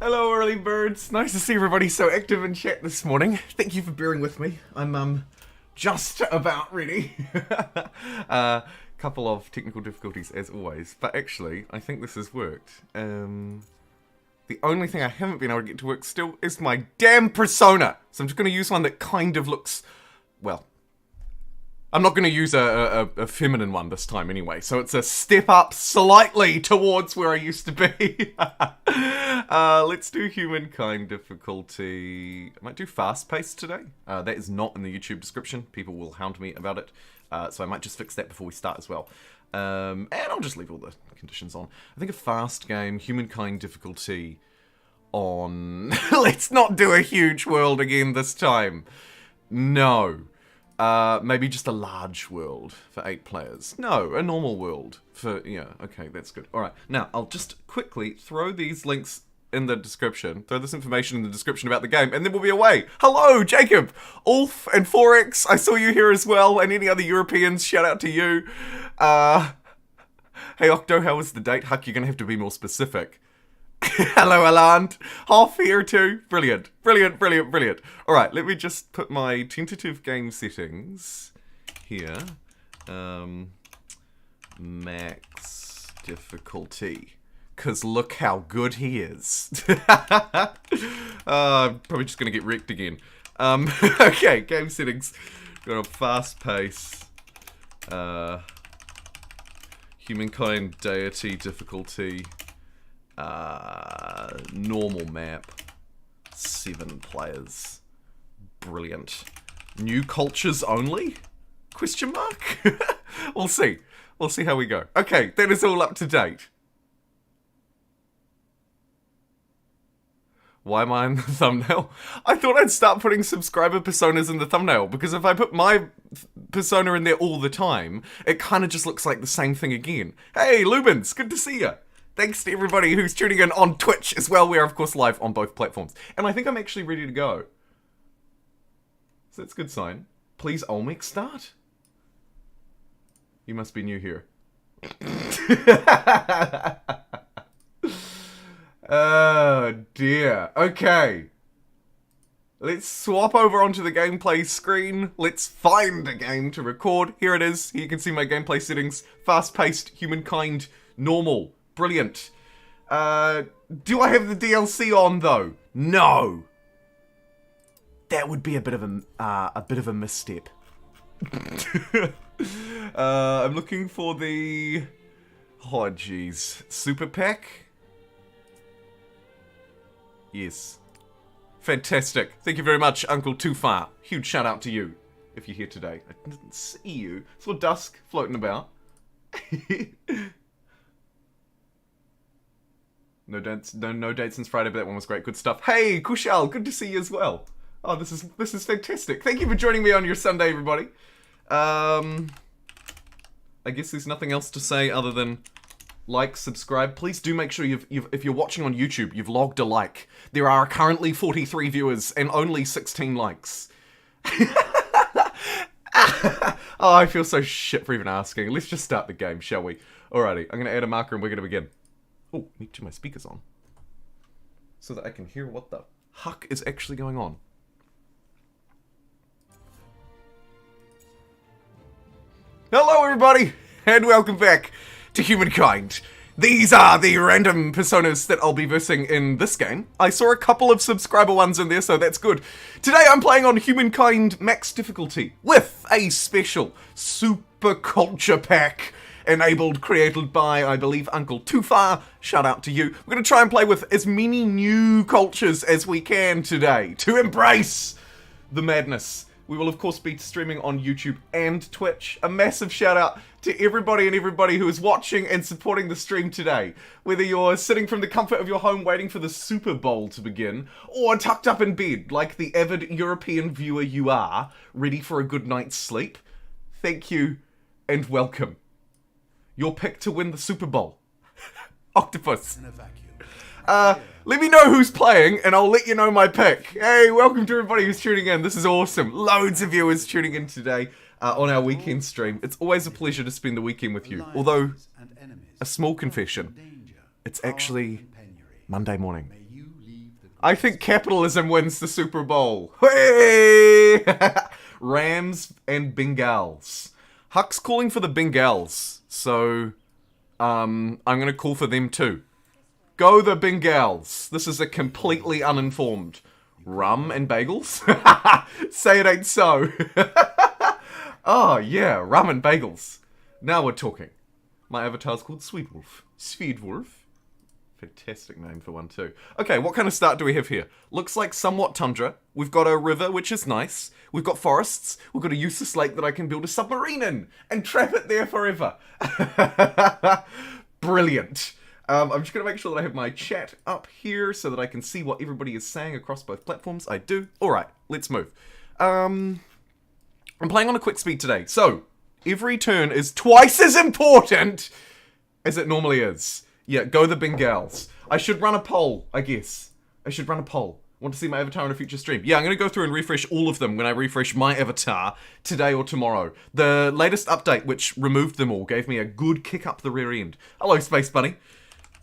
Hello, early birds. Nice to see everybody so active in chat this morning. Thank you for bearing with me. I'm just about ready. Couple of technical difficulties as always, but actually I think this has worked. The only thing I haven't been able to get to work still is my damn persona. So I'm just going to use one that kind of looks, well, I'm not going to use a feminine one this time anyway, so it's a step up slightly towards where I used to be. Let's do Humankind difficulty. I might do fast paced today. That is not in the YouTube description. People will hound me about it, so I might just fix that before we start as well. And I'll just leave all the conditions on. I think a fast game, Humankind difficulty on... Let's not do a huge world again this time. No. Maybe just a large world for 8 players. No, a normal world for, yeah, okay, that's good. Alright, now, I'll just quickly throw these links in the description, throw this information in the description about the game, and then we'll be away. Hello, Jacob, Ulf, and Forex, I saw you here as well, and any other Europeans, shout out to you. Hey, Octo, how was the date? Huck, you're gonna have to be more specific. Hello, Aland. Hoff here too. Brilliant. Brilliant, brilliant, brilliant. Alright, let me just put my tentative game settings here. Max difficulty. Because look how good he is. Probably just going to get wrecked again. Okay, game settings. Got a fast pace. Humankind deity difficulty. Normal map. 7 players. Brilliant. New cultures only? Question mark? We'll see. We'll see how we go. Okay, that is all up to date. Why am I in the thumbnail? I thought I'd start putting subscriber personas in the thumbnail, because if I put my persona in there all the time, it kind of just looks like the same thing again. Hey, Lubins, good to see you. Thanks to everybody who's tuning in on Twitch as well. We are, of course, live on both platforms. And I think I'm actually ready to go. So that's a good sign. Please, Olmec, start. You must be new here. Oh, dear. Okay. Let's swap over onto the gameplay screen. Let's find a game to record. Here it is. Here you can see my gameplay settings. Fast-paced, Humankind, normal. Brilliant. Do I have the DLC on, though? No. That would be a bit of a misstep. I'm looking for the... Oh, jeez. Super Pack? Yes. Fantastic. Thank you very much, Uncle Too Far. Huge shout out to you, if you're here today. I didn't see you. Saw Dusk floating about. No date since Friday, but that one was great. Good stuff. Hey, Kushal, good to see you as well. Oh, this is fantastic. Thank you for joining me on your Sunday, everybody. I guess there's nothing else to say other than like, subscribe. Please do make sure if you're watching on YouTube, you've logged a like. There are currently 43 viewers and only 16 likes. Oh, I feel so shit for even asking. Let's just start the game, shall we? Alrighty, I'm gonna add a marker and we're gonna begin. Oh, need to turn my speakers on so that I can hear what the huck is actually going on. Hello, everybody, and welcome back to Humankind. These are the random personas that I'll be versing in this game. I saw a couple of subscriber ones in there, so that's good. Today I'm playing on Humankind Max Difficulty with a special Super Culture Pack enabled, created by, I believe, Uncle Too Far. Shout out to you. We're going to try and play with as many new cultures as we can today to embrace the madness. We will, of course, be streaming on YouTube and Twitch. A massive shout out to everybody who is watching and supporting the stream today. Whether you're sitting from the comfort of your home waiting for the Super Bowl to begin, or tucked up in bed like the avid European viewer you are, ready for a good night's sleep, thank you and welcome. Your pick to win the Super Bowl. Octopus. Let me know who's playing, and I'll let you know my pick. Hey, welcome to everybody who's tuning in. This is awesome. Loads of viewers tuning in today on our weekend stream. It's always a pleasure to spend the weekend with you. Although, a small confession, it's actually Monday morning. I think capitalism wins the Super Bowl. Hey! Rams and Bengals. Huck's calling for the Bengals, so I'm gonna call for them too. Go the Bengals. This is a completely uninformed. Rum and bagels? Say it ain't so. Oh yeah, rum and bagels. Now we're talking. My avatar's called Sweetwolf. Sweetwolf. Fantastic name for one too. Okay, what kind of start do we have here? Looks like somewhat tundra. We've got a river, which is nice. We've got forests. We've got a useless lake that I can build a submarine in and trap it there forever. Brilliant. I'm just going to make sure that I have my chat up here so that I can see what everybody is saying across both platforms. I do. Alright, let's move. I'm playing on a quick speed today, so every turn is twice as important as it normally is. Yeah, go the Bengals. I should run a poll, I guess. I should run a poll. Want to see my avatar in a future stream? Yeah, I'm going to go through and refresh all of them when I refresh my avatar today or tomorrow. The latest update, which removed them all, gave me a good kick up the rear end. Hello, Space Bunny.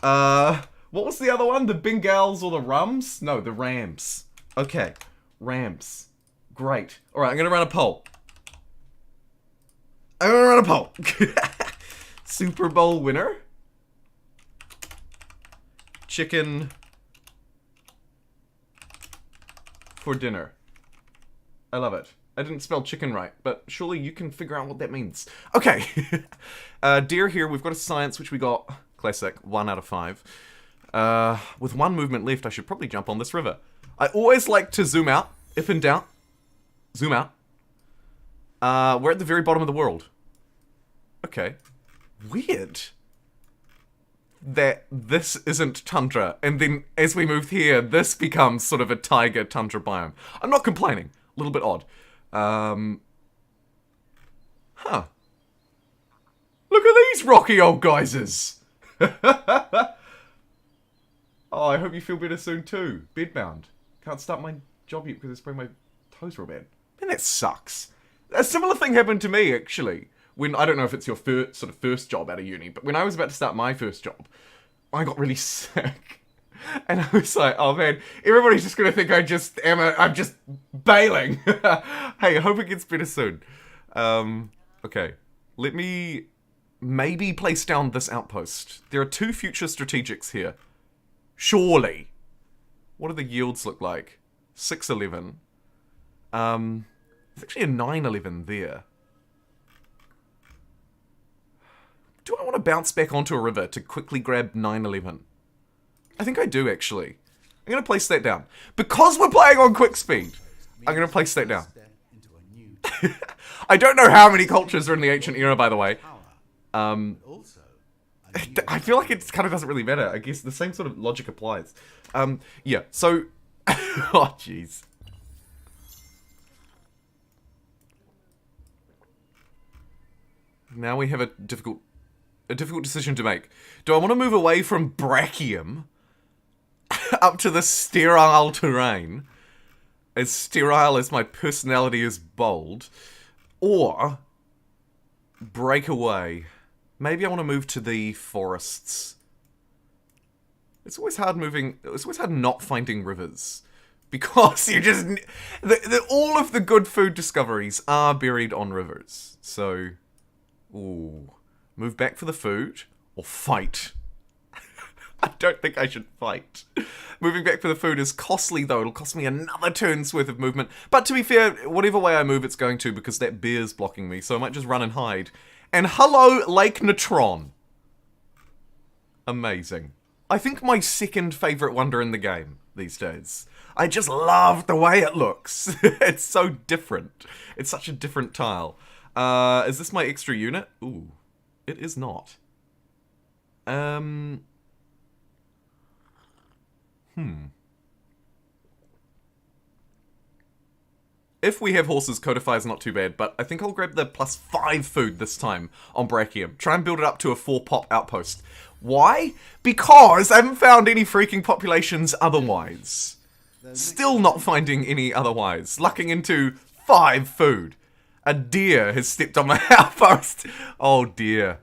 What was the other one? The Bengals or the Rums? No, the Rams. Okay, Rams. Great. Alright, I'm going to run a poll. I'm going to run a poll. Super Bowl winner? Chicken for dinner. I love it. I didn't spell chicken right, but surely you can figure out what that means. Okay. Deer here, we've got a science, which we got, classic, 1 out of 5. With 1 movement left, I should probably jump on this river. I always like to zoom out, if in doubt. Zoom out. We're at the very bottom of the world. Okay. Weird that this isn't tundra, and then as we move here, this becomes sort of a taiga tundra biome. I'm not complaining. A little bit odd. Huh. Look at these rocky old geysers! Oh, I hope you feel better soon too. Bedbound. Can't start my job yet because I sprained my toes real bad. Man, that sucks. A similar thing happened to me, actually. When, I don't know if it's your first job out of uni, but when I was about to start my first job, I got really sick. And I was like, oh man, everybody's just gonna think I'm just bailing. Hey, I hope it gets better soon. Okay. Let me maybe place down this outpost. There are 2 future strategics here. Surely. What do the yields look like? 611. There's actually a 911 there. Do I want to bounce back onto a river to quickly grab 911? I think I do, actually. I'm going to place that down. Because we're playing on quick speed, I'm going to place that down. I don't know how many cultures are in the ancient era, by the way. I feel like it kind of doesn't really matter. I guess the same sort of logic applies. Yeah, so... oh, jeez. Now we have a difficult decision to make. Do I want to move away from Brachium up to the sterile terrain, as sterile as my personality is bold, or break away? Maybe I want to move to the forests. It's always hard not finding rivers, because you just all of the good food discoveries are buried on rivers. So, ooh. Move back for the food, or fight? I don't think I should fight. Moving back for the food is costly, though. It'll cost me another turn's worth of movement. But to be fair, whatever way I move, it's going to, because that bear's blocking me, so I might just run and hide. And hello, Lake Natron. Amazing. I think my second favourite wonder in the game these days. I just love the way it looks. It's so different. It's such a different tile. Is this my extra unit? Ooh. It is not. If we have horses, Codify is not too bad, but I think I'll grab the +5 food this time on Brachium. Try and build it up to a 4-pop outpost. Why? Because I haven't found any freaking populations otherwise. Still not finding any otherwise. Lucking into 5 food. A deer has stepped on my outpost. Oh dear.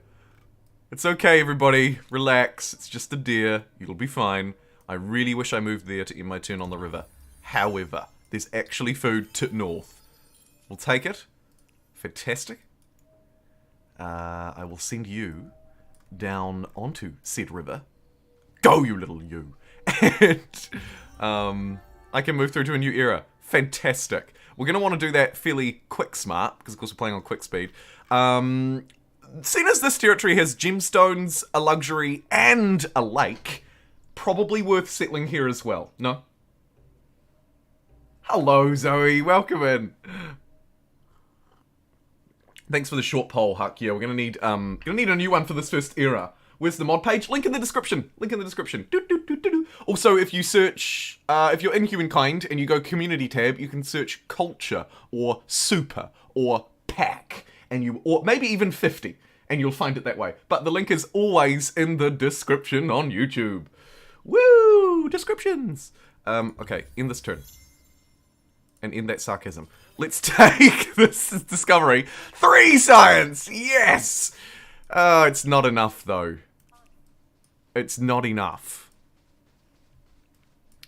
It's okay, everybody. Relax. It's just a deer. It'll be fine. I really wish I moved there to end my turn on the river. However, there's actually food to north. We'll take it. Fantastic. I will send you down onto said river. Go, you little you. And I can move through to a new era. Fantastic. We're going to want to do that fairly quick smart, because of course we're playing on quick speed. Seeing as this territory has gemstones, a luxury, and a lake, probably worth settling here as well. No? Hello, Zoe. Welcome in. Thanks for the short poll, Huck. Yeah, we're gonna need a new one for this first era. Where's the mod page? Link in the description. Link in the description. Also, if you search, if you're in Humankind and you go Community tab, you can search Culture or Super or Pack, or maybe even 50, and you'll find it that way. But the link is always in the description on YouTube. Woo! Descriptions! Okay, end this turn. And end that sarcasm. Let's take this discovery. 3 science! Yes! It's not enough, though. It's not enough.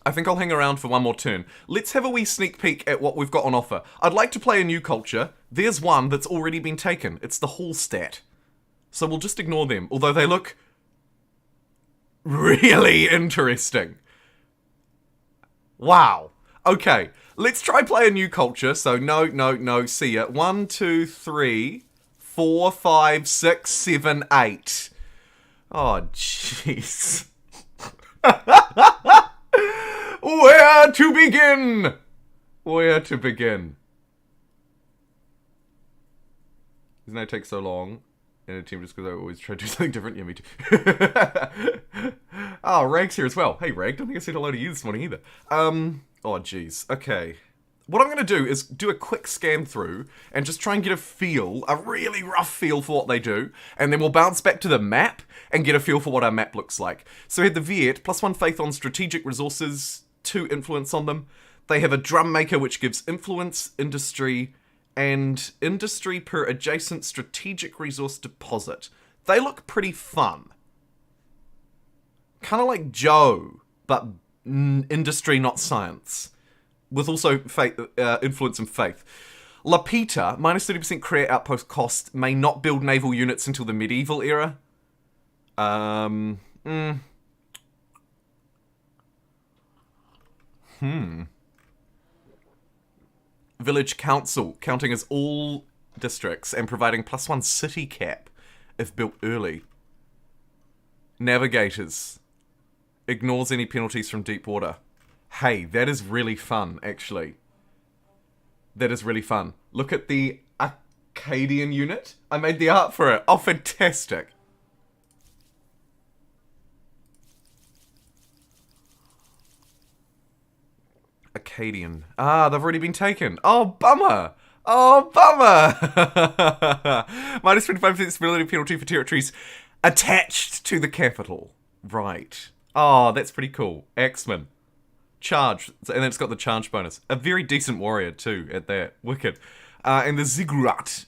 I think I'll hang around for one more turn. Let's have a wee sneak peek at what we've got on offer. I'd like to play a new culture. There's one that's already been taken. It's the Hallstatt. So we'll just ignore them, although they look really interesting. Wow. Okay, let's try play a new culture. So no, see ya. 1, 2, 3, 4, 5, 6, 7, 8. Oh, jeez. Where to begin? Where to begin? Doesn't that take so long? In a team just because I always try to do something different. Yeah, me too. Oh, Rag's here as well. Hey, Rag, don't think I said hello to you this morning either. Oh, jeez. Okay. What I'm going to do is do a quick scan through and just try and get a feel, a really rough feel for what they do, and then we'll bounce back to the map and get a feel for what our map looks like. So we had the Viet, +1 faith on strategic resources, 2 influence on them. They have a drum maker which gives influence, industry, and industry per adjacent strategic resource deposit. They look pretty fun. Kind of like Joe, but industry, not science. With also faith, influence and faith. Lapita, -30% career outpost cost, may not build naval units until the medieval era. Village council, counting as all districts and providing +1 city cap if built early. Navigators, ignores any penalties from deep water. Hey, that is really fun, actually. That is really fun. Look at the Acadian unit. I made the art for it. Oh, fantastic. Acadian. Ah, they've already been taken. Oh, bummer. Oh, bummer. -25% stability penalty for territories attached to the capital. Right. Oh, that's pretty cool. Axeman. Charge. And then it's got the charge bonus. A very decent warrior, too, at that. Wicked. And the Ziggurat.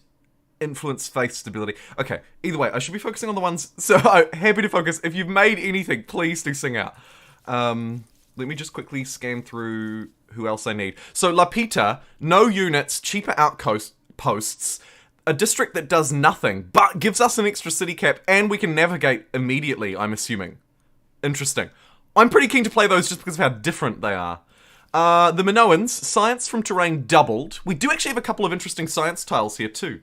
Influence, faith, stability. Okay, either way, I should be focusing on the ones... So, happy to focus. If you've made anything, please do sing out. Let me just quickly scan through who else I need. So, Lapita, no units, cheaper outposts, a district that does nothing, but gives us an extra city cap, and we can navigate immediately, I'm assuming. Interesting. I'm pretty keen to play those just because of how different they are. The Minoans, science from terrain doubled. We do actually have a couple of interesting science tiles here too.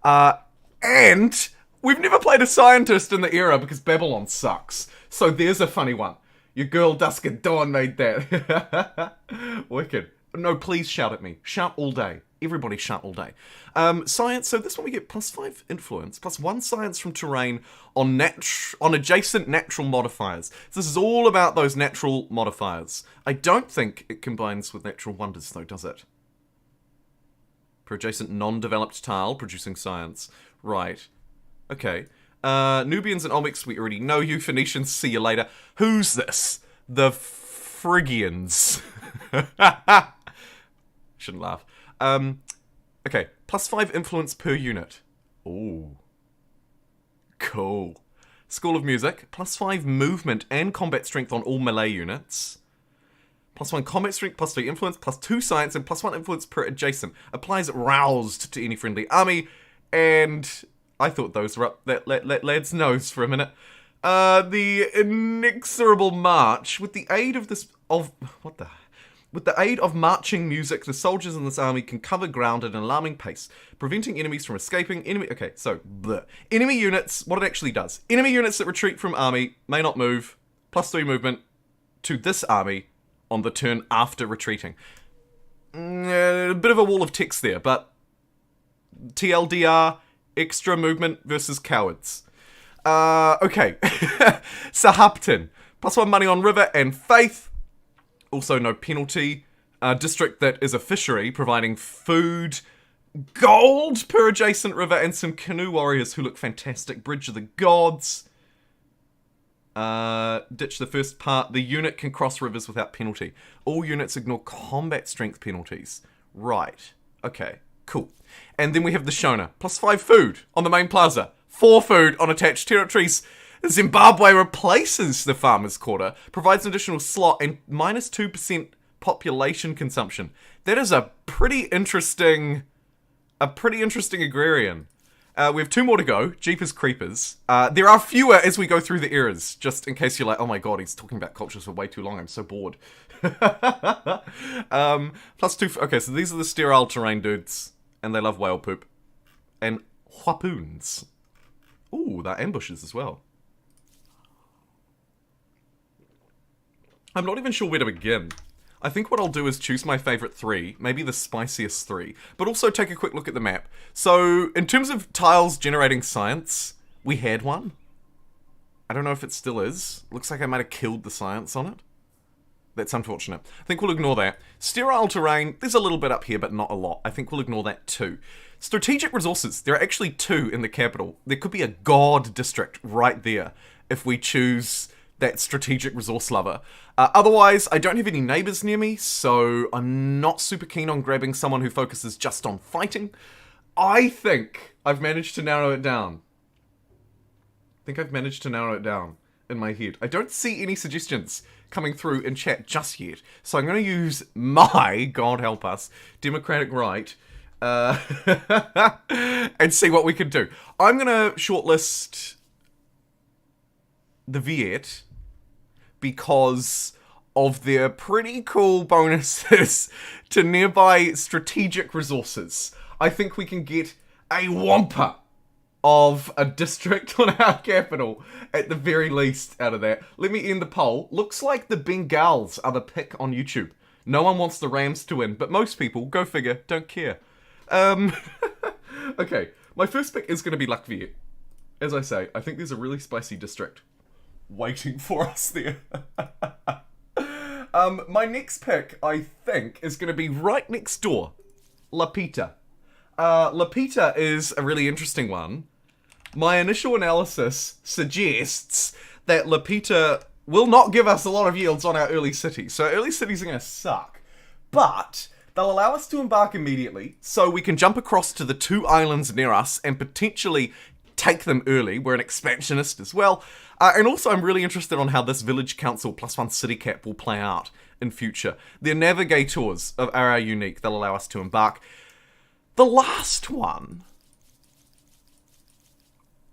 And we've never played a scientist in the era because Babylon sucks. So there's a funny one. Your girl Dusk at Dawn made that. Wicked. No, please shout at me. Shout all day. Everybody shout all day. Science, so this one we get +5 influence, +1 science from terrain on adjacent natural modifiers. So this is all about those natural modifiers. I don't think it combines with natural wonders though, does it? Per adjacent non-developed tile, producing science. Right. Okay. Nubians and Olmecs, we already know you. Phoenicians, see you later. Who's this? The Phrygians. Shouldn't laugh. Okay, +5 influence per unit. Ooh. Cool. School of Music, +5 movement and combat strength on all melee units. +1 combat strength, +3 influence, +2 science, and +1 influence per adjacent. Applies roused to any friendly army, and I thought those were up that lad's nose for a minute. The inexorable march, with the aid of marching music, the soldiers in this army can cover ground at an alarming pace, preventing enemies from escaping. Enemy units, what it actually does. Enemy units that retreat from army may not move, +3 movement to this army on the turn after retreating. A bit of a wall of text there, but TLDR, extra movement versus cowards. Okay. Sahaptin, +1 money on river and faith. Also no penalty. District that is a fishery, providing food, gold per adjacent river, and some canoe warriors who look fantastic. Bridge of the Gods. Ditch the first part. The unit can cross rivers without penalty. All units ignore combat strength penalties. Right. Okay. Cool. And then we have the Shona. +5 food on the main plaza. 4 food on attached territories. Zimbabwe replaces the farmer's quarter. Provides an additional slot and -2% population consumption. That is a pretty interesting agrarian. We have 2 more to go. Jeepers Creepers. There are fewer as we go through the eras, just in case you're like, oh my god, he's talking about cultures for way too long, I'm so bored. +2, okay, so these are the sterile terrain dudes, and they love whale poop. And Huapoons. Ooh, they're ambushes as well. I'm not even sure where to begin. I think what I'll do is choose my favourite 3, maybe the spiciest 3, but also take a quick look at the map. So, in terms of tiles generating science, we had one. I don't know if it still is. Looks like I might have killed the science on it. That's unfortunate. I think we'll ignore that. Sterile terrain, there's a little bit up here, but not a lot. I think we'll ignore that too. Strategic resources, there are actually 2 in the capital. There could be a god district right there if we choose that strategic resource lover. Otherwise, I don't have any neighbors near me, so I'm not super keen on grabbing someone who focuses just on fighting. I think I've managed to narrow it down. In my head. I don't see any suggestions coming through in chat just yet, so I'm going to use my, God help us, democratic right, and see what we can do. I'm going to shortlist the Viet because of their pretty cool bonuses to nearby strategic resources. I think we can get a whomper of a district on our capital at the very least out of that. Let me end the poll. Looks like the Bengals are the pick on YouTube. No one wants the Rams to win, but most people, go figure, don't care. Okay, my first pick is going to be Luck Viet. As I say, I think there's a really spicy district waiting for us there. My next pick, I think, is going to be right next door. Lapita. Lapita is a really interesting one. My initial analysis suggests that Lapita will not give us a lot of yields on our early cities. So early cities are going to suck. But they'll allow us to embark immediately, so we can jump across to the 2 islands near us and potentially take them early. We're an expansionist as well. And also I'm really interested on how this village council +1 city cap will play out in future. Their navigators are unique. They'll allow us to embark. The last one.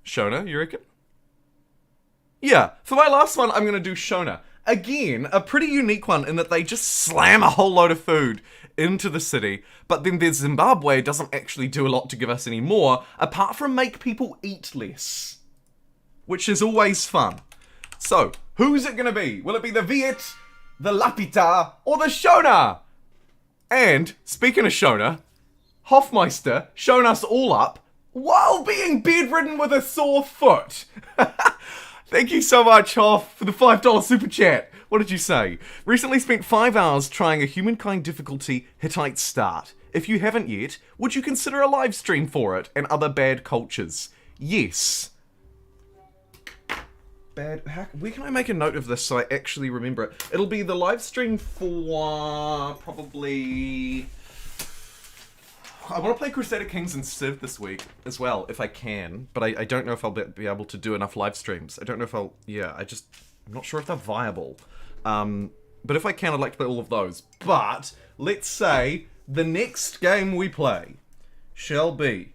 Shona, you reckon? Yeah, for my last one, I'm going to do Shona. Again, a pretty unique one in that they just slam a whole load of food into the city, but then there's Zimbabwe doesn't actually do a lot to give us any more, apart from make people eat less. Which is always fun. So, who's it going to be? Will it be the Viet, the Lapita, or the Shona? And, speaking of Shona, Hofmeister shown us all up while being bedridden with a sore foot. Thank you so much, Hoff, for the $5 super chat. What did you say? Recently spent 5 hours trying a Humankind difficulty Hittite start. If you haven't yet, would you consider a live stream for it and other bad cultures? Yes. Where can I make a note of this so I actually remember it? It'll be the live stream for probably... I want to play Crusader Kings and Civ this week as well, if I can. But I don't know if I'll be able to do enough live streams. I don't know if I'll... Yeah, I'm not sure if they're viable. But if I can, I'd like to play all of those. But let's say the next game we play shall be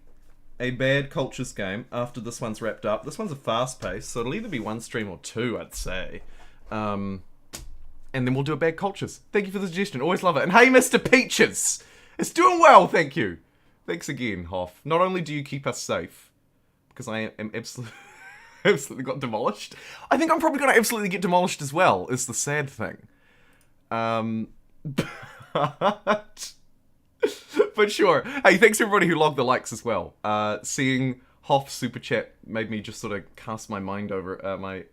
a Bad Cultures game after this one's wrapped up. This one's a fast pace, so it'll either be one stream or two, I'd say. And then we'll do a Bad Cultures. Thank you for the suggestion. Always love it. And hey, Mr. Peaches! It's doing well, thank you. Thanks again, Hoff. Not only do you keep us safe, because I am absolutely got demolished. I think I'm probably going to absolutely get demolished as well, is the sad thing. But sure. Hey, thanks to everybody who logged the likes as well. Seeing Hoff's super chat made me just sort of cast my mind over, my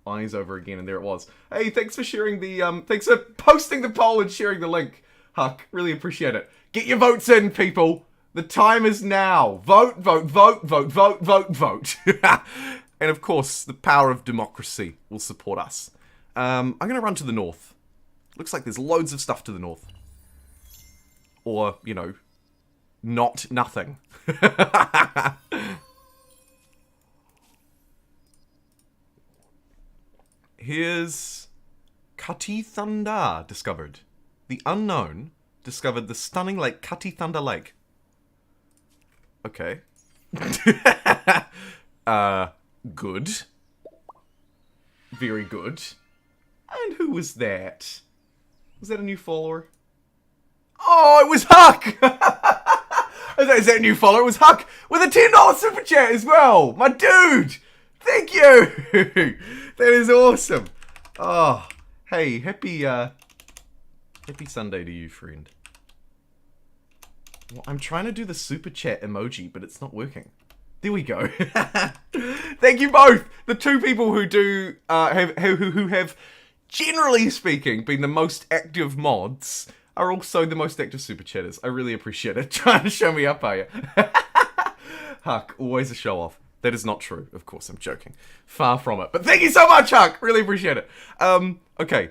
eyes over again, and there it was. Hey, thanks for sharing the, thanks for posting the poll and sharing the link, Huck. Really appreciate it. Get your votes in, people. The time is now. Vote, vote, vote, vote, vote, vote, vote. And of course, the power of democracy will support us. I'm going to run to the north. Looks like there's loads of stuff to the north. Or, you know, nothing. Here's Cutty Thunder discovered. The unknown discovered the stunning Lake Cutty Thunder Lake. Okay. Good. Very good. And who was that? Was that a new follower? Oh, it was Huck! Is that a new follower? It was Huck with a $10 super chat as well! My dude! Thank you! That is awesome! Oh, hey, happy Sunday to you, friend. Well, I'm trying to do the super chat emoji, but it's not working. There we go. Thank you both! The two people who do, who have, generally speaking, been the most active mods are also the most active super chatters. I really appreciate it. Trying to show me up, are you? Huck, always a show off. That is not true. Of course, I'm joking. Far from it. But thank you so much, Huck! Really appreciate it. Okay.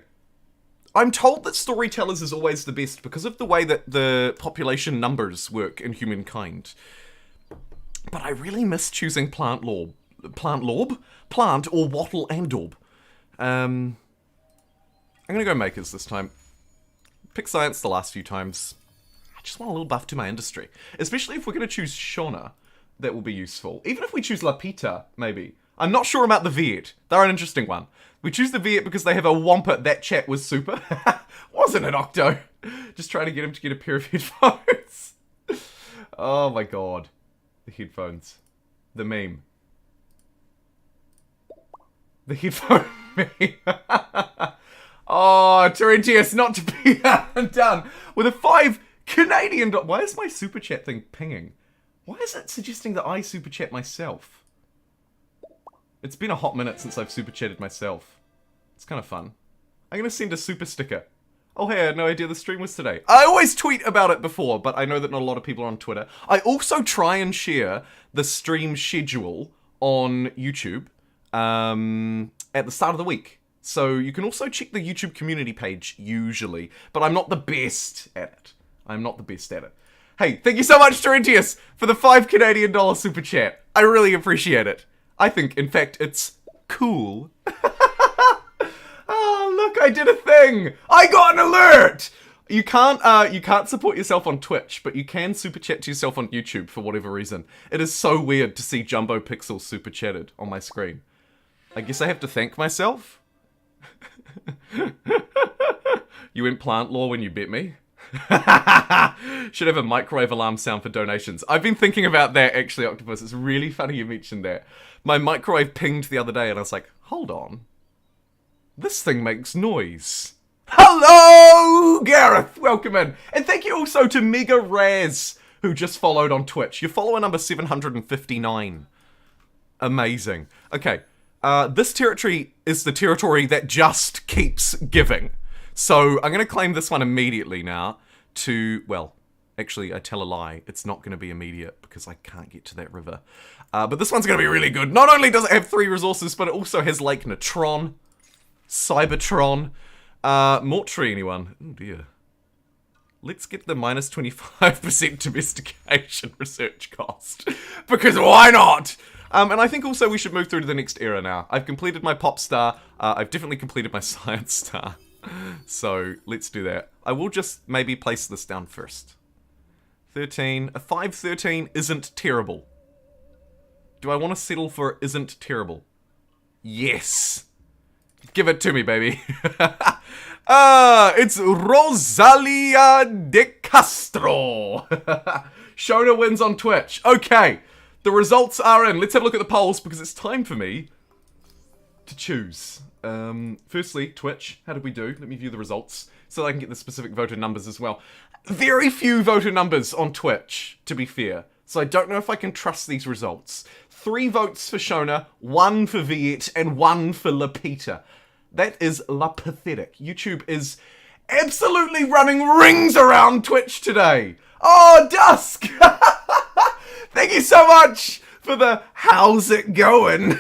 I'm told that Storytellers is always the best because of the way that the population numbers work in Humankind. But I really miss choosing Plant or Wattle and Orb. I'm gonna go Makers this time. Pick Science the last few times. I just want a little buff to my industry. Especially if we're gonna choose Shauna. That will be useful. Even if we choose Lapita, maybe. I'm not sure about the Viet. They're an interesting one. We choose the Viet because they have a Wampert. That chat was super. Wasn't it, Octo? Just trying to get him to get a pair of headphones. Oh my god. The headphones. The meme. The headphone meme. Oh, Terentius, not to be undone. With a 5 Canadian... Why is my super chat thing pinging? Why is it suggesting that I super chat myself? It's been a hot minute since I've super chatted myself. It's kind of fun. I'm gonna send a super sticker. Oh hey, I had no idea the stream was today. I always tweet about it before, but I know that not a lot of people are on Twitter. I also try and share the stream schedule on YouTube at the start of the week. So you can also check the YouTube community page, usually. But I'm not the best at it. I'm not the best at it. Hey, thank you so much, Terentius, for the 5 Canadian dollar super chat. I really appreciate it. I think, in fact, it's cool. Oh, look, I did a thing. I got an alert. You can't support yourself on Twitch, but you can super chat to yourself on YouTube for whatever reason. It is so weird to see JumboPixel super chatted on my screen. I guess I have to thank myself. You went plant law when you bit me? Should have a microwave alarm sound for donations. I've been thinking about that, actually, Octopus. It's really funny you mentioned that. My microwave pinged the other day, and I was like, hold on. This thing makes noise. Hello, Gareth! Welcome in. And thank you also to Mega Raz, who just followed on Twitch. You're follower number 759. Amazing. Okay, this territory is the territory that just keeps giving. So I'm going to claim this one immediately now to, well, actually I tell a lie. It's not going to be immediate because I can't get to that river. But this one's going to be really good. Not only does it have 3 resources, but it also has Lake Natron, Cybertron, Mortree, anyone? Oh dear. let's get the minus 25% domestication research cost. Because why not? And I think also we should move through to the next era now. I've completed my pop star. I've definitely completed my science star. So let's do that. I will just maybe place this down first. 13. A 513 isn't terrible. Do I want to settle for isn't terrible? Yes. Give it to me, baby. It's Rosalia de Castro. Shona wins on Twitch. Okay, the results are in. Let's have a look at the polls because it's time for me to choose. Firstly, Twitch, how did we do? Let me view the results so that I can get the specific voter numbers as well. Very few voter numbers on Twitch, to be fair. So I don't know if I can trust these results. 3 votes for Shona, 1 for Viet, and 1 for Lapita. That is pathetic. YouTube is absolutely running rings around Twitch today. Oh, Dusk! Thank you so much for the how's it going?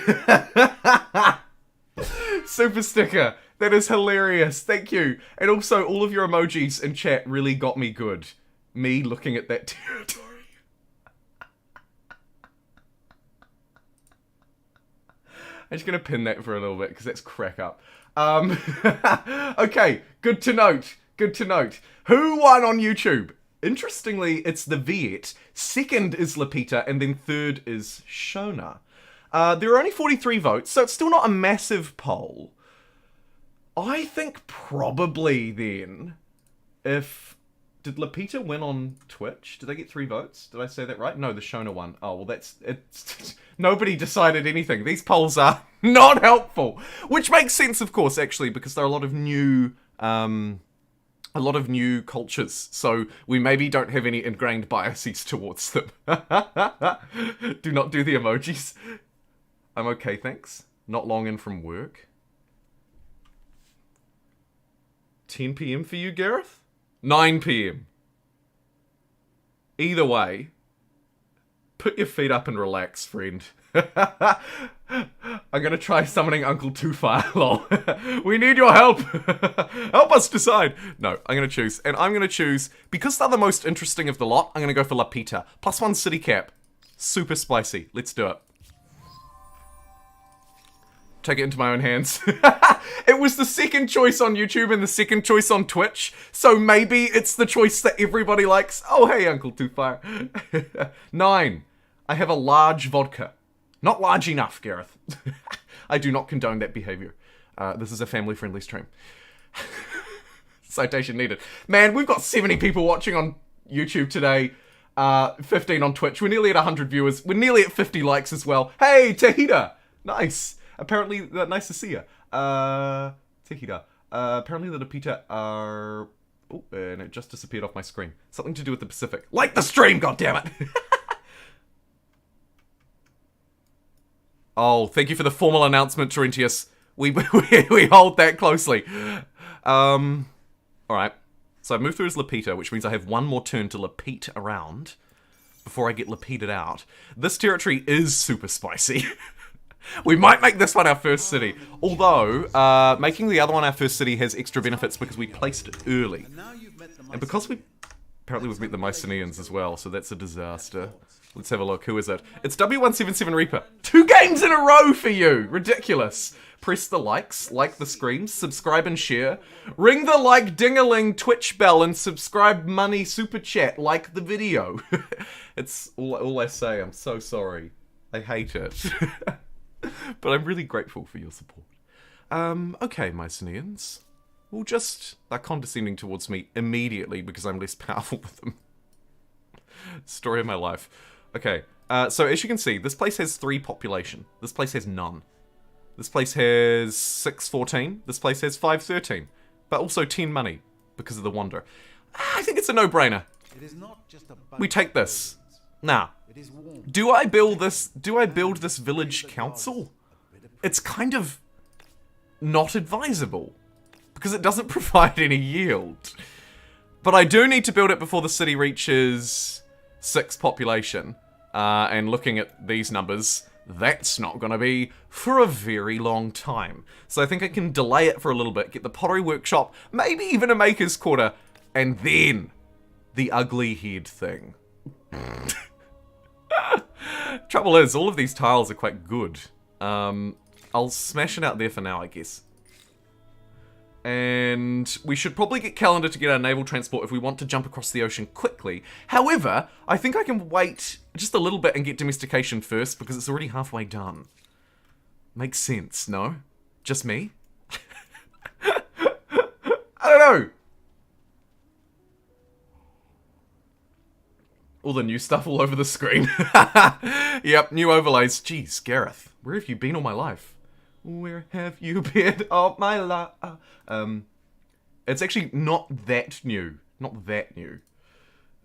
Super sticker. That is hilarious. Thank you. And also, all of your emojis in chat really got me good. Me looking at that territory. I'm just going to pin that for a little bit because that's crack up. Okay, good to note. Good to note. Who won on YouTube? Interestingly, it's the Viet. Second is Lapita, and then third is Shona. There are only 43 votes, so it's still not a massive poll. I think probably then, if... Did Lapita win on Twitch? Did they get 3 votes? Did I say that right? No, the Shona won. Oh, well that's... Nobody decided anything. These polls are not helpful. Which makes sense, of course, actually, because there are a lot of new... a lot of new cultures, so we maybe don't have any ingrained biases towards them. Do not do the emojis. I'm okay, thanks. Not long in from work. 10 PM for you, Gareth? 9 PM. Either way, put your feet up and relax, friend. I'm gonna try summoning Uncle Two-Fire, lol. We need your help! Help us decide! No, I'm gonna choose. And I'm gonna choose, because they're the most interesting of the lot, I'm gonna go for Lapita. +1 city cap. Super spicy. Let's do it. Take it into my own hands. It was the second choice on YouTube and the second choice on Twitch, so maybe it's the choice that everybody likes. Oh, hey, Uncle Two-Fire. 9. I have a large vodka. Not large enough, Gareth. I do not condone that behavior. This is a family-friendly stream. Citation needed. Man, we've got 70 people watching on YouTube today. 15 on Twitch. We're nearly at 100 viewers. We're nearly at 50 likes as well. Hey, Tahita! Nice. Apparently, nice to see you. Tahita. Apparently the Lapita are... Oh, and it just disappeared off my screen. Something to do with the Pacific. Like the stream, goddammit! Oh, thank you for the formal announcement, Terentius. We hold that closely. Alright. So I've moved through as Lapita, which means I have one more turn to Lapete around before I get Lapeted out. This territory is super spicy. We might make this one our first city. Although, making the other one our first city has extra benefits because we placed it early. And because apparently we've met the Mycenaeans as well, so that's a disaster. Let's have a look. Who is it? It's W177 Reaper. 2 games in a row for you! Ridiculous. Press the likes, like the screams, subscribe and share. Ring the like ding-a-ling Twitch bell and subscribe money super chat, like the video. It's all I say. I'm so sorry. I hate it. But I'm really grateful for your support. Okay, Mycenaeans. They're condescending towards me immediately because I'm less powerful with them. Story of my life. Okay, so as you can see, this place has 3 population. This place has none. This place has 614. This place has 513. But also 10 money because of the wander. I think it's a no-brainer. We take this. Now, do I build this village council? It's kind of not advisable because it doesn't provide any yield. But I do need to build it before the city reaches 6 population. And looking at these numbers, that's not going to be for a very long time. So I think I can delay it for a little bit, get the pottery workshop, maybe even a maker's quarter, and then the ugly head thing. Trouble is, all of these tiles are quite good. I'll smash it out there for now, I guess. And we should probably get Calendar to get our naval transport if we want to jump across the ocean quickly. However, I think I can wait just a little bit and get domestication first because it's already halfway done. Makes sense, no? Just me? I don't know. All the new stuff all over the screen. Yep, new overlays. Jeez, Gareth, where have you been all my life? Where have you been all my life? It's actually not that new. Not that new.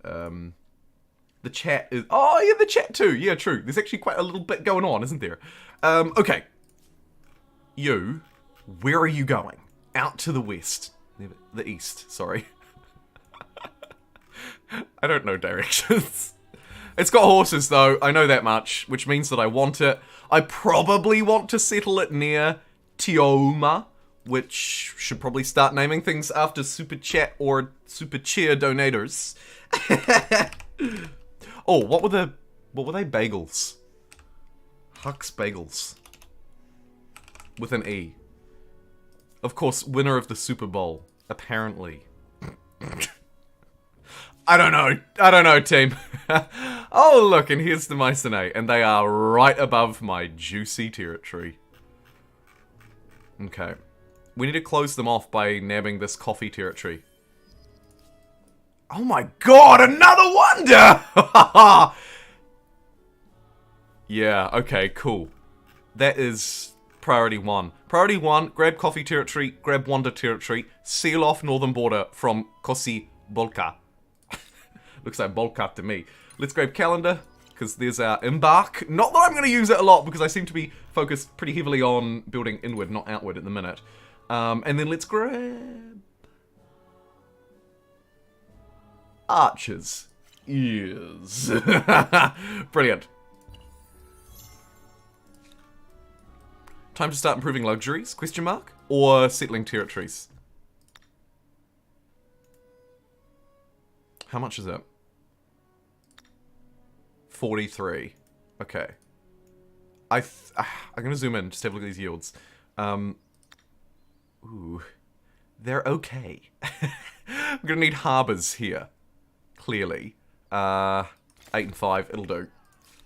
The chat is... Oh, yeah, the chat too. Yeah, true. There's actually quite a little bit going on, isn't there? Okay. You, where are you going? Out to the west. The east, sorry. I don't know directions. It's got horses, though. I know that much, which means that I want it. I probably want to settle it near Tioma, which should probably start naming things after Super Chat or Super Cheer donators. Oh, what were they bagels? Huck's Bagels. With an E. Of course, winner of the Super Bowl. Apparently. I don't know, team. Oh, look, and here's the Mycenae, and they are right above my juicy territory. Okay. We need to close them off by nabbing this coffee territory. Oh my god, another wonder! Yeah, okay, cool. That is priority 1. Priority 1, grab coffee territory, grab wonder territory, seal off northern border from Kosi Bolka. Looks like Bolka to me. Let's grab calendar, because there's our embark. Not that I'm going to use it a lot, because I seem to be focused pretty heavily on building inward, not outward at the minute. And then let's grab... archers. Yes. Brilliant. Time to start improving luxuries, question mark? Or settling territories? How much is it? 43. Okay. I'm gonna zoom in, just have a look at these yields. Ooh. They're okay. I'm gonna need harbours here. Clearly. 8 and 5, it'll do.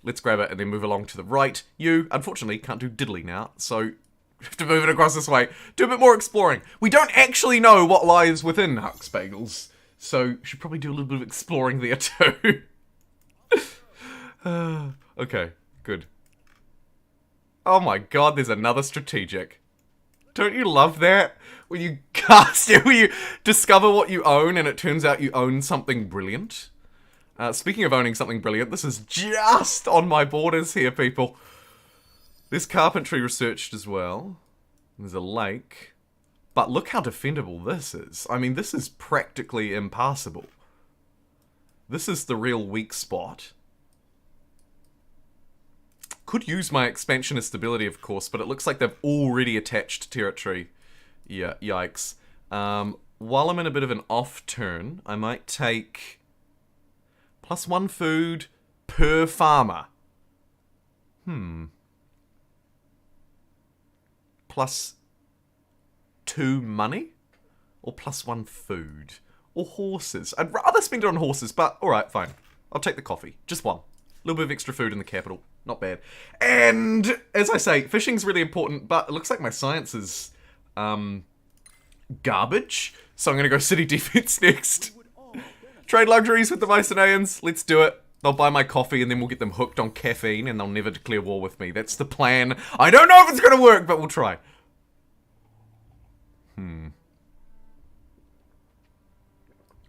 Let's grab it and then move along to the right. You, unfortunately, can't do diddly now, so have to move it across this way. Do a bit more exploring. We don't actually know what lies within Huck's Bagels, so should probably do a little bit of exploring there too. Okay, good. Oh my god, there's another strategic. Don't you love that? When you cast it, when you discover what you own and it turns out you own something brilliant. Speaking of owning something brilliant, this is just on my borders here, people. There's carpentry researched as well. There's a lake. But look how defendable this is. I mean, this is practically impassable. This is the real weak spot. Could use my expansionist ability, of course, but it looks like they've already attached territory. Yeah, yikes. While I'm in a bit of an off turn, I might take... +1 food per farmer. +2 money? Or +1 food? Or horses? I'd rather spend it on horses, but alright, fine. I'll take the coffee. Just one. A little bit of extra food in the capital. Not bad. And, as I say, fishing's really important, but it looks like my science is, garbage. So I'm gonna go city defense next. Trade luxuries with the Mycenaeans. Let's do it. They'll buy my coffee and then we'll get them hooked on caffeine and they'll never declare war with me. That's the plan. I don't know if it's gonna work, but we'll try.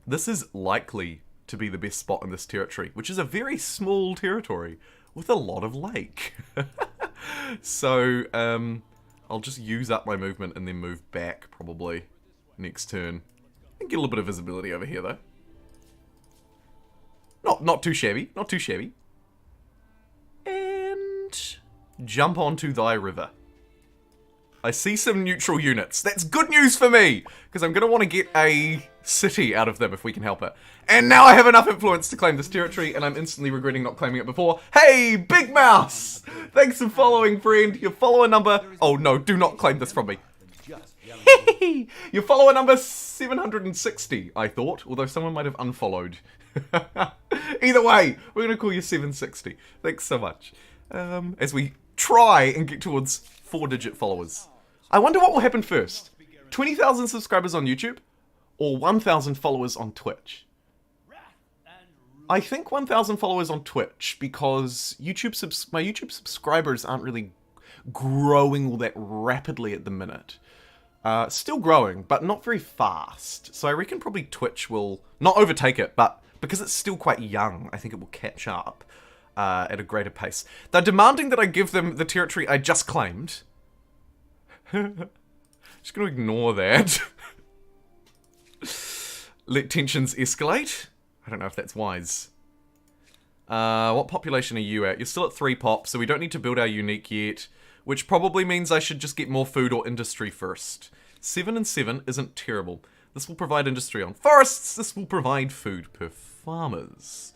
This is likely to be the best spot in this territory, which is a very small territory with a lot of lake. So, I'll just use up my movement and then move back, probably, next turn. And get a little bit of visibility over here, though. Not too shabby, not too shabby. And jump onto thy river. I see some neutral units. That's good news for me, because I'm going to want to get a city out of them if we can help it. And now I have enough influence to claim this territory, and I'm instantly regretting not claiming it before. Hey, Big Mouse! Thanks for following, friend. Your follower number... Oh no, do not claim this from me. Your follower number 760, I thought, although someone might have unfollowed. Either way, we're going to call you 760. Thanks so much. As we try and get towards 4-digit followers. I wonder what will happen first. 20,000 subscribers on YouTube or 1,000 followers on Twitch? I think 1,000 followers on Twitch because my YouTube subscribers aren't really growing all that rapidly at the minute. Still growing, but not very fast. So I reckon probably Twitch will not overtake it, but because it's still quite young, I think it will catch up at a greater pace. They're demanding that I give them the territory I just claimed. Just gonna ignore that. Let tensions escalate. I don't know if that's wise. What population are you at? You're still at 3 pop, so we don't need to build our unique yet. Which probably means I should just get more food or industry first. 7 and 7 isn't terrible. This will provide industry on forests. This will provide food per farmers.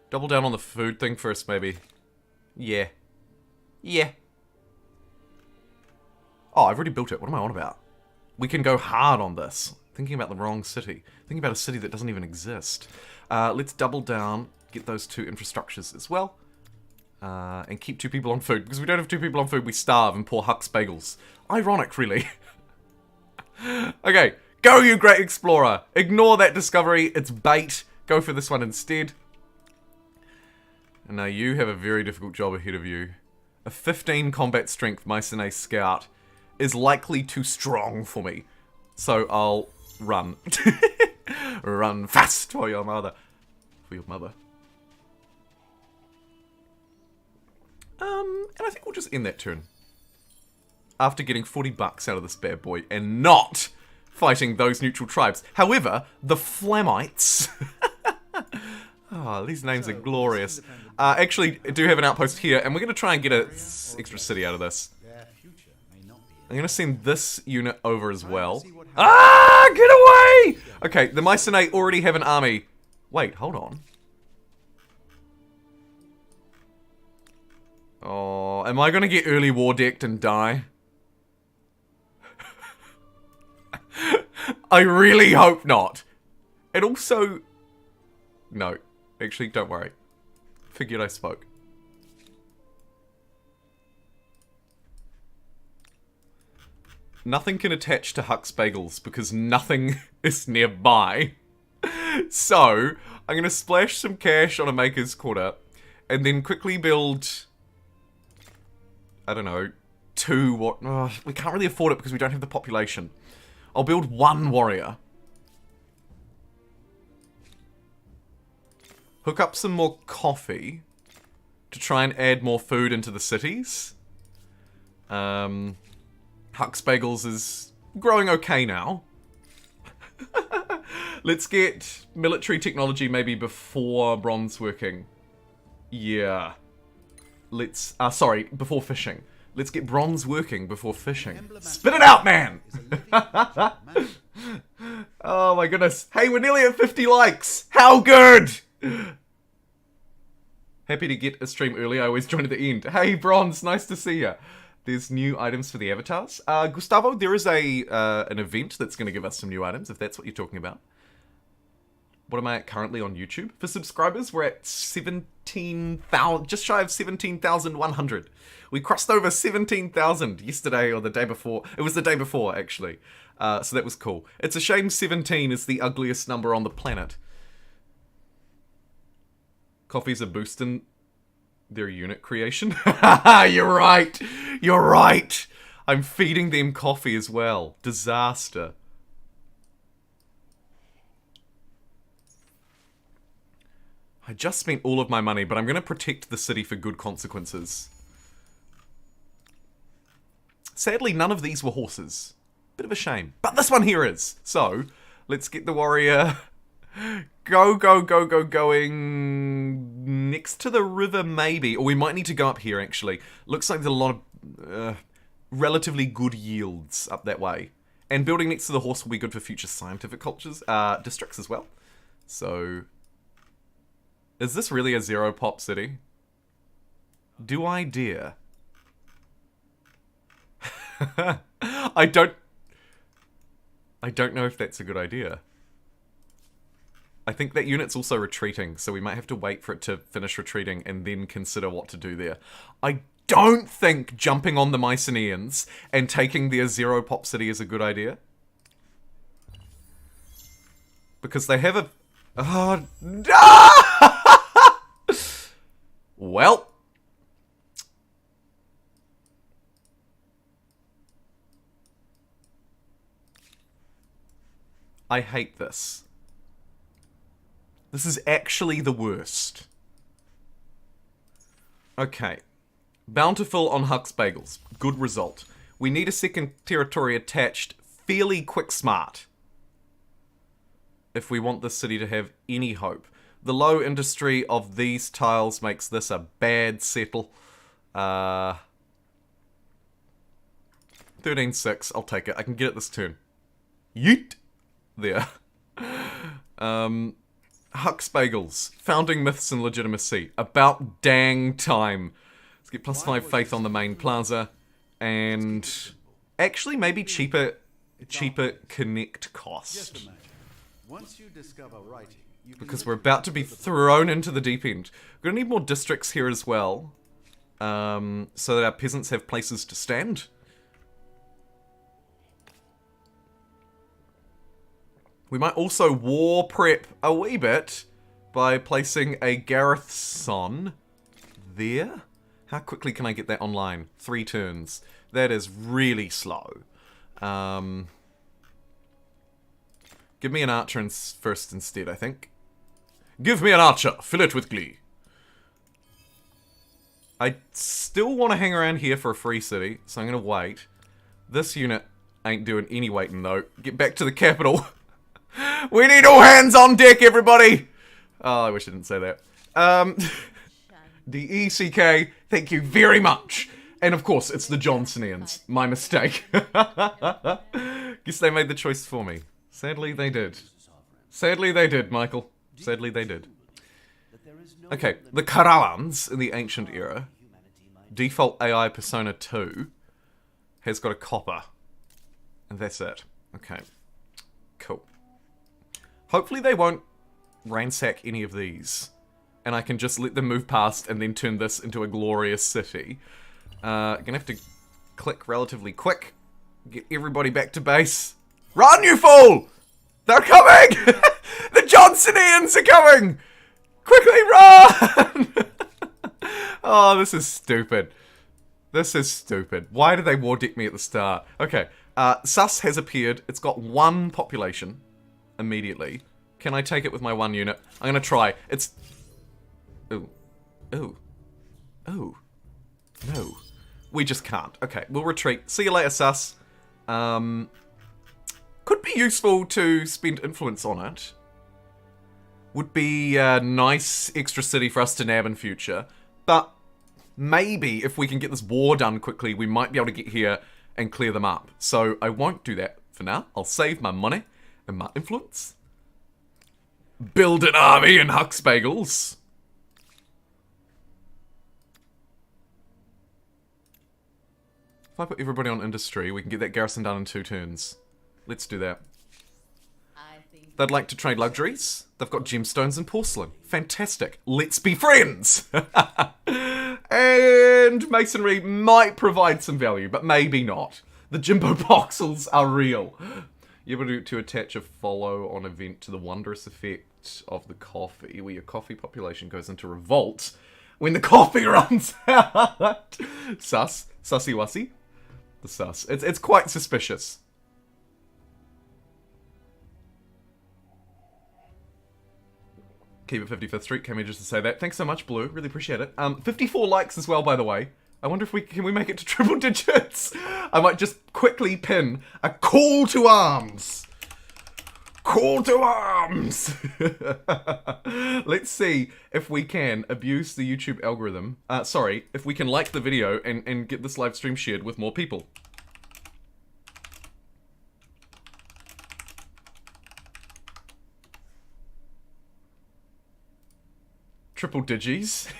Double down on the food thing first, maybe. Yeah. Yeah. Oh, I've already built it. What am I on about? We can go hard on this. Thinking about the wrong city. Thinking about a city that doesn't even exist. Let's double down. Get those 2 infrastructures as well. And keep 2 people on food. Because we don't have 2 people on food, we starve and poor Huck's bagels. Ironic, really. Okay, go you great explorer. Ignore that discovery, it's bait. Go for this one instead. And now you have a very difficult job ahead of you. A 15 combat strength Mycenae scout is likely too strong for me. So I'll run. Run fast for your mother. For your mother. And I think we'll just end that turn. After getting 40 bucks out of this bad boy and not fighting those neutral tribes. However, the Flamites... Oh, these names are glorious. Actually, do have an outpost here, and we're going to try and get an extra city out of this. I'm going to send this unit over as well. Ah, get away! Okay, the Mycenae already have an army. Wait, hold on. Oh, am I going to get early war decked and die? I really hope not. And also... No. Actually, don't worry. Figured I spoke. Nothing can attach to Huck's bagels because nothing is nearby. So, I'm going to splash some cash on a maker's quarter and then quickly build... I don't know, 2 what? We can't really afford it because we don't have the population. I'll build 1 warrior. Hook up some more coffee to try and add more food into the cities. Huck's Bagels is growing okay now. Let's get military technology maybe before bronze working. Yeah. Let's, sorry, before fishing. Let's get bronze working before fishing. Spit it out, man! Oh my goodness. Hey, we're nearly at 50 likes! How good! Happy to get a stream early, I always join at the end. Hey, Bronze, nice to see ya. There's new items for the avatars. Gustavo, there is an event that's going to give us some new items, if that's what you're talking about. What am I at currently on YouTube? For subscribers, we're at 17,000, just shy of 17,100. We crossed over 17,000 yesterday or the day before. It was the day before, actually. So that was cool. It's a shame 17 is the ugliest number on the planet. Coffee's a boost in their unit creation. You're right. You're right. I'm feeding them coffee as well. Disaster. I just spent all of my money, but I'm going to protect the city for good consequences. Sadly, none of these were horses. Bit of a shame. But this one here is. So, let's get the warrior... going next to the river maybe. Or we might need to go up here actually. Looks like there's a lot of... relatively good yields up that way. And building next to the horse will be good for future scientific cultures, districts as well. So, is this really a zero pop city? Do I dare? I don't know if that's a good idea. I think that unit's also retreating, so we might have to wait for it to finish retreating and then consider what to do there. I don't think jumping on the Mycenaeans and taking their zero pop city is a good idea. Because they have a... Well... I hate this. This is actually the worst. Okay. Bountiful on Huck's Bagels. Good result. We need a second territory attached fairly quick smart. If we want this city to have any hope. The low industry of these tiles makes this a bad settle. 13-6. I'll take it. I can get it this turn. Yeet! There. Huck's Bagels. Founding myths and legitimacy. About dang time. Let's get +5 faith on the main plaza. And actually maybe cheaper connect cost. Because we're about to be thrown into the deep end. We're gonna need more districts here as well. So that our peasants have places to stand. We might also war prep a wee bit by placing a Garethson there. How quickly can I get that online? 3 turns. That is really slow. Give me an archer first instead, I think. Give me an archer! Fill it with glee. I still want to hang around here for a free city, so I'm going to wait. This unit ain't doing any waiting though. Get back to the capital. We need all hands on deck, everybody! Oh, I wish I didn't say that. DECK, thank you very much. And of course, it's the Johnsonians. My mistake. Guess they made the choice for me. Sadly, they did. Sadly, they did, Michael. Sadly, they did. Okay, the Karawans in the ancient era. Default AI Persona 2 has got a copper. And that's it. Okay. Cool. Hopefully they won't ransack any of these. And I can just let them move past and then turn this into a glorious city. Gonna have to click relatively quick. Get everybody back to base. Run, you fool! They're coming! The Johnsonians are coming! Quickly run! Oh, this is stupid. This is stupid. Why did they war deck me at the start? Okay, Sus has appeared. It's got 1 population. Immediately. Can I take it with my 1 unit? I'm gonna try. It's... Ooh. Ooh. Ooh. No. We just can't. Okay, we'll retreat. See you later, Sus. Could be useful to spend influence on it. Would be a nice extra city for us to nab in future. But maybe if we can get this war done quickly, we might be able to get here and clear them up. So I won't do that for now. I'll save my money and my influence. Build an army in Huck's Bagels. If I put everybody on industry, we can get that garrison done in 2 turns. Let's do that. They'd like to trade luxuries. They've got gemstones and porcelain. Fantastic. Let's be friends! And masonry might provide some value, but maybe not. The JumboPixels are real. You're able to attach a follow on event to the wondrous effect of the coffee, where your coffee population goes into revolt when the coffee runs out. Sus. Sussy wussy. The sus. It's quite suspicious. Keep it 55th Street, came here just to say that. Thanks so much, Blue. Really appreciate it. 54 likes as well, by the way. I wonder if can we make it to triple digits? I might just quickly pin a call to arms. Call to arms! Let's see if we can abuse the YouTube algorithm. If we can like the video and get this live stream shared with more people. Triple digis.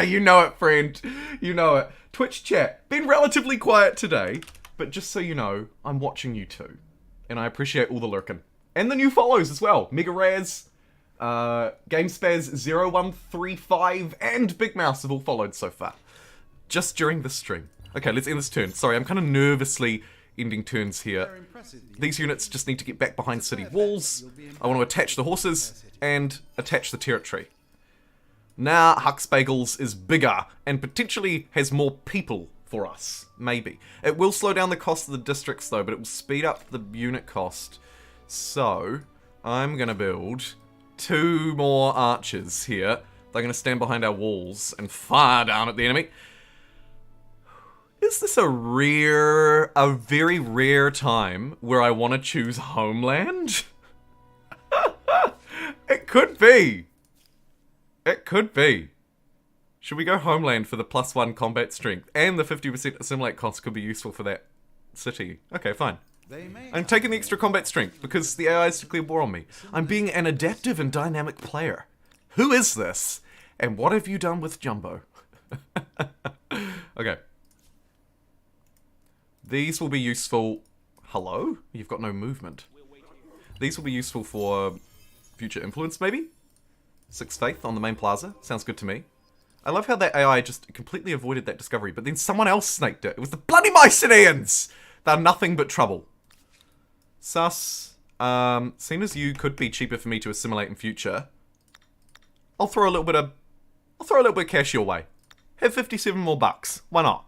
You know it, friend. You know it. Twitch chat. Been relatively quiet today, but just so you know, I'm watching you too. And I appreciate all the lurking. And the new follows as well. Mega Raz, GameSpaz0135, and Big Mouse have all followed so far. Just during this stream. Okay, let's end this turn. Sorry, I'm kind of nervously ending turns here. These units just need to get back behind city walls. I want to attach the horses and attach the territory. Now, Huxbagels is bigger and potentially has more people for us. Maybe. It will slow down the cost of the districts though, but it will speed up the unit cost. So, I'm going to build 2 more archers here. They're going to stand behind our walls and fire down at the enemy. Is this a very rare time where I want to choose homeland? It could be. It could be. Should we go homeland for the +1 combat strength? And the 50% assimilate cost could be useful for that city. Okay, fine. I'm taking the extra combat strength because the AI is declared war on me. I'm being an adaptive and dynamic player. Who is this? And what have you done with Jumbo? Okay. These will be useful... Hello? You've got no movement. These will be useful for future influence, maybe? 6th Faith on the main plaza. Sounds good to me. I love how that AI just completely avoided that discovery, but then someone else snaked it. It was the bloody Mycenaeans! They're nothing but trouble. Sus. Seeing as you could be cheaper for me to assimilate in future, I'll throw a little bit of cash your way. Have 57 more bucks. Why not?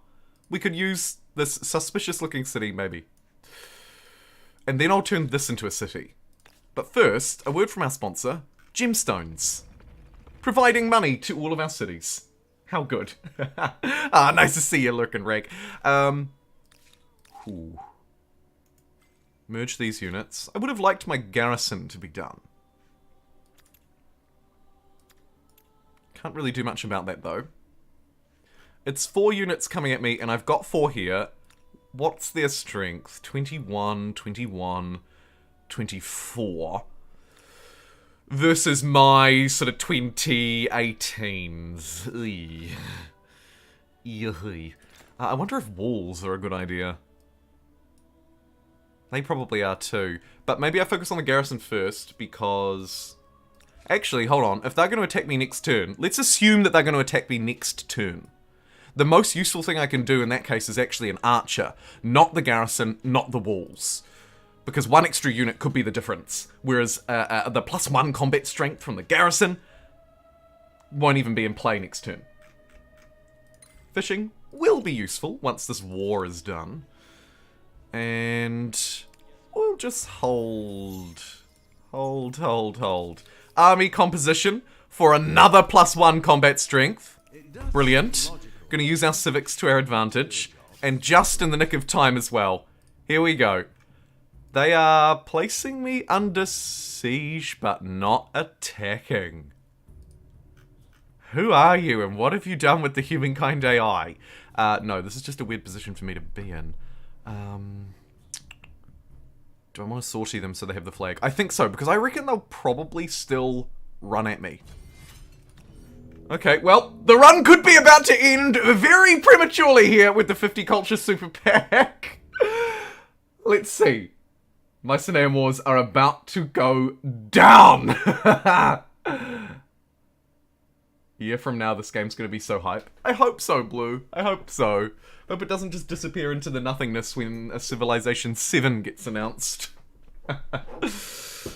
We could use this suspicious looking city, maybe. And then I'll turn this into a city. But first, a word from our sponsor, Gemstones. Providing money to all of our cities. How good. Ah, nice to see you, lurking rag. Merge these units. I would have liked my garrison to be done. Can't really do much about that, though. It's 4 units coming at me, and I've got 4 here. What's their strength? 21, 21, 24. Versus my sort of 2018s. I wonder if walls are a good idea. They probably are too. But maybe I focus on the garrison first because... Actually, hold on. If they're going to attack me next turn, let's assume that they're going to attack me next turn. The most useful thing I can do in that case is actually an archer. Not the garrison, not the walls. Because 1 extra unit could be the difference. Whereas the +1 combat strength from the garrison won't even be in play next turn. Fishing will be useful once this war is done. And we'll just hold. Army composition for another +1 combat strength. Brilliant. Gonna use our civics to our advantage. And just in the nick of time as well. Here we go. They are placing me under siege, but not attacking. Who are you, and what have you done with the Humankind AI? No, this is just a weird position for me to be in. Do I want to sortie them so they have the flag? I think so, because I reckon they'll probably still run at me. Okay, well, the run could be about to end very prematurely here with the 50 Culture Super Pack. Let's see. Mycenae Wars are about to go down! A year from now, this game's gonna be so hype. I hope so, Blue. I hope so. Hope it doesn't just disappear into the nothingness when a Civilization 7 gets announced.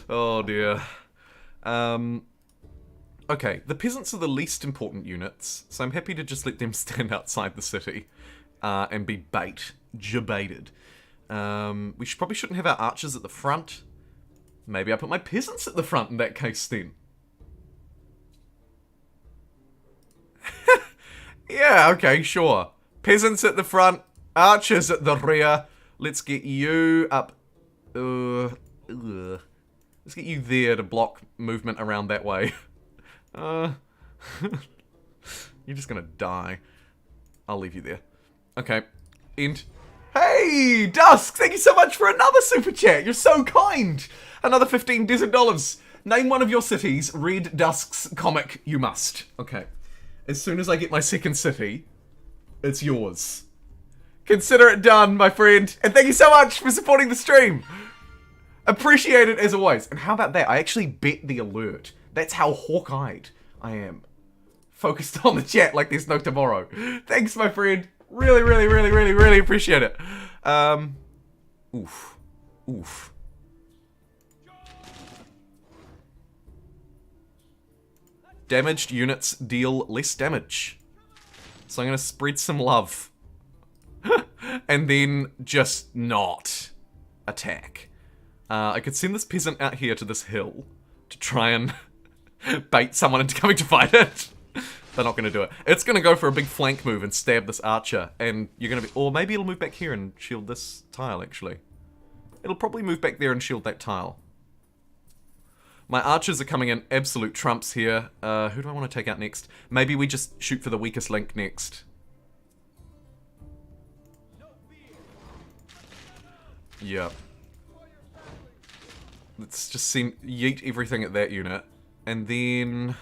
Oh dear. Okay, the peasants are the least important units, so I'm happy to just let them stand outside the city and be baited. We probably shouldn't have our archers at the front. Maybe I put my peasants at the front in that case then. Yeah, okay, sure. Peasants at the front, archers at the rear. Let's get you up. This Let's get you there to block movement around that way. You're just gonna die. I'll leave you there. Okay. End. Hey, Dusk! Thank you so much for another super chat. You're so kind. Another 15 desert dollars. Name one of your cities. Read Dusk's comic. You must. Okay. As soon as I get my second city, it's yours. Consider it done, my friend. And thank you so much for supporting the stream. Appreciate it as always. And how about that? I actually bet the alert. That's how hawk-eyed I am. Focused on the chat like there's no tomorrow. Thanks, my friend. Really, really, really, really, really appreciate it. Oof. Oof. Damaged units deal less damage. So I'm gonna spread some love. And then just not attack. I could send this peasant out here to this hill to try and bait someone into coming to fight it. They're not gonna do it. It's gonna go for a big flank move and stab this archer, and you're gonna be, or maybe it'll move back here and shield this tile, actually. It'll probably move back there and shield that tile. My archers are coming in absolute trumps here. Who do I want to take out next? Maybe we just shoot for the weakest link next. Yeah. Let's just yeet everything at that unit. And then...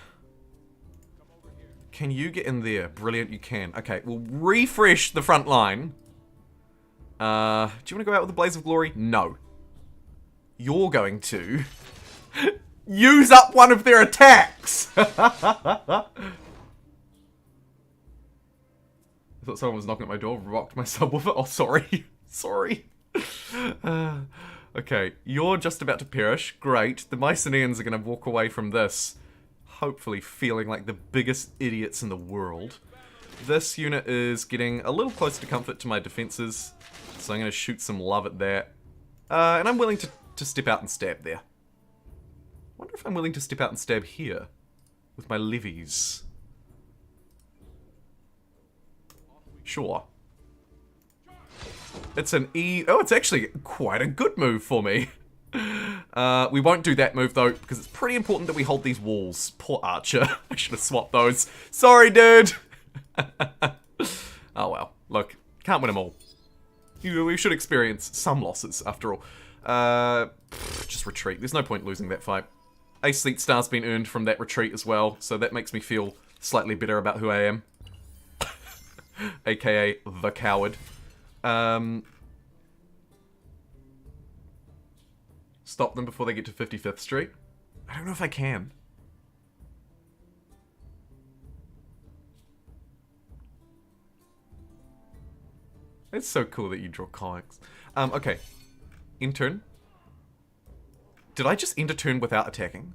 Can you get in there? Brilliant, you can. Okay, we'll refresh the front line. Do you want to go out with the Blaze of Glory? No. You're going to... use up one of their attacks! I thought someone was knocking at my door, rocked my subwoofer. Oh, sorry. Sorry. Okay, you're just about to perish. Great. The Mycenaeans are going to walk away from this, hopefully feeling like the biggest idiots in the world. This unit is getting a little closer to comfort to my defenses, so I'm going to shoot some love at that. And I'm willing to step out and stab there. Wonder if I'm willing to step out and stab here with my levies. Sure. It's an E... Oh, it's actually quite a good move for me. We won't do that move, though, because it's pretty important that we hold these walls. Poor Archer. I should have swapped those. Sorry, dude. Oh, well. Look, can't win them all. We should experience some losses, after all. Just retreat. There's no point losing that fight. A Sleet Star's been earned from that retreat as well, so that makes me feel slightly better about who I am. AKA the coward. Stop them before they get to 55th Street? I don't know if I can. It's so cool that you draw comics. Okay. End turn. Did I just end a turn without attacking?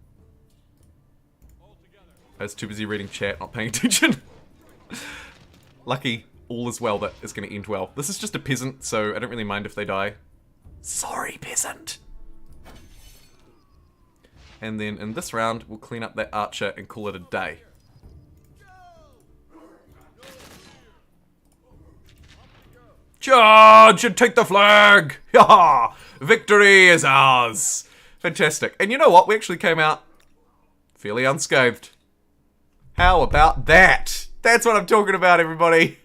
I was too busy reading chat, not paying attention. Lucky, all is well that is going to end well. This is just a peasant, so I don't really mind if they die. Sorry, peasant. And then in this round, we'll clean up that archer and call it a day. Charge and take the flag! Ha! Victory is ours! Fantastic. And you know what? We actually came out fairly unscathed. How about that? That's what I'm talking about, everybody.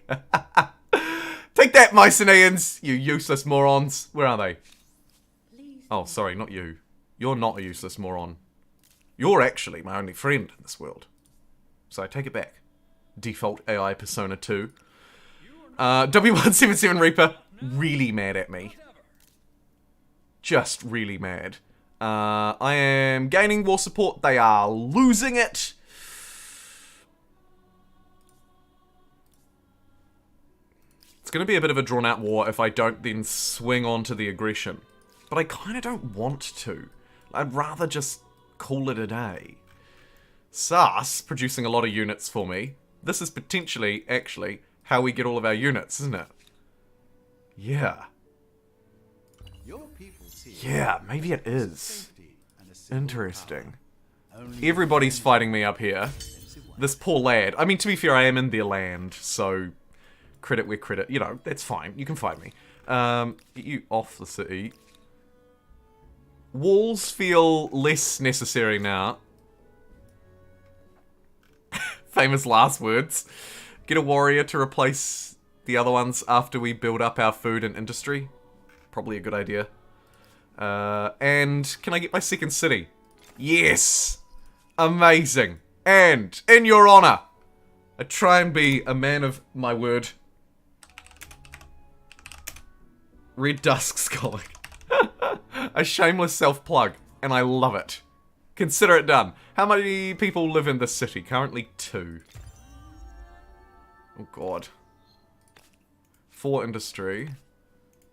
Take that, Mycenaeans, you useless morons. Where are they? Oh, sorry, not you. You're not a useless moron. You're actually my only friend in this world. So I take it back. Default AI Persona 2. W177 Reaper, really mad at me. Just really mad. I am gaining war support. They are losing it. It's going to be a bit of a drawn-out war if I don't then swing on to the aggression. But I kind of don't want to. I'd rather just call it a day. SAS producing a lot of units for me. This is potentially, actually, how we get all of our units, isn't it? Yeah. Yeah, maybe it is. Interesting. Everybody's fighting me up here. This poor lad. I mean, to be fair, I am in their land, so credit where credit. You know, that's fine. You can fight me. Get you off the city. Walls feel less necessary now. Famous last words. Get a warrior to replace the other ones after we build up our food and industry. Probably a good idea. And can I get my second city? Yes! Amazing. And, in your honor, I try and be a man of my word. Red Dusk's comic. A shameless self-plug, and I love it. Consider it done. How many people live in this city? Currently 2. Oh god. 4 industry.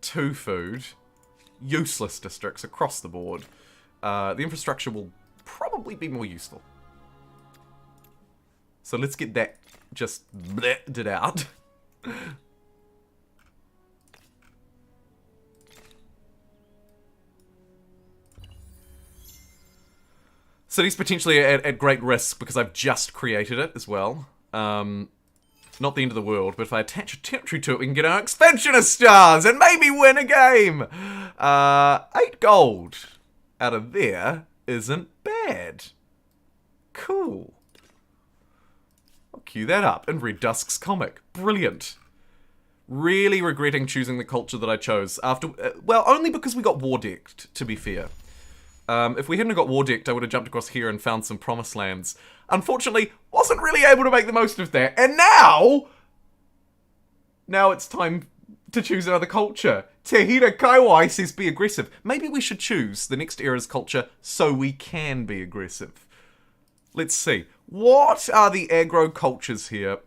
2 food. Useless districts across the board. The infrastructure will probably be more useful. So let's get that just bled out. City's potentially at great risk because I've just created it as well. Not the end of the world, but if I attach a territory to it, we can get our expansionist stars and maybe win a game. 8 gold out of there isn't bad. Cool. I'll cue that up in Red Dusk's comic. Brilliant. Really regretting choosing the culture that I chose after, well, only because we got war decked, to be fair. If we hadn't got war decked, I would have jumped across here and found some promised lands. Unfortunately, wasn't really able to make the most of that. And now it's time to choose another culture. Tehira Kaiwai says be aggressive. Maybe we should choose the next era's culture so we can be aggressive. Let's see. What are the aggro cultures here?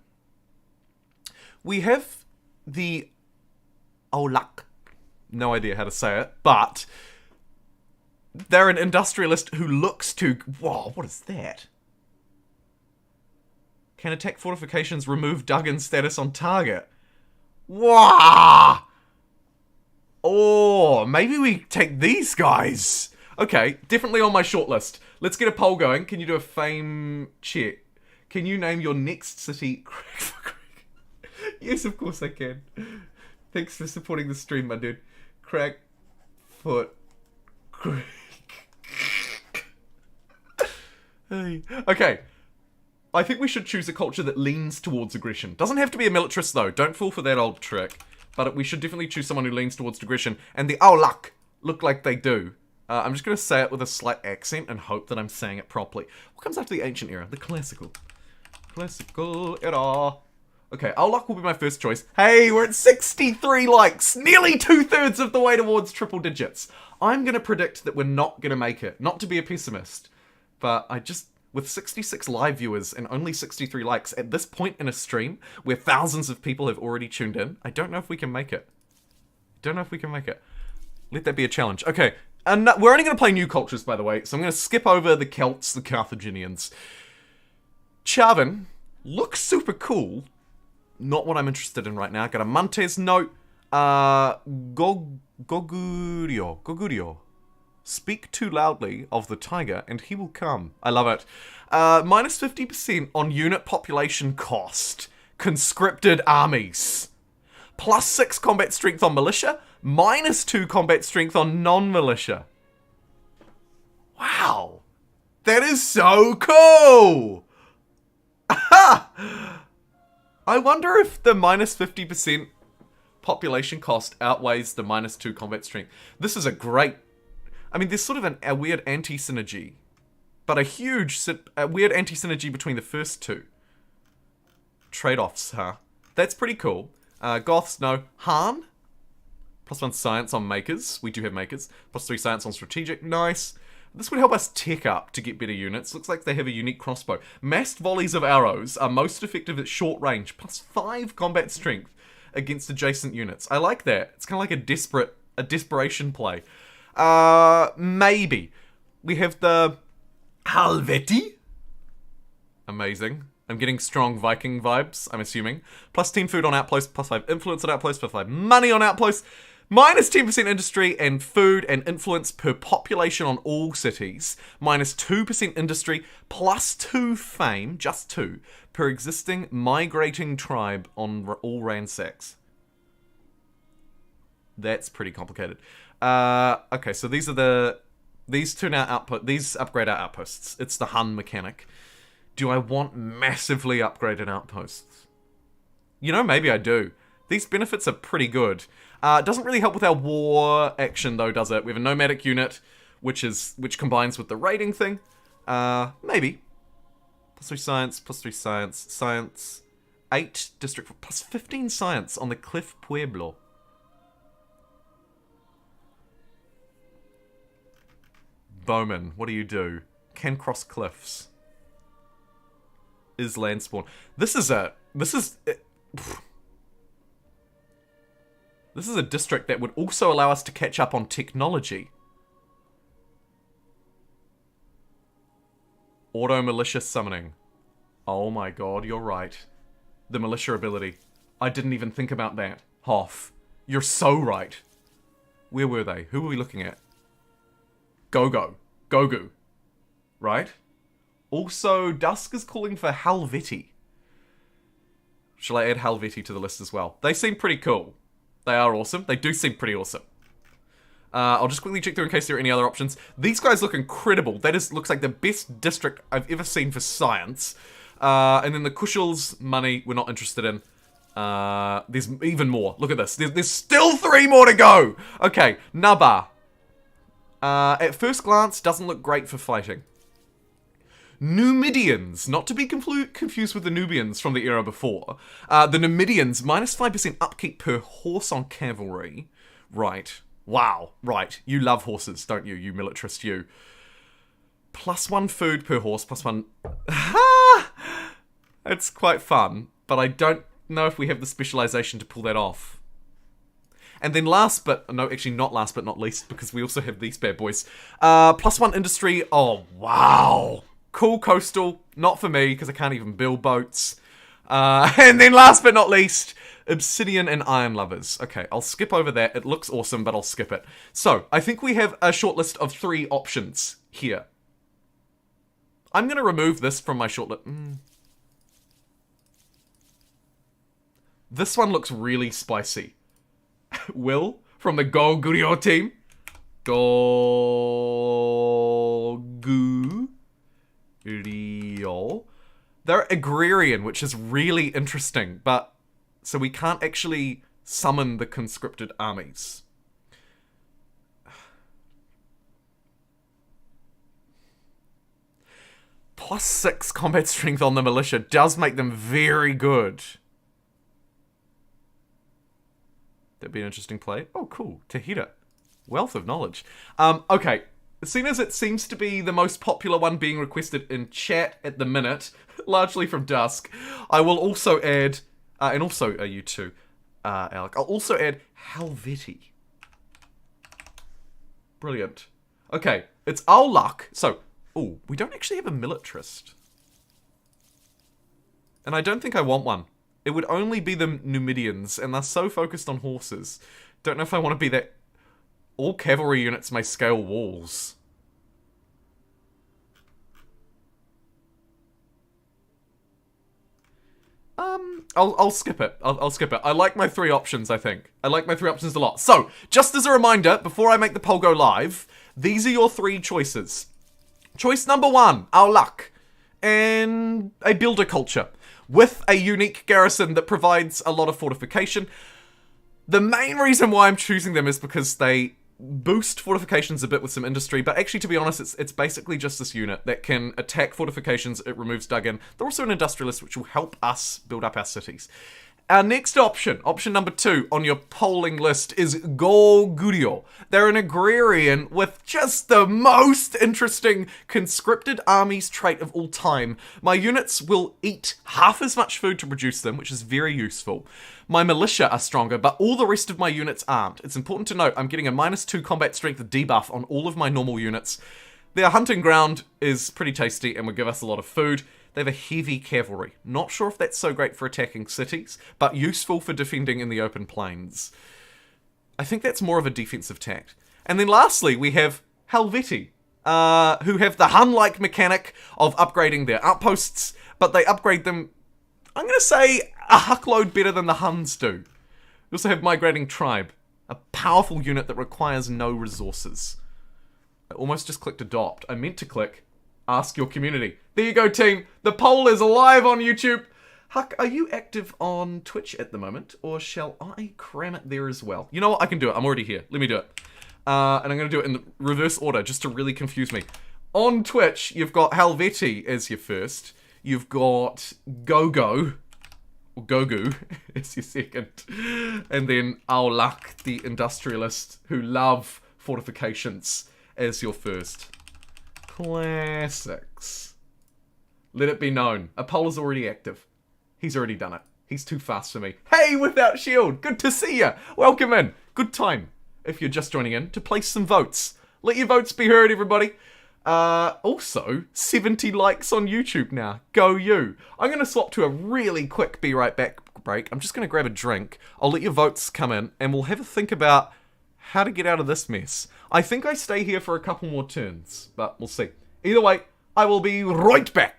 We have the Aulak. No idea how to say it, but they're an industrialist who looks to... Whoa, what is that? Can attack fortifications remove Duggan status on target? Wow! Oh, maybe we take these guys. Okay, definitely on my shortlist. Let's get a poll going. Can you do a fame check? Can you name your next city? Yes, of course I can. Thanks for supporting the stream, my dude. Crackfoot Creek. Hey. Okay. I think we should choose a culture that leans towards aggression. Doesn't have to be a militarist, though. Don't fall for that old trick. But we should definitely choose someone who leans towards aggression. And the Aulak look like they do. I'm just going to say it with a slight accent and hope that I'm saying it properly. What comes after the ancient era? The classical. Classical era. Okay, Aulak will be my first choice. Hey, we're at 63 likes. Nearly 2/3 of the way towards triple digits. I'm going to predict that we're not going to make it. Not to be a pessimist. But I just... With 66 live viewers and only 63 likes, at this point in a stream, where thousands of people have already tuned in, I don't know if we can make it. Let that be a challenge. Okay, and we're only going to play new cultures, by the way, so I'm going to skip over the Celts, the Carthaginians. Chavin looks super cool. Not what I'm interested in right now. Got a Montes note. Gogurio. Speak too loudly of the tiger and he will come. I love it. Minus 50% on unit population cost. Conscripted armies. Plus 6 combat strength on militia. Minus 2 combat strength on non-militia. Wow. That is so cool. I wonder if the minus 50% population cost outweighs the minus 2 combat strength. This is a great... I mean, there's sort of a weird anti-synergy. But a weird anti-synergy between the first two. Trade-offs, huh? That's pretty cool. Goths, no. Han? +1 science on makers. We do have makers. +3 science on strategic. Nice. This would help us tech up to get better units. Looks like they have a unique crossbow. Massed volleys of arrows are most effective at short range. +5 combat strength against adjacent units. I like that. It's kind of like a desperation play. Maybe. We have the Helveti. Amazing. I'm getting strong Viking vibes, I'm assuming. +10 food on outpost, +5 influence on outpost, +5 money on outpost. Minus 10% industry and food and influence per population on all cities. Minus 2% industry, +2 fame, just 2, per existing migrating tribe on all ransacks. That's pretty complicated. Okay, so these are the These upgrade our outposts. It's the Hun mechanic. Do I want massively upgraded outposts? You know, maybe I do. These benefits are pretty good. It doesn't really help with our war action though, does it? We have a nomadic unit, which combines with the raiding thing. Maybe. +3 science, +3 science, science. 8 district, +15 science on the Cliff Pueblo. Bowman, what do you do? Can cross cliffs. Is land spawn. This is a district that would also allow us to catch up on technology. Auto militia summoning. Oh my god, you're right. The militia ability. I didn't even think about that. Hoff, you're so right. Where were they? Who were we looking at? Gogu. Right? Also, Dusk is calling for Helvetii. Shall I add Helvetii to the list as well? They seem pretty cool. They are awesome. They do seem pretty awesome. I'll just quickly check through in case there are any other options. These guys look incredible. That looks like the best district I've ever seen for science. And then the Kushals, money, we're not interested in. There's even more. Look at this. There's still 3 more to go! Okay, Naba. At first glance, doesn't look great for fighting. Numidians, not to be confused with the Nubians from the era before. The Numidians, -5% upkeep per horse on cavalry. Right. Wow. Right. You love horses, don't you? You militarist, you. +1 food per horse, +1... It's quite fun, but I don't know if we have the specialization to pull that off. And then actually not last but not least, because we also have these bad boys. +1 industry, oh wow. Cool coastal, not for me, because I can't even build boats. And then last but not least, obsidian and iron lovers. Okay, I'll skip over that. It looks awesome, but I'll skip it. So, I think we have a short list of 3 options here. I'm going to remove this from my short list. This one looks really spicy. Will, from the Goguryeo team. Goguryeo. They're agrarian, which is really interesting, but... So we can't actually summon the conscripted armies. +6 combat strength on the militia does make them very good. That'd be an interesting play. Oh, cool. Tahita. Wealth of knowledge. Okay. Seeing as it seems to be the most popular one being requested in chat at the minute, largely from Dusk, I will also add, and also you too, Alec, I'll also add Helvetii. Brilliant. Okay, it's our luck. So, we don't actually have a militarist. And I don't think I want one. It would only be the Numidians, and they're so focused on horses. Don't know if I want to be that... All cavalry units may scale walls. I'll skip it. I'll skip it. I like my 3 options, I think. I like my 3 options a lot. So, just as a reminder, before I make the poll go live, these are your 3 choices. Choice number 1, our luck. And a builder culture. With a unique garrison that provides a lot of fortification. The main reason why I'm choosing them is because they boost fortifications a bit with some industry, but actually, to be honest, it's basically just this unit that can attack fortifications, it removes dug-in. They're also an industrialist, which will help us build up our cities. Our next option number 2 on your polling list is Goguryeo. They're an agrarian with just the most interesting conscripted armies trait of all time. My units will eat half as much food to produce them, which is very useful. My militia are stronger, but all the rest of my units aren't. It's important to note I'm getting a -2 combat strength debuff on all of my normal units. Their hunting ground is pretty tasty and will give us a lot of food. They have a heavy cavalry. Not sure if that's so great for attacking cities, but useful for defending in the open plains. I think that's more of a defensive tact. And then lastly, we have Helvetii, who have the Hun-like mechanic of upgrading their outposts, but they upgrade them, I'm going to say, a huckload better than the Huns do. We also have Migrating Tribe, a powerful unit that requires no resources. I almost just clicked adopt. I meant to click ask your community. There you go, team. The poll is live on YouTube. Huck, are you active on Twitch at the moment, or shall I cram it there as well? You know what? I can do it. I'm already here. Let me do it. And I'm going to do it in the reverse order, just to really confuse me. On Twitch, you've got Helveti as your first. You've got Gogo, or Gogu as your second. And then Aulak, the industrialist who love fortifications, as your first. Classics. Let it be known. A poll is already active. He's already done it. He's too fast for me. Hey, Without Shield! Good to see ya! Welcome in. Good time, if you're just joining in, to place some votes. Let your votes be heard, everybody. Also, 70 likes on YouTube now. Go you. I'm going to swap to a really quick be right back break. I'm just going to grab a drink. I'll let your votes come in, and we'll have a think about how to get out of this mess. I think I stay here for a couple more turns, but we'll see. Either way, I will be right back.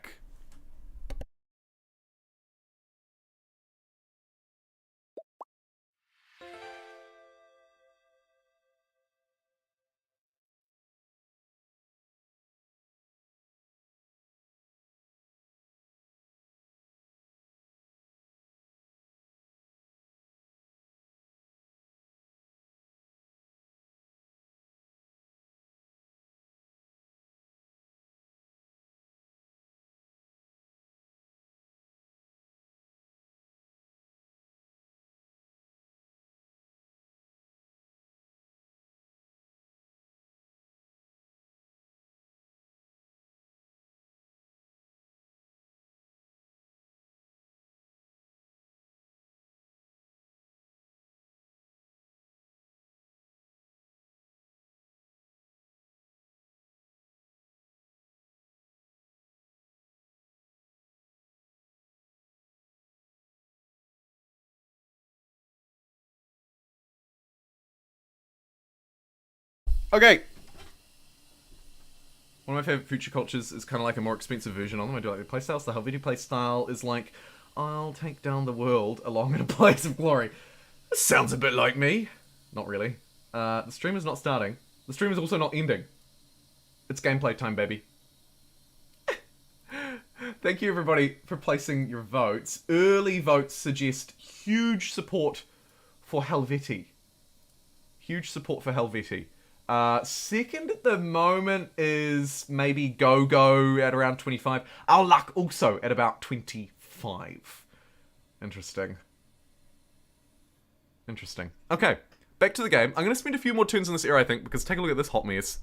Okay. One of my favorite future cultures is kind of like a more expensive version of them. I do like the playstyles. The Helveti playstyle is like, I'll take down the world along in a blaze of glory. This sounds a bit like me. Not really. The stream is not starting. The stream is also not ending. It's gameplay time, baby. Thank you, everybody, for placing your votes. Early votes suggest huge support for Helveti. Huge support for Helveti. Second at the moment is maybe Go-Go at around 25. Our Luck also at about 25. Interesting. Interesting. Okay, back to the game. I'm going to spend a few more turns in this area, I think, because take a look at this hot mess.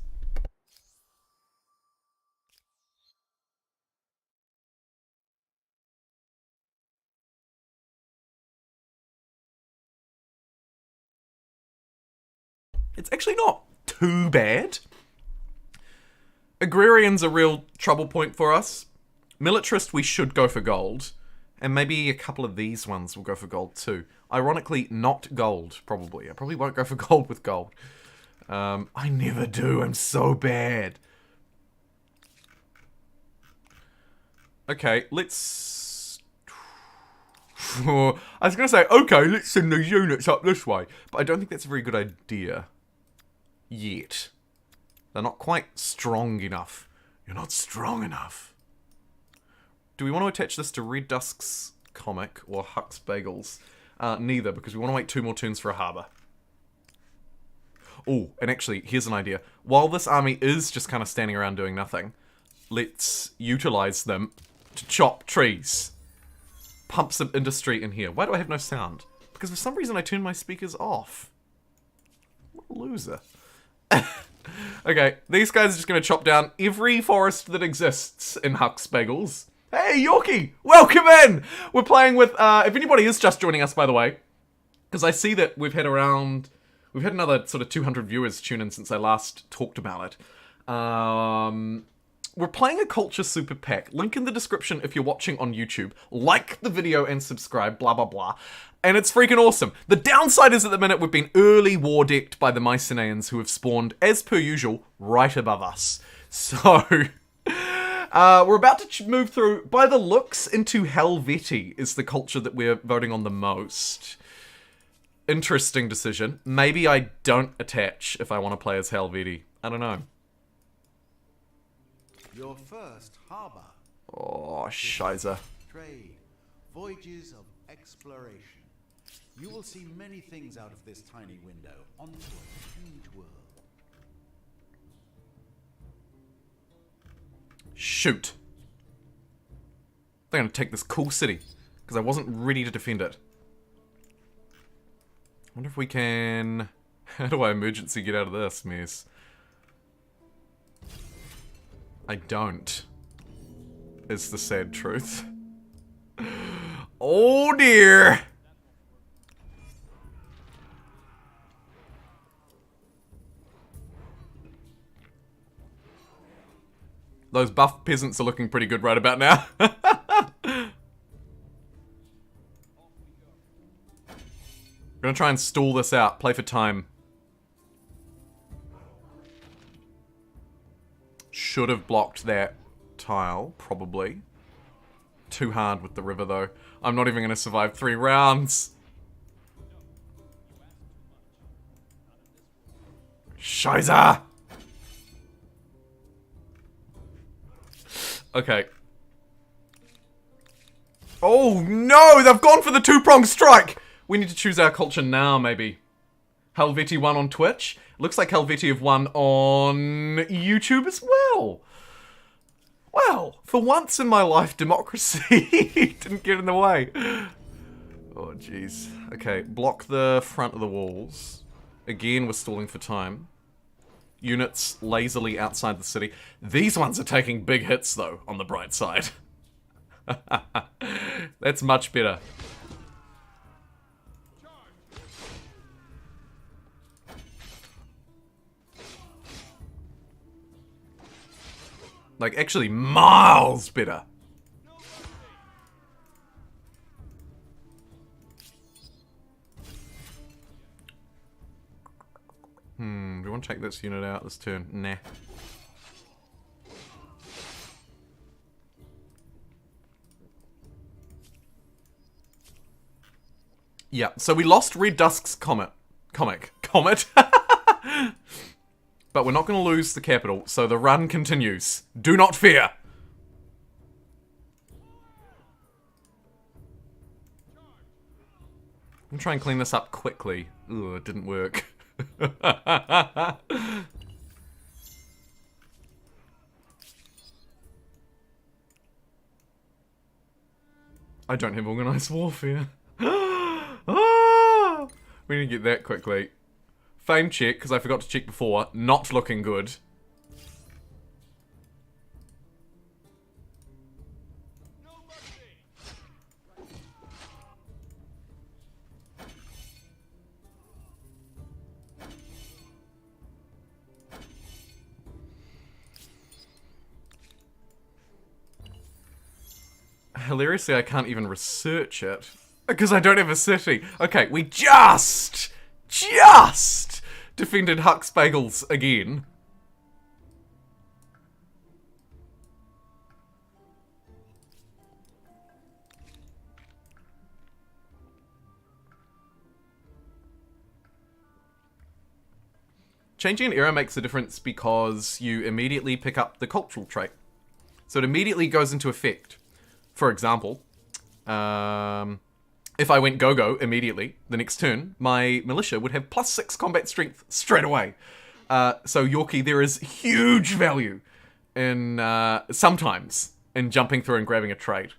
It's actually not too bad. Agrarian's a real trouble point for us. Militarist, we should go for gold. And maybe a couple of these ones will go for gold too. Ironically, not gold, probably. I probably won't go for gold with gold. I never do. I'm so bad. Okay, let's... I was going to say, okay, let's send these units up this way. But I don't think that's a very good idea. Yet. They're not quite strong enough. You're not strong enough. Do we want to attach this to Red Dusk's comic or Huck's Bagels? Neither, because we want to wait 2 more turns for a harbour. Oh, and actually, here's an idea. While this army is just kind of standing around doing nothing, let's utilize them to chop trees. Pump some industry in here. Why do I have no sound? Because for some reason I turned my speakers off. What a loser. Okay, these guys are just going to chop down every forest that exists in Huck's Bagels. Hey, Yorkie! Welcome in! We're playing with, if anybody is just joining us, by the way, because I see that we've had another sort of 200 viewers tune in since I last talked about it. We're playing a Culture Super Pack. Link in the description if you're watching on YouTube. Like the video and subscribe, blah, blah, blah. And it's freaking awesome. The downside is at the minute we've been early war decked by the Mycenaeans who have spawned, as per usual, right above us. So, we're about to move through, by the looks, into Helveti is the culture that we're voting on the most. Interesting decision. Maybe I don't attach if I want to play as Helveti. I don't know. Your first harbor. Oh, Shiza. Trade. Voyages of exploration. You will see many things out of this tiny window onto a huge world. Shoot. They're gonna take this cool city, because I wasn't ready to defend it. I wonder if we can... How do I emergency get out of this mess? I don't. Is the sad truth. Oh dear! Those buff peasants are looking pretty good right about now. I'm gonna try and stall this out, play for time. Should have blocked that tile, probably. Too hard with the river, though. I'm not even gonna survive 3 rounds. Shiza! Okay. Oh no! They've gone for the 2-pronged strike! We need to choose our culture now, maybe. Helveti won on Twitch. Looks like Helveti have won on YouTube as well. Well, for once in my life, democracy didn't get in the way. Oh, jeez. Okay, block the front of the walls. Again, we're stalling for time. Units lazily outside the city. These ones are taking big hits, though, on the bright side. That's much better. Like, actually, miles better. Do we want to take this unit out this turn? Nah. Yeah, so we lost Red Dusk's comet. But we're not going to lose the capital, so the run continues. Do not fear! I'm going to try and clean this up quickly. Ugh, it didn't work. I don't have organized warfare. Ah! We need to get that quickly. Fame check, because I forgot to check before. Not looking good. Hilariously, I can't even research it. Because I don't have a city. Okay, we just defended Huck's Bagels again. Changing an era makes a difference because you immediately pick up the cultural trait. So it immediately goes into effect. For example, if I went go-go immediately, the next turn, my militia would have +6 combat strength straight away. So Yorkie, there is huge value in, sometimes, in jumping through and grabbing a trait.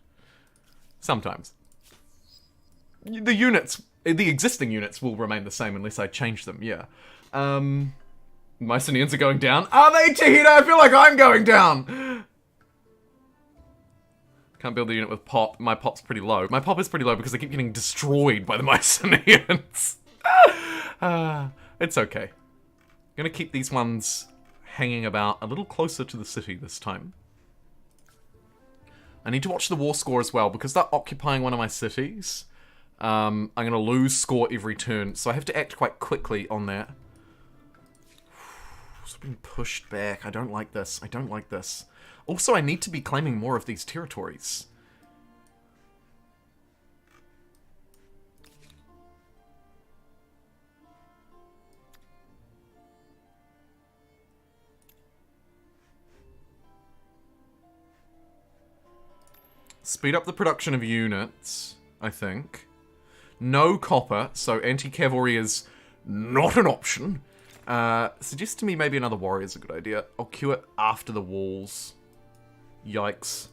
Sometimes. The units, the existing units will remain the same unless I change them, yeah. Mycenaeans are going down. Are they, Tahita? I feel like I'm going down! Can't build the unit with pop. My pop's pretty low. My pop is pretty low because I keep getting destroyed by the Mycenaeans. It's okay. I'm gonna keep these ones hanging about a little closer to the city this time. I need to watch the war score as well because they're occupying one of my cities. I'm gonna lose score every turn, so I have to act quite quickly on that. It's being pushed back. I don't like this. I don't like this. Also, I need to be claiming more of these territories. Speed up the production of units, I think. No copper, so anti-cavalry is not an option. Suggest to me maybe another warrior is a good idea. I'll queue it after the walls. Yikes.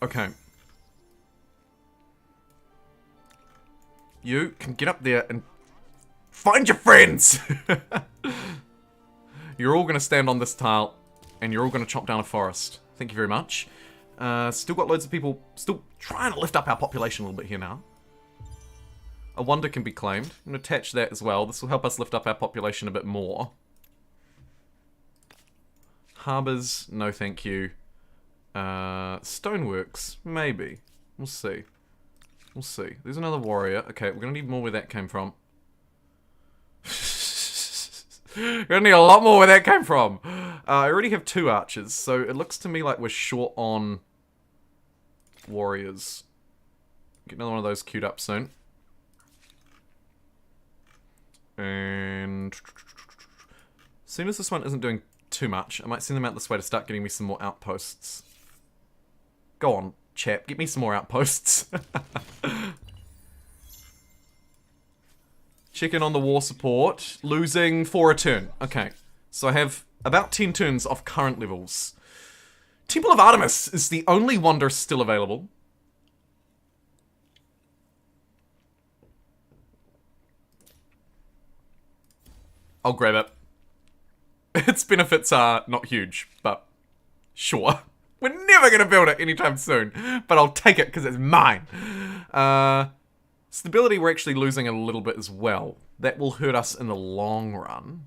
Okay. You can get up there and find your friends! You're all going to stand on this tile, and you're all going to chop down a forest. Thank you very much. Still got loads of people still trying to lift up our population a little bit here now. A wonder can be claimed. I'm going to attach that as well. This will help us lift up our population a bit more. Harbours, no thank you. Stoneworks, maybe. We'll see. We'll see. There's another warrior. Okay, we're going to need more where that came from. We're gonna need a lot more where that came from. I already have 2 archers, so it looks to me like we're short on warriors. Get another one of those queued up soon. And as soon as this one isn't doing too much, I might send them out this way to start getting me some more outposts. Go on, chap, get me some more outposts. Check in on the war support. Losing 4 a turn. Okay. So I have about 10 turns off current levels. Temple of Artemis is the only wonder still available. I'll grab it. Its benefits are not huge, but sure. We're never going to build it anytime soon, but I'll take it because it's mine. Stability we're actually losing a little bit as well. That will hurt us in the long run.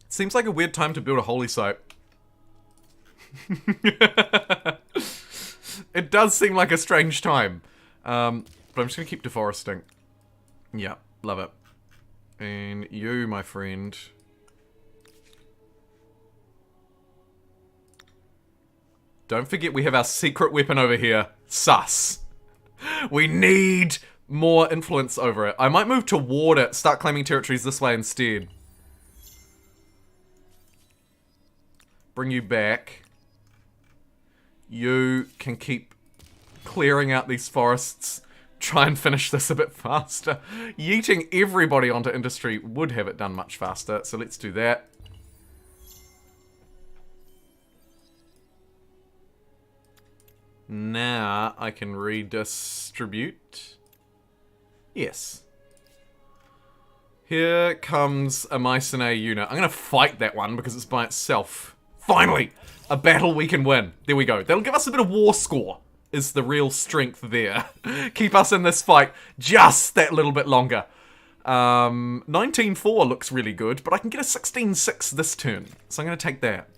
Seems like a weird time to build a holy site. It does seem like a strange time. But I'm just going to keep deforesting. Yeah, love it. And you, my friend... Don't forget we have our secret weapon over here. Sus. We need more influence over it. I might move toward it, start claiming territories this way instead. Bring you back. You can keep clearing out these forests. Try and finish this a bit faster. Yeeting everybody onto industry would have it done much faster, so let's do that. Now I can redistribute. Yes. Here comes a Mycenae unit. I'm gonna fight that one because it's by itself. Finally! A battle we can win. There we go. That'll give us a bit of war score. Is the real strength there. Keep us in this fight just that little bit longer. 19-4 looks really good, but I can get a 16-6 this turn. So I'm gonna take that.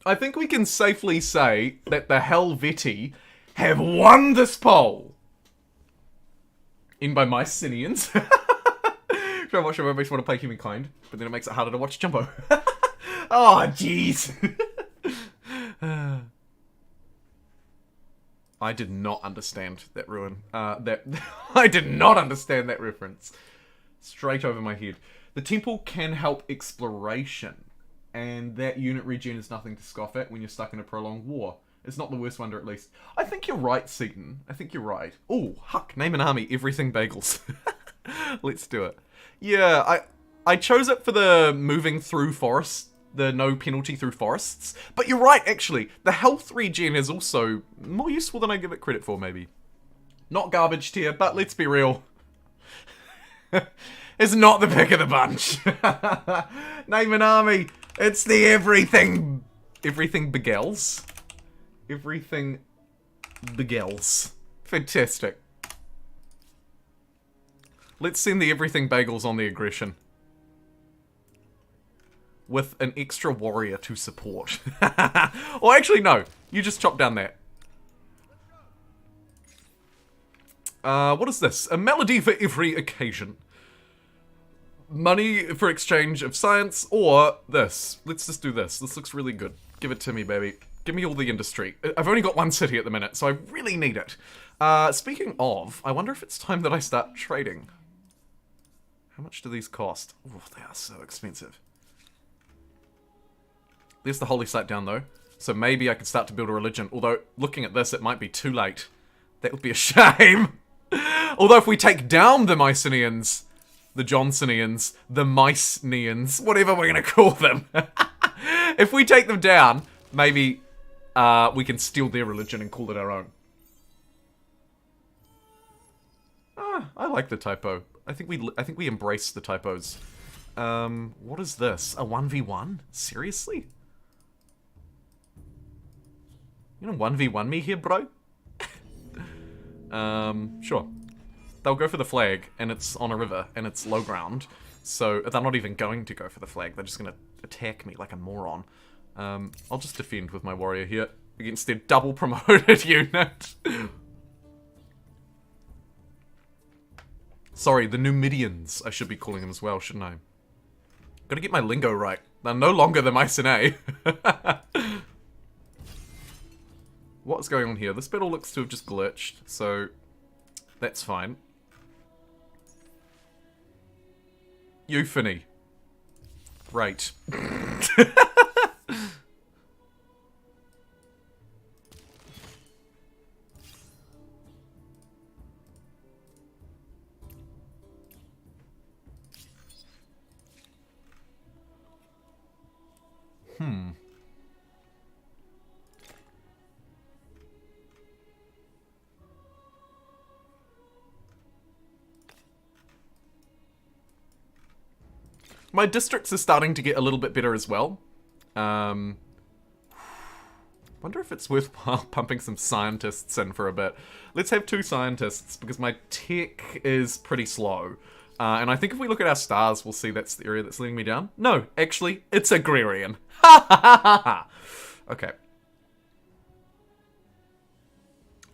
I think we can safely say that the Helvetii have won this poll. In by Mycenaeans. Try and watch show makes me want to play Humankind, but then it makes it harder to watch Jumbo. Oh, jeez. I did not understand that ruin. I did not understand that reference. Straight over my head. The temple can help exploration. And that unit regen is nothing to scoff at when you're stuck in a prolonged war. It's not the worst wonder, at least. I think you're right, Seaton. I think you're right. Oh, huck, name an army, everything bagels. Let's do it. Yeah, I chose it for the moving through forests, the no penalty through forests. But you're right, actually. The health regen is also more useful than I give it credit for, maybe. Not garbage tier, but let's be real. It's not the pick of the bunch. Name an army. It's the everything begels. Everything begels. Fantastic. Let's send the everything bagels on the aggression. With an extra warrior to support. Or actually, no. You just chop down that. What is this? A melody for every occasion. Money for exchange of science, or this. Let's just do this. This looks really good. Give it to me, baby. Give me all the industry. I've only got one city at the minute, so I really need it. Speaking of, I wonder if it's time that I start trading. How much do these cost? Oh, they are so expensive. There's the holy site down, though. So maybe I could start to build a religion. Although, looking at this, it might be too late. That would be a shame. Although if we take down the Mycenaeans, the Johnsonians, the Mycenaeans, whatever we're going to call them. If we take them down, maybe we can steal their religion and call it our own. I like the typo. I think we embrace the typos. What is this? A 1v1? Seriously? You know 1v1 me here, bro? Sure. They'll go for the flag, and it's on a river, and it's low ground. So they're not even going to go for the flag. They're just going to attack me like a moron. I'll just defend with my warrior here against their double promoted unit. Sorry, the Numidians, I should be calling them as well, shouldn't I? Gotta get my lingo right. They're no longer the Mycenae. What's going on here? This battle looks to have just glitched, so that's fine. Euphony. Right. My districts are starting to get a little bit better as well. Wonder if it's worthwhile pumping some scientists in for a bit. Let's have 2 scientists, because my tech is pretty slow. And I think if we look at our stars, we'll see that's the area that's letting me down. No, actually, it's agrarian. Ha ha ha ha ha! Okay.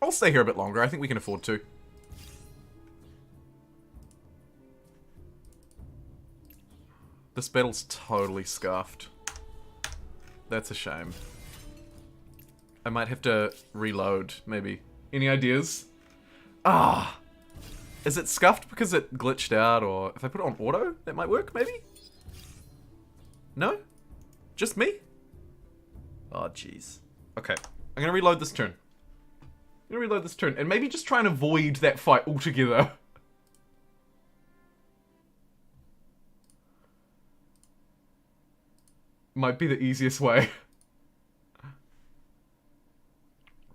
I'll stay here a bit longer. I think we can afford to. This battle's totally scuffed. That's a shame. I might have to reload, maybe. Any ideas? Ah! Is it scuffed because it glitched out, or if I put it on auto, that might work, maybe? No? Just me? Oh, jeez. Okay. I'm gonna reload this turn. And maybe just try and avoid that fight altogether. Might be the easiest way.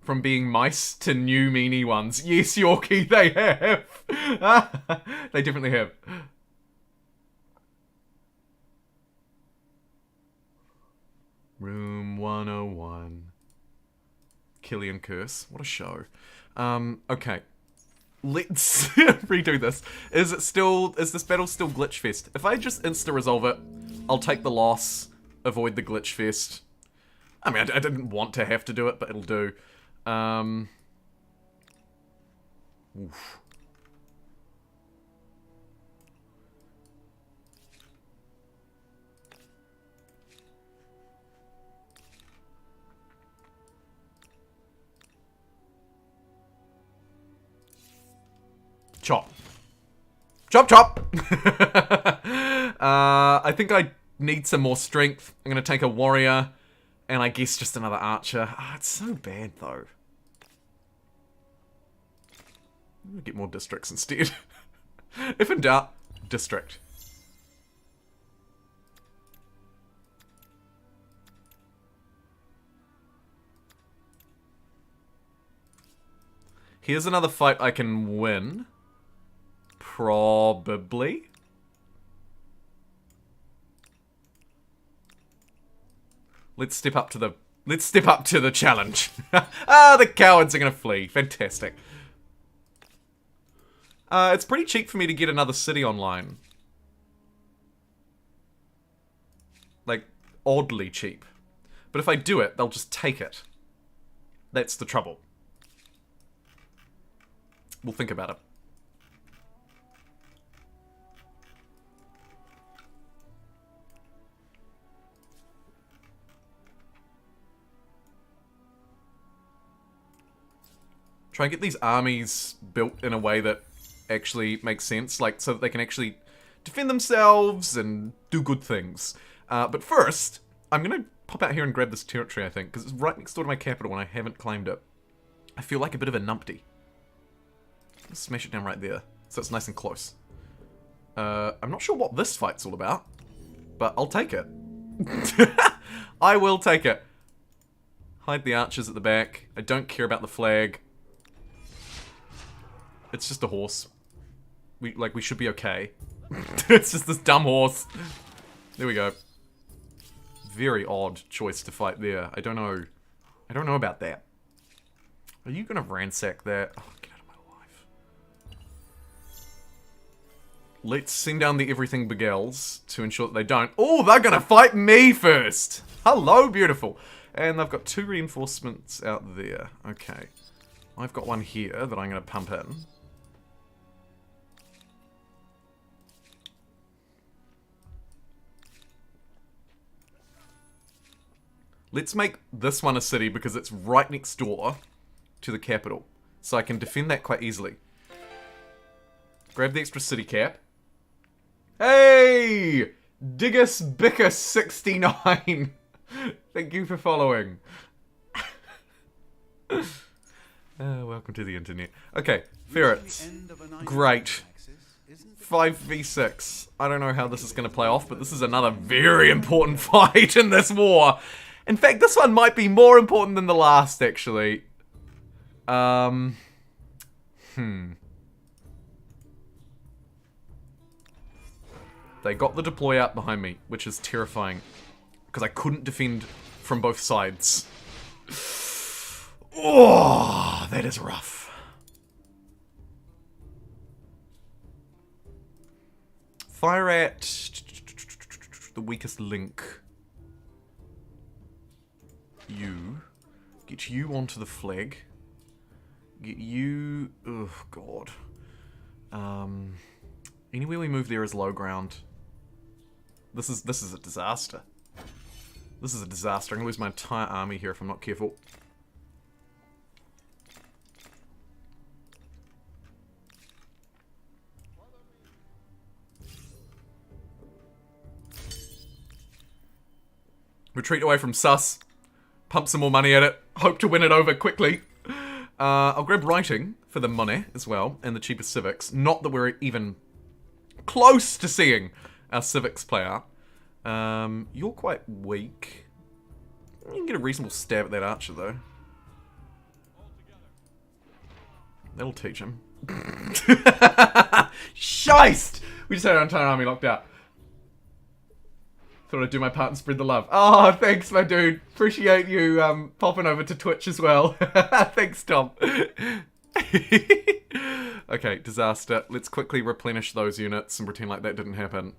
From being mice to new meanie ones. Yes, Yorkie, they have. They definitely have. Room 101. Killian Curse. What a show. Okay. Let's redo this. Is this battle still glitch fest? If I just insta-resolve it, I'll take the loss. Avoid the glitch fest. I mean, I didn't want to have to do it, but it'll do. Oof. Chop. Chop, chop! I think I need some more strength. I'm gonna take a warrior, and I guess just another archer. It's so bad, though. I'm gonna get more districts instead. If in doubt, district. Here's another fight I can win. Probably. Let's step up to the challenge. The cowards are gonna flee. Fantastic. It's pretty cheap for me to get another city online. Like, oddly cheap. But if I do it, they'll just take it. That's the trouble. We'll think about it. Try and get these armies built in a way that actually makes sense, like, so that they can actually defend themselves and do good things. But first, I'm gonna pop out here and grab this territory, I think, because it's right next door to my capital and I haven't claimed it. I feel like a bit of a numpty. Let's smash it down right there, so it's nice and close. I'm not sure what this fight's all about, but I'll take it. I will take it. Hide the archers at the back. I don't care about the flag. It's just a horse. We should be okay. It's just this dumb horse. There we go. Very odd choice to fight there. I don't know. I don't know about that. Are you gonna ransack that? Oh, get out of my life. Let's send down the everything begels to ensure that they don't. Oh, they're gonna fight me first! Hello, beautiful. And they've got 2 reinforcements out there. Okay. I've got one here that I'm gonna pump in. Let's make this one a city because it's right next door to the capital. So I can defend that quite easily. Grab the extra city cap. Hey! Diggus Bickus 69. Thank you for following. Welcome to the internet. Okay, ferrets. Great. 5v6. I don't know how this is going to play off, but this is another very important fight in this war. In fact, this one might be more important than the last, actually. They got the deploy out behind me, which is terrifying. Because I couldn't defend from both sides. Oh, that is rough. Fire at the weakest link. You. Get you onto the flag. Get you... Oh, God. Anywhere we move there is low ground. This is a disaster. This is a disaster. I'm gonna lose my entire army here if I'm not careful. Retreat away from sus. Pump some more money at it. Hope to win it over quickly. I'll grab writing for the money as well, and the cheapest civics. Not that we're even close to seeing our civics play out. You're quite weak. You can get a reasonable stab at that archer, though. That'll teach him. Scheist! We just had our entire army locked out. Thought I'd do my part and spread the love. Oh, thanks, my dude. Appreciate you popping over to Twitch as well. Thanks, Tom. Okay, disaster. Let's quickly replenish those units and pretend like that didn't happen.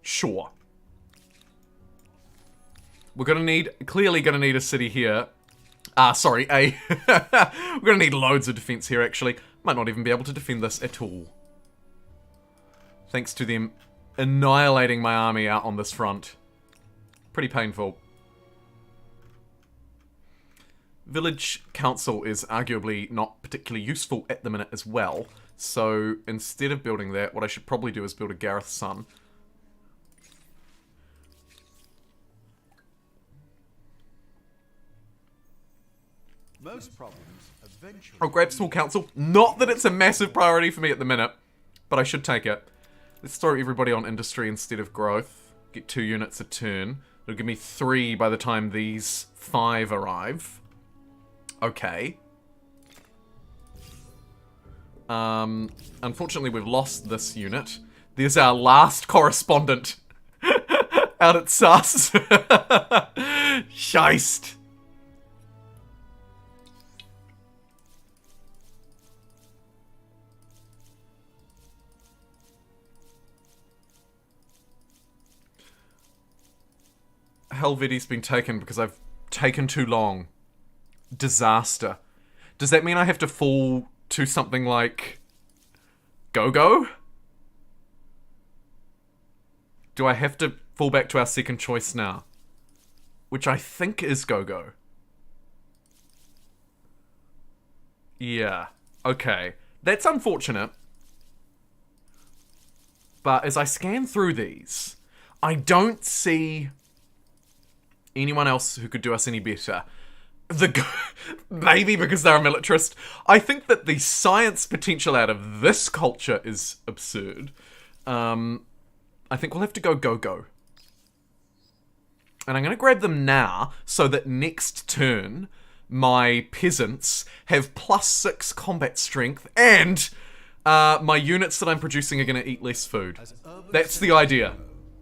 Sure. We're clearly gonna need a city here. Sorry, we're gonna need loads of defense here, actually. Might not even be able to defend this at all. Thanks to them annihilating my army out on this front. Pretty painful. Village Council is arguably not particularly useful at the minute as well. So, instead of building that, what I should probably do is build a Gareth Sun. Most problems eventually... I'll grab Small Council. Not that it's a massive priority for me at the minute, but I should take it. Let's throw everybody on industry instead of growth. Get 2 units a turn. It'll give me 3 by the time these 5 arrive. Okay. Unfortunately, we've lost this unit. There's our last correspondent out at Sus. Scheist. Helveti's been taken because I've taken too long. disaster. Does that mean I have to fall to something like Go-Go? Do I have to fall back to our second choice now? Which I think is Go-Go. Yeah. Okay. That's unfortunate. But as I scan through these, I don't see anyone else who could do us any better. Maybe because they're a militarist. I think that the science potential out of this culture is absurd. I think we'll have to go. And I'm going to grab them now so that next turn my peasants have +6 combat strength and my units that I'm producing are going to eat less food. That's the idea.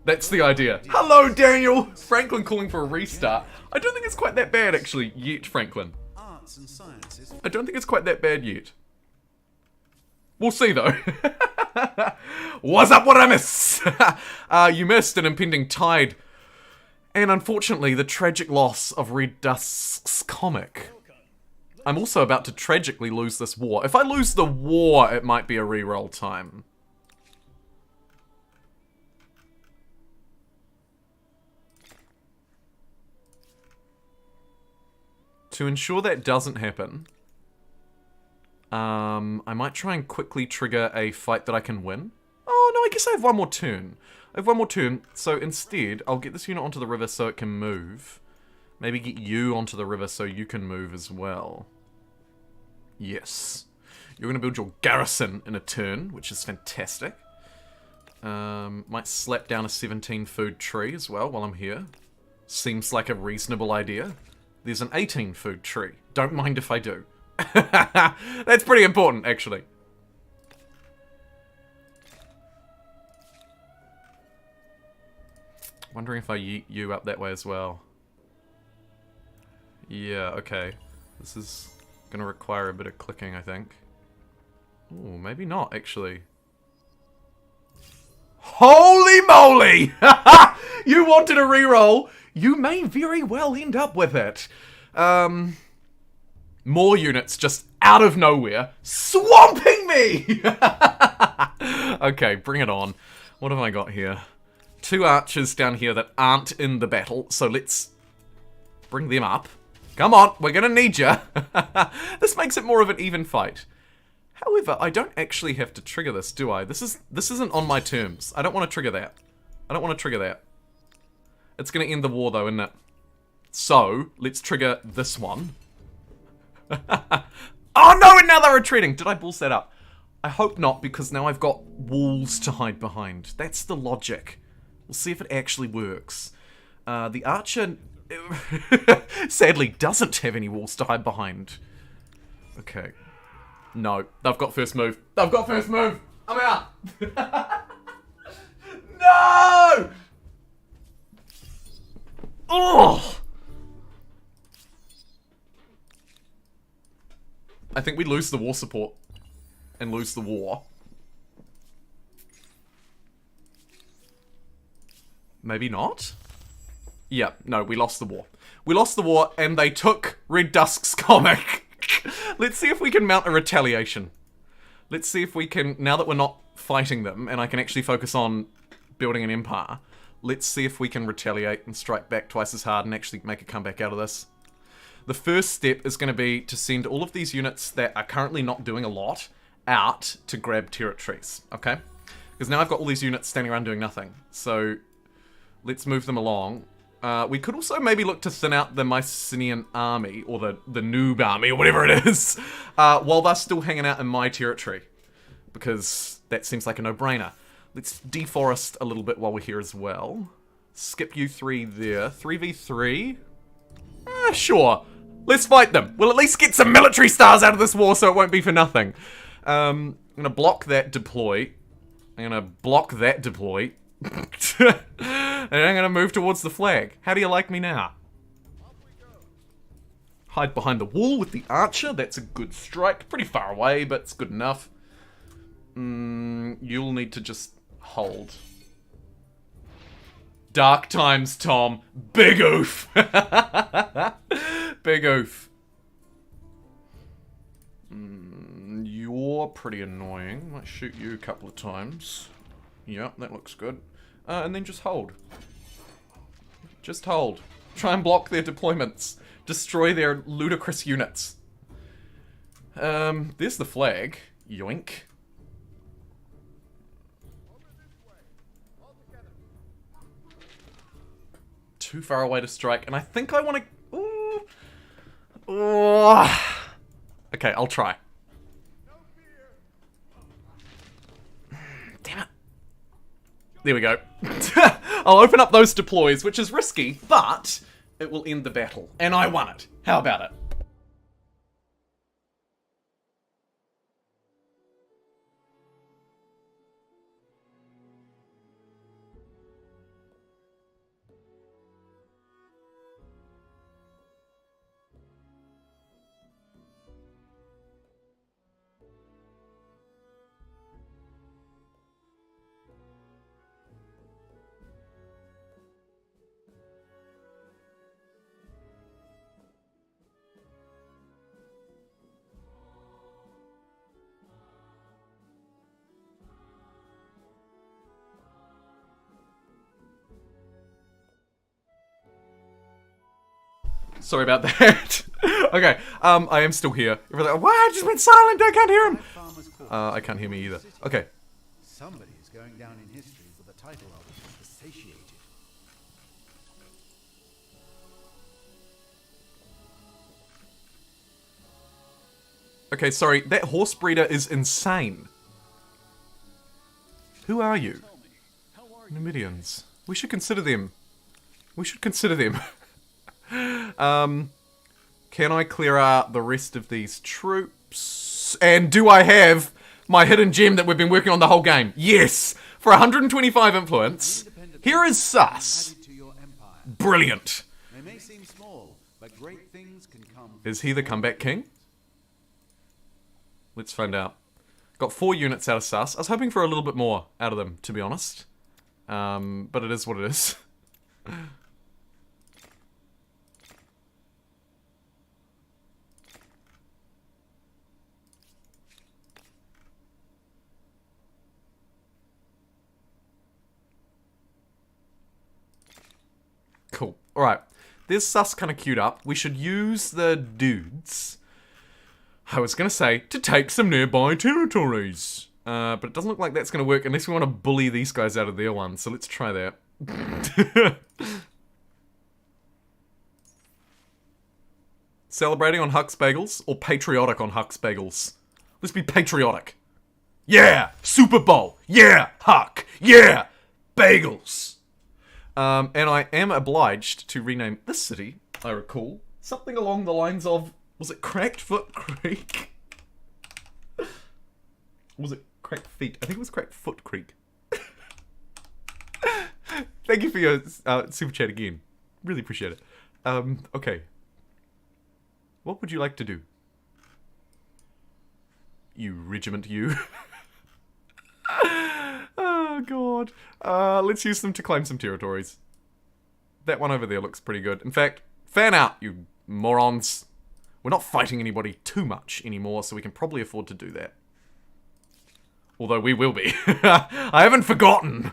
That's the idea. Hello, Daniel! Franklin calling for a restart. I don't think it's quite that bad, actually, yet, Franklin. Arts and sciences. I don't think it's quite that bad yet. We'll see, though. What's up, what I miss? You missed an impending tide. And unfortunately, the tragic loss of Red Dusk's comic. I'm also about to tragically lose this war. If I lose the war, it might be a reroll time. To ensure that doesn't happen, I might try and quickly trigger a fight that I can win. Oh, no, I guess I have one more turn. So instead, I'll get this unit onto the river so it can move. Maybe get you onto the river so you can move as well. Yes. You're going to build your garrison in a turn, which is fantastic. Might slap down a 17 food tree as well while I'm here. Seems like a reasonable idea. There's an 18 food tree. Don't mind if I do. That's pretty important, actually. Wondering if I yeet you up that way as well. Yeah, okay. This is gonna require a bit of clicking, I think. Ooh, maybe not, actually. Holy moly! You wanted a reroll. You may very well end up with it. More units just out of nowhere, swamping me! Okay, bring it on. What have I got here? 2 archers down here that aren't in the battle, so let's bring them up. Come on, we're gonna need you. This makes it more of an even fight. However, I don't actually have to trigger this, do I? This isn't on my terms. I don't want to trigger that. It's gonna end the war though, isn't it? So, let's trigger this one. Oh no, and now they're retreating! Did I balls that up? I hope not, because now I've got walls to hide behind. That's the logic. We'll see if it actually works. The archer sadly doesn't have any walls to hide behind. Okay. No, they've got first move. I'm out! No! Oh! I think we lose the war support and lose the war. Maybe not? Yeah, no, we lost the war. We lost the war and they took Red Dusk's comic. Let's see if we can mount a retaliation. Let's see if we can, now that we're not fighting them and I can actually focus on building an empire, let's see if we can retaliate and strike back twice as hard and actually make a comeback out of this. The first step is going to be to send all of these units that are currently not doing a lot out to grab territories, okay? Because now I've got all these units standing around doing nothing. So, let's move them along. We could also maybe look to thin out the Mycenaean army, or the noob army, or whatever it is, while they're still hanging out in my territory. Because that seems like a no-brainer. Let's deforest a little bit while we're here as well. Skip you 3 there. 3v3? Sure. Let's fight them. We'll at least get some military stars out of this war so it won't be for nothing. I'm gonna block that deploy. I'm gonna block that deploy. And I'm gonna move towards the flag. How do you like me now? Hide behind the wall with the archer. That's a good strike. Pretty far away, but it's good enough. You'll need to just hold. Dark times, Tom. Big oof. Big oof. pretty annoying. Might shoot you a couple of times. Yep, that looks good. And then just hold. Just hold. Try and block their deployments. Destroy their ludicrous units. There's the flag. Yoink. Too far away to strike, and I think I want to... Ooh. Oh. Okay, I'll try. Damn it. There we go. I'll open up those deploys, which is risky, but it will end the battle. And I won it. How about it? Sorry about that. Okay, I am still here. You're like, what? I just went silent. I can't hear him. I can't hear me either. Okay. Somebody is going down in history with the title of the Satiated. Okay, sorry. That horse breeder is insane. Who are you? Numidians. We should consider them. We should consider them. Can I clear out the rest of these troops? And do I have my hidden gem that we've been working on the whole game? Yes! For 125 influence. Here is Sus. Brilliant. They may seem small, but great things can come. Is he the comeback king? Let's find out. Got 4 units out of Sus. I was hoping for a little bit more out of them, to be honest. But it is what it is. Cool. Alright. There's Sus kind of queued up. We should use the dudes, I was going to say, to take some nearby territories. But it doesn't look like that's going to work unless we want to bully these guys out of their ones. So let's try that. Celebrating on Huck's Bagels or patriotic on Huck's Bagels? Let's be patriotic. Yeah! Super Bowl! Yeah! Huck! Yeah! Bagels! And I am obliged to rename this city, I recall, something along the lines of, was it Cracked Foot Creek? Was it Cracked Feet? I think it was Cracked Foot Creek. Thank you for your super chat again. Really appreciate it. Okay. What would you like to do? You regiment, you. Oh, God. Let's use them to claim some territories. That one over there looks pretty good. In fact, fan out, you morons. We're not fighting anybody too much anymore, so we can probably afford to do that. Although we will be. I haven't forgotten.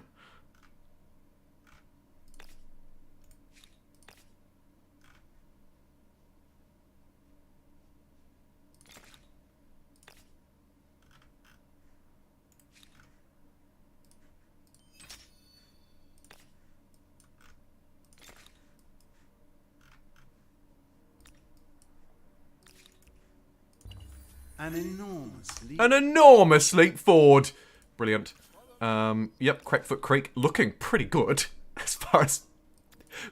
An enormous leap forward. Brilliant. Yep, Crackfoot Creek looking pretty good as far as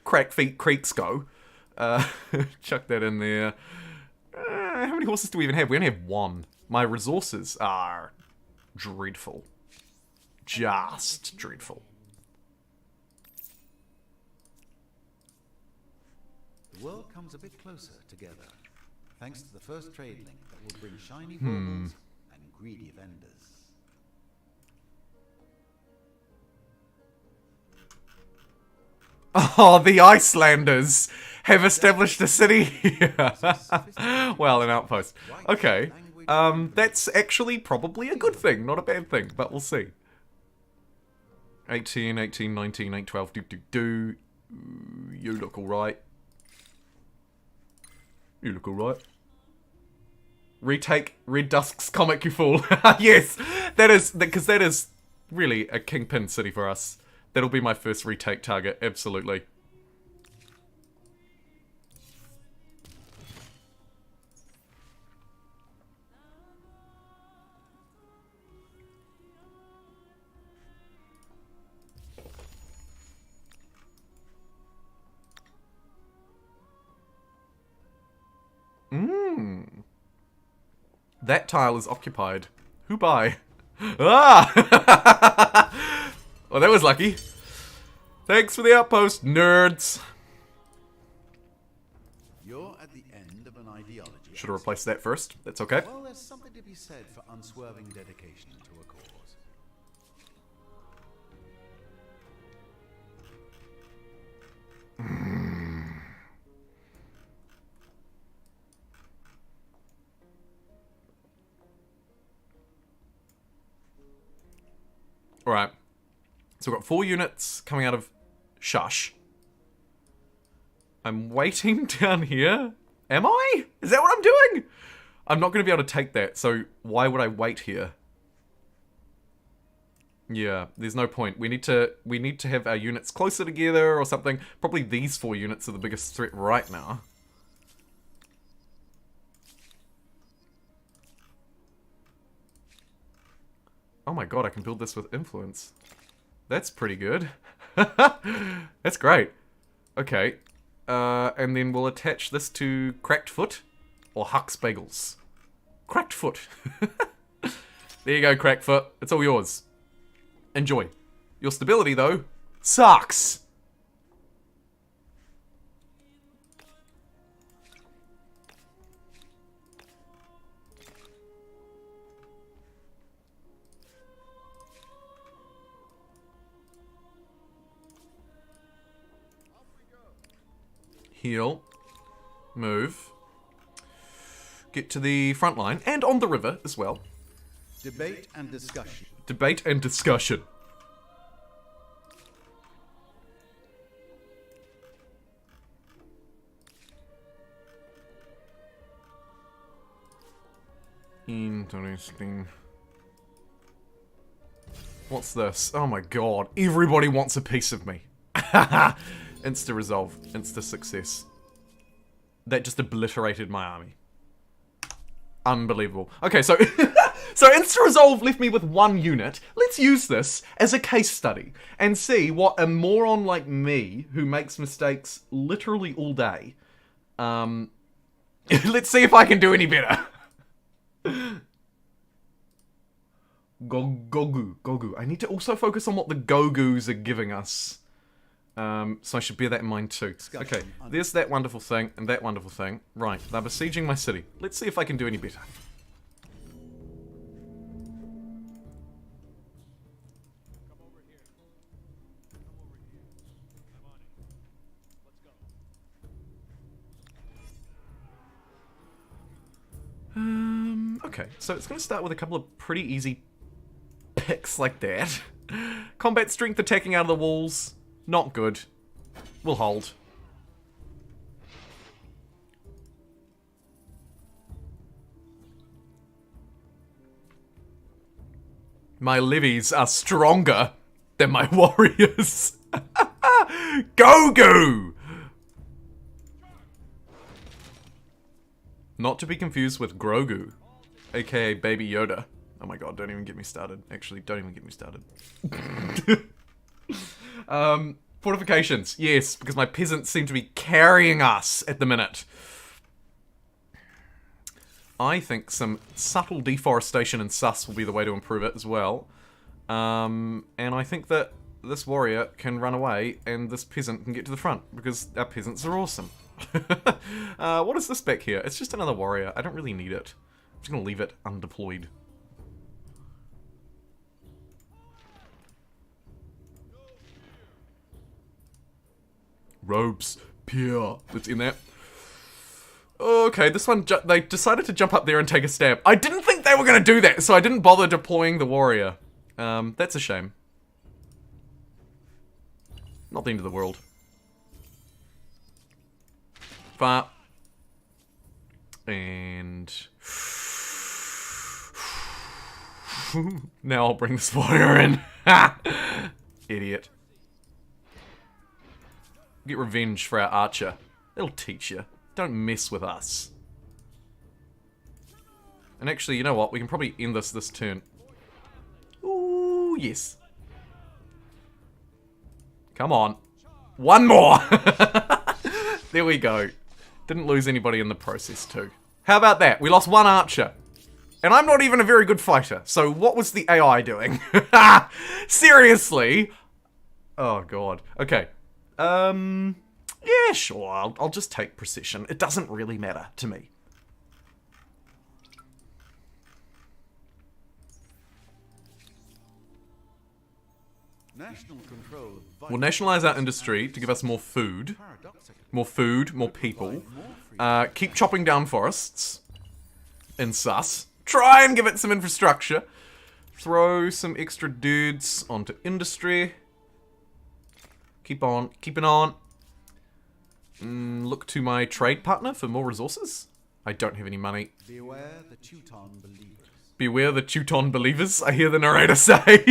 Crack Feet Creeks go. Chuck that in there. How many horses do we even have? We only have 1. My resources are dreadful. Just dreadful. The world comes a bit closer together, thanks to the first trade link that will bring shiny baubles and greedy vendors. Oh, the Icelanders have established a city here. Well, an outpost. Okay. That's actually probably a good thing, not a bad thing, but we'll see. 18, 18, 19, 8, 12, do. You look alright. You look alright. Retake Red Dusk's comic, you fool. Yes, that is, because that is really a kingpin city for us. That'll be my first retake target, absolutely. That tile is occupied. Who by? Ah! Well, that was lucky. Thanks for the outpost, nerds. You're at the end of an ideology. Should have replaced that first. That's okay. Well, there's something to be said for unswerving dedication to a cause. Alright. So we've got 4 units coming out of Shush. I'm waiting down here. Am I? Is that what I'm doing? I'm not going to be able to take that, so why would I wait here? Yeah, there's no point. We need to have our units closer together or something. Probably these 4 units are the biggest threat right now. Oh my god, I can build this with influence. That's pretty good. That's great. Okay. And then we'll attach this to Cracked Foot or Huck's Bagels. Cracked Foot. There you go, Cracked Foot. It's all yours. Enjoy. Your stability, though, sucks. Heal. Move. Get to the front line. And on the river as well. Debate and discussion. Debate and discussion. Interesting. What's this? Oh my god. Everybody wants a piece of me. Insta resolve. Insta success. That just obliterated my army. Unbelievable. Okay, so so Insta resolve left me with 1 unit. Let's use this as a case study and see what a moron like me, who makes mistakes literally all day, let's see if I can do any better. Gogu. I need to also focus on what the Gogus are giving us. So I should bear that in mind too. Okay, there's that wonderful thing and that wonderful thing. Right, they're besieging my city. Let's see if I can do any better. Okay, so it's going to start with a couple of pretty easy picks like that. Combat strength attacking out of the walls. Not good. We'll hold. My levies are stronger than my warriors. Go-go! Not to be confused with Grogu, aka Baby Yoda. Oh my god, don't even get me started. Actually, don't even get me started. Fortifications. Yes, because my peasants seem to be carrying us at the minute. I think some subtle deforestation and sus will be the way to improve it as well. And I think that this warrior can run away and this peasant can get to the front because our peasants are awesome. What is this back here? It's just another warrior. I don't really need it. I'm just going to leave it undeployed. Robes. Pure. That's in there. Okay, this one, they decided to jump up there and take a stab. I didn't think they were going to do that, so I didn't bother deploying the warrior. That's a shame. Not the end of the world. Fire. And... now I'll bring this warrior in. Idiot. Get revenge for our archer. It'll teach you. Don't mess with us. And actually, you know what? We can probably end this turn. Ooh, yes. Come on. One more! There we go. Didn't lose anybody in the process too. How about that? We lost one archer. And I'm not even a very good fighter. So what was the AI doing? Seriously? Oh god. Okay. Yeah, sure. I'll just take precision. It doesn't really matter to me. We'll nationalize our industry to give us more food. More food, more people. Keep chopping down forests. In sus. Try and give it some infrastructure. Throw some extra dudes onto industry. Keep on, keeping on. Look to my trade partner for more resources. I don't have any money. Beware the Teuton believers. Beware the Teuton believers, I hear the narrator say.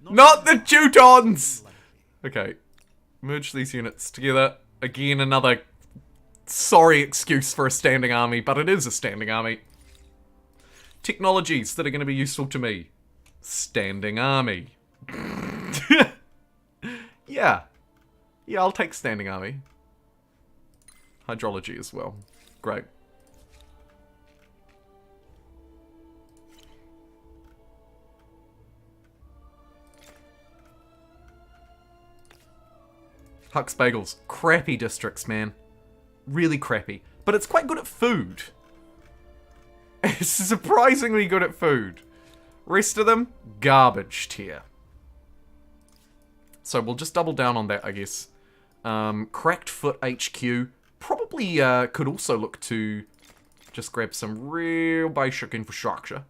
Not the Teutons! Okay. Merge these units together. Again, another sorry excuse for a standing army, but it is a standing army. Technologies that are going to be useful to me. Standing army. Yeah. Yeah, I'll take standing army. Hydrology as well. Great. Huck's Bagels. Crappy districts, man. Really crappy. But it's quite good at food. It's surprisingly good at food. Rest of them, garbage tier. So we'll just double down on that, I guess. Cracked Foot HQ. Probably could also look to just grab some real basic infrastructure.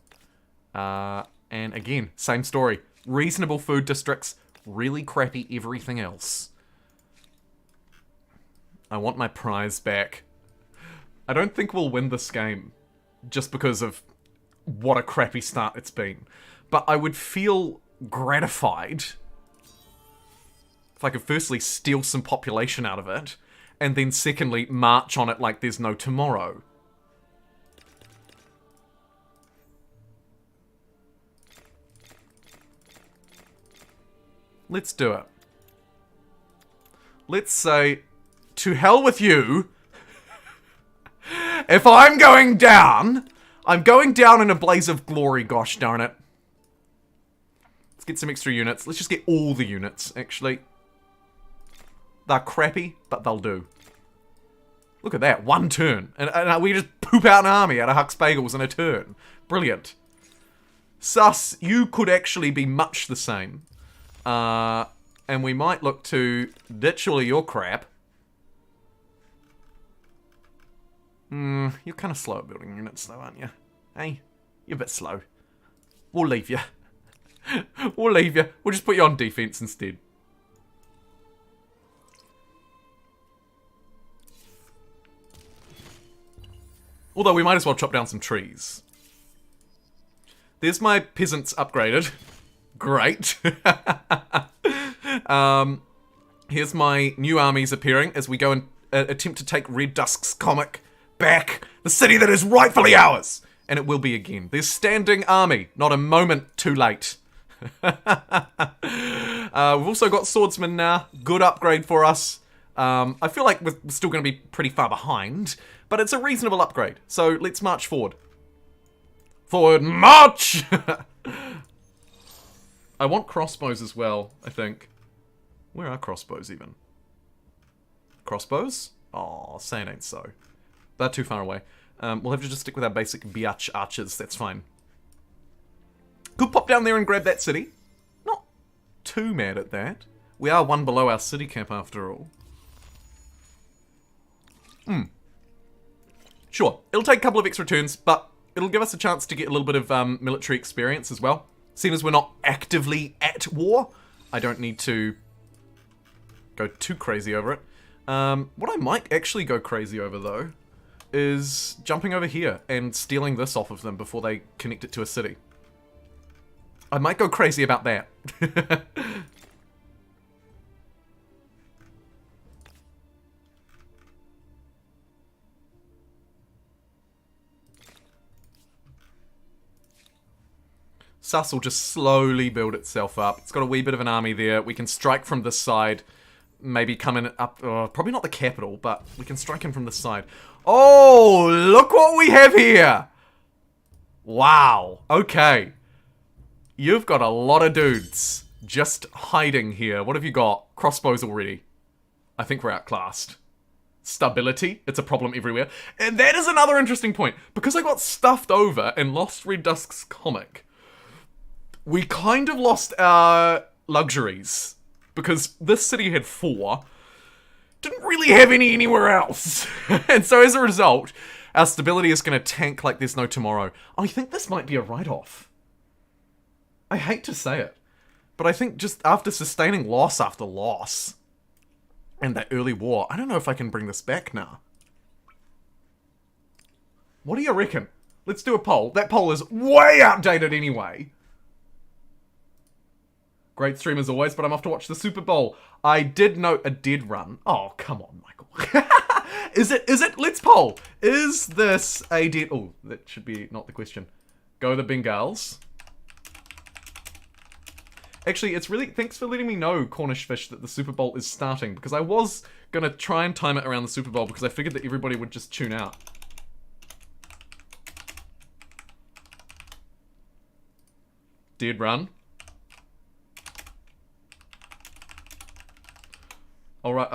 And again, same story. Reasonable food districts, really crappy everything else. I want my prize back. I don't think we'll win this game just because of what a crappy start it's been. But I would feel gratified if I could firstly steal some population out of it, and then secondly march on it like there's no tomorrow. Let's do it. Let's say, to hell with you. If I'm going down in a blaze of glory, gosh darn it. Let's get some extra units. Let's just get all the units, actually. They're crappy, but they'll do. Look at that, one turn. And we just poop out an army out of Huck's Bagels in a turn. Brilliant. Sus, you could actually be much the same. And we might look to ditch all of your crap. You're kind of slow at building units though, aren't you? Hey, you're a bit slow. We'll leave you. We'll leave you. We'll just put you on defense instead. Although we might as well chop down some trees. There's my peasants upgraded. Great. Here's my new armies appearing as we go and attempt to take Red Dusk's comic back. The city that is rightfully ours. And it will be again. There's standing army. Not a moment too late. We've also got swordsmen now. Good upgrade for us. I feel like we're still going to be pretty far behind. But it's a reasonable upgrade. So let's march forward. Forward march! I want crossbows as well, I think. Where are crossbows even? Crossbows? Aw, say it ain't so. They're too far away. We'll have to just stick with our basic biatch archers, that's fine. Could pop down there and grab that city. Not too mad at that. We are one below our city cap after all. Sure, it'll take a couple of extra turns, but it'll give us a chance to get a little bit of military experience as well. Seeing as we're not actively at war, I don't need to go too crazy over it. What I might actually go crazy over, though, is jumping over here and stealing this off of them before they connect it to a city. I might go crazy about that. Sus will just slowly build itself up. It's got a wee bit of an army there. We can strike from this side. Maybe come in up... probably not the capital, but we can strike in from this side. Oh, look what we have here! Wow. Okay. You've got a lot of dudes just hiding here. What have you got? Crossbows already. I think we're outclassed. Stability. It's a problem everywhere. And that is another interesting point. Because I got stuffed over and lost Red Dusk's comic, we kind of lost our luxuries. Because this city had 4. Didn't really have any anywhere else. And so as a result, our stability is going to tank like there's no tomorrow. I think this might be a write-off. I hate to say it, but I think just after sustaining loss after loss, and that early war, I don't know if I can bring this back now. What do you reckon? Let's do a poll. That poll is way outdated anyway. Great stream as always, but I'm off to watch the Super Bowl. I did note a dead run. Oh, come on, Michael. Is it? Let's poll. Is this a dead... Oh, that should be not the question. Go the Bengals. Actually, it's really... Thanks for letting me know, Cornish Fish, that the Super Bowl is starting. Because I was going to try and time it around the Super Bowl because I figured that everybody would just tune out. Dead run. Alright,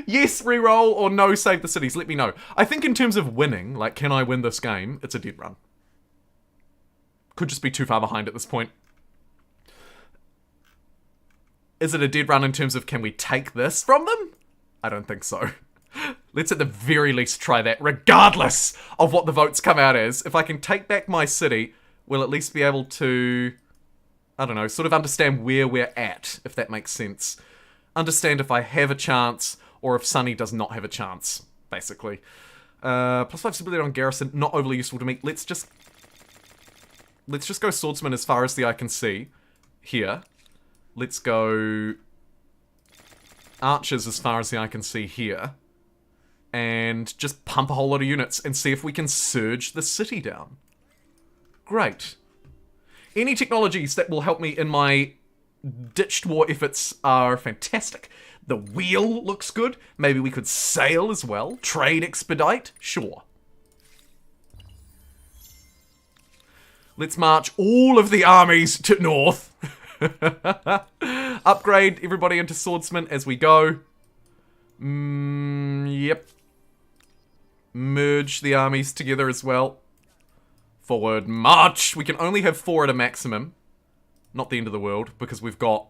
yes, reroll, or no, save the cities, let me know. I think in terms of winning, like, can I win this game, it's a dead run. Could just be too far behind at this point. Is it a dead run in terms of can we take this from them? I don't think so. Let's at the very least try that, regardless of what the votes come out as. If I can take back my city, we'll at least be able to, I don't know, sort of understand where we're at, if that makes sense. Understand if I have a chance, or if Sunny does not have a chance, basically. +5 stability on garrison, not overly useful to me. Let's just go swordsman as far as the eye can see. Here. Let's go archers as far as the eye can see here. And just pump a whole lot of units and see if we can surge the city down. Great. Any technologies that will help me in my ditched war efforts are fantastic. The wheel looks good. Maybe we could sail as well. Trade expedite. Sure. Let's march all of the armies to north. Upgrade everybody into swordsmen as we go. Yep. Merge the armies together as well. Forward march. We can only have 4 at a maximum. Not the end of the world, because we've got,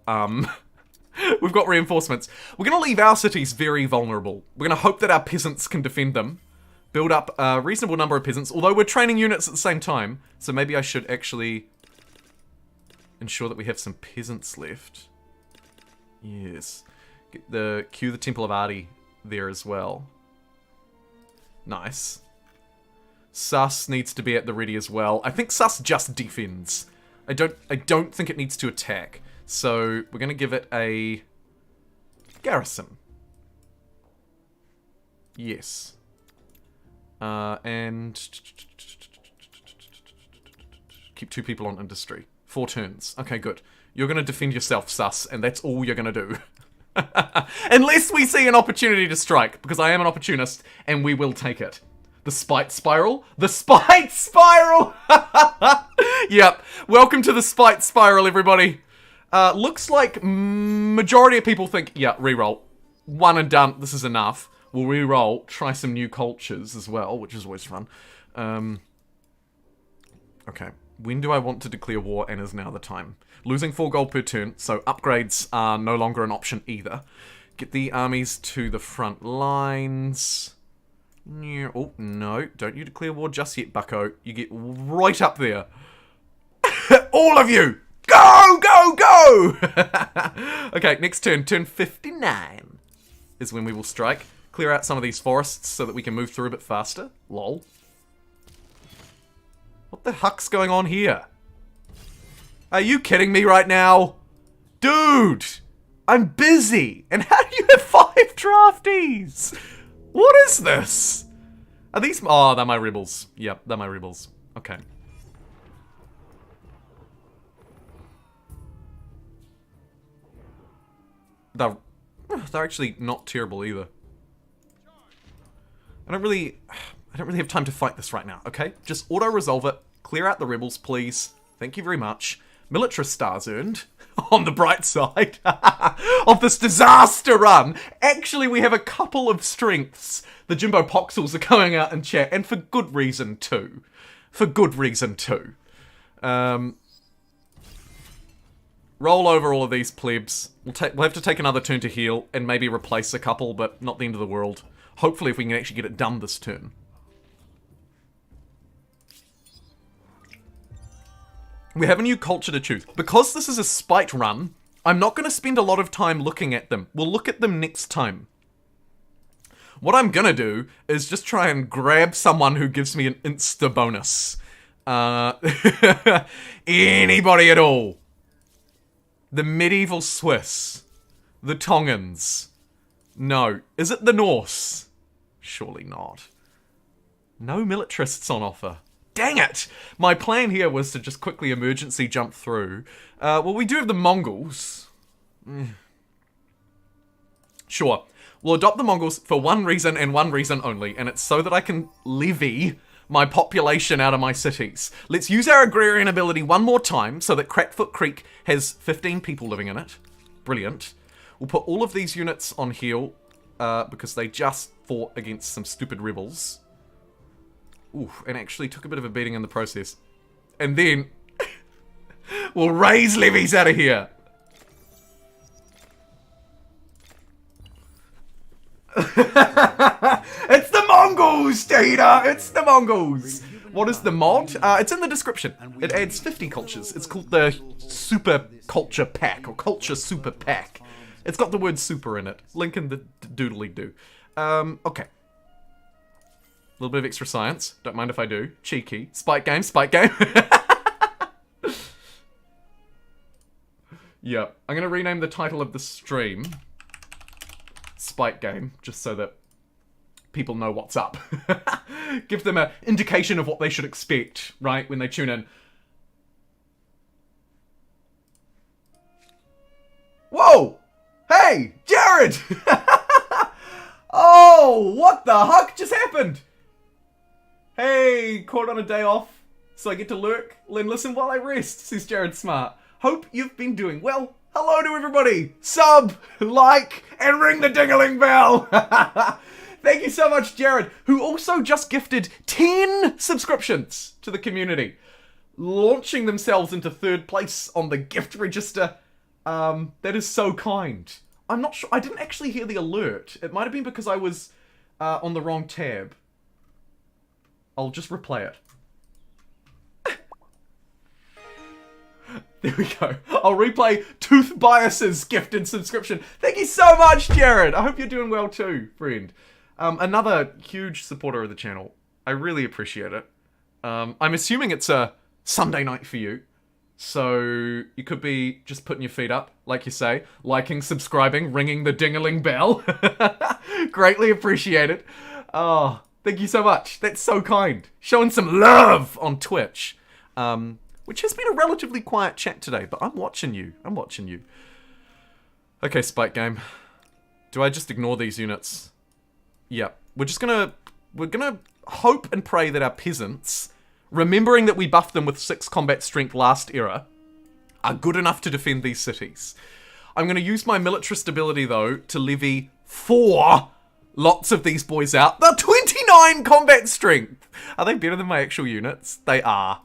we've got reinforcements. We're going to leave our cities very vulnerable. We're going to hope that our peasants can defend them. Build up a reasonable number of peasants, although we're training units at the same time. So maybe I should actually ensure that we have some peasants left. Yes. Cue the Temple of Arti there as well. Nice. Sus needs to be at the ready as well. I think Sus just defends. I don't think it needs to attack. So we're going to give it a garrison. Yes. And keep 2 people on industry. 4 turns. Okay, good. You're going to defend yourself, Sus, and that's all you're going to do. Unless we see an opportunity to strike, because I am an opportunist, and we will take it. The Spite Spiral? The Spite Spiral! Yep. Welcome to the Spite Spiral, everybody. Looks like majority of people think, yeah, reroll. 1 and done. This is enough. We'll reroll. Try some new cultures as well, which is always fun. Okay. When do I want to declare war, and is now the time? Losing 4 gold per turn, so upgrades are no longer an option either. Get the armies to the front lines. Oh, no. Don't you declare war just yet, bucko. You get right up there. All of you! Go, go, go! Okay, next turn. Turn 59 is when we will strike. Clear out some of these forests so that we can move through a bit faster. Lol. What the huck's going on here? Are you kidding me right now? Dude! I'm busy! And how do you have 5 draftees? What is this? Are these... Oh, they're my rebels. Yep, they're my rebels. Okay. They're actually not terrible either. I don't really have time to fight this right now, okay? Just auto-resolve it. Clear out the rebels, please. Thank you very much. Militarist stars earned. On the bright side of this disaster run. Actually, we have a couple of strengths. The JumboPixels are coming out in chat, and for good reason too. For good reason too. Roll over all of these plebs. We'll have to take another turn to heal, and maybe replace a couple, but not the end of the world. Hopefully if we can actually get it done this turn. We have a new culture to choose. Because this is a spite run, I'm not going to spend a lot of time looking at them. We'll look at them next time. What I'm going to do is just try and grab someone who gives me an insta bonus. Anybody at all. The medieval Swiss. The Tongans. No. Is it the Norse? Surely not. No militarists on offer. Dang it! My plan here was to just quickly emergency jump through. Well, we do have the Mongols. Sure. We'll adopt the Mongols for one reason and one reason only, and it's so that I can levy my population out of my cities. Let's use our agrarian ability one more time so that Crackfoot Creek has 15 people living in it. Brilliant. We'll put all of these units on heal, because they just fought against some stupid rebels. Oof, and actually took a bit of a beating in the process. And then we'll raise levies out of here. It's the Mongols, Data! It's the Mongols! What is the mod? It's in the description. It adds 50 cultures. It's called the Super Culture Pack, or Culture Super Pack. It's got the word super in it. Link in the doodly-doo. Okay. A little bit of extra science. Don't mind if I do. Cheeky. Spike game, spike game. Yep. I'm going to rename the title of the stream Spike Game, just so that people know what's up. Give them an indication of what they should expect, right, when they tune in. Whoa! Hey! Jared! Oh, what the huck just happened? Hey, caught on a day off, so I get to lurk and listen while I rest, says Jared Smart. Hope you've been doing well. Hello to everybody. Sub, like, and ring the ding-a-ling bell. Thank you so much, Jared, who also just gifted 10 subscriptions to the community, launching themselves into 3rd place on the gift register. That is so kind. I'm not sure. I didn't actually hear the alert. It might have been because I was on the wrong tab. I'll just replay it. There we go. I'll replay Tooth Bias's gifted subscription. Thank you so much, Jared. I hope you're doing well too, friend. Another huge supporter of the channel. I really appreciate it. I'm assuming it's a Sunday night for you. So you could be just putting your feet up, like you say, liking, subscribing, ringing the ding-a-ling bell. Greatly appreciated. Oh, thank you so much. That's so kind. Showing some love on Twitch. Which has been a relatively quiet chat today, but I'm watching you. I'm watching you. Okay, Spike Game. Do I just ignore these units? Yep. We're gonna hope and pray that our peasants, remembering that we buffed them with 6 combat strength last era, are good enough to defend these cities. I'm going to use my militarist ability, though, to levy 4 lots of these boys out. They're 29 combat strength! Are they better than my actual units? They are.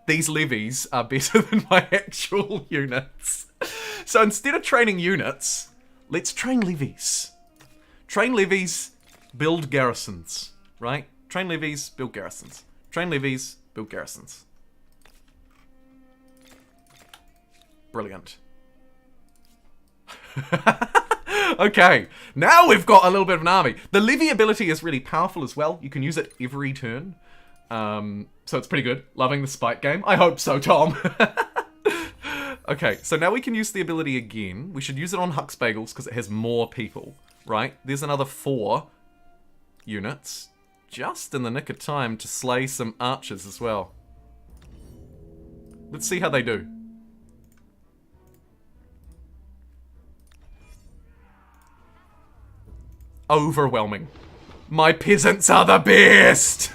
These levies are better than my actual units. So instead of training units, let's train levies. Train levies, build garrisons. right? Train levies, build garrisons. Train levies, build garrisons. Brilliant. Okay, now we've got a little bit of an army. The levy ability is really powerful as well. You can use it every turn. So it's pretty good. Loving the spike game. I hope so, Tom. Okay, so now we can use the ability again. We should use it on Hux Bagels because it has more people, right? There's another 4 units. Just in the nick of time to slay some archers as well. Let's see how they do. Overwhelming. My peasants are the best!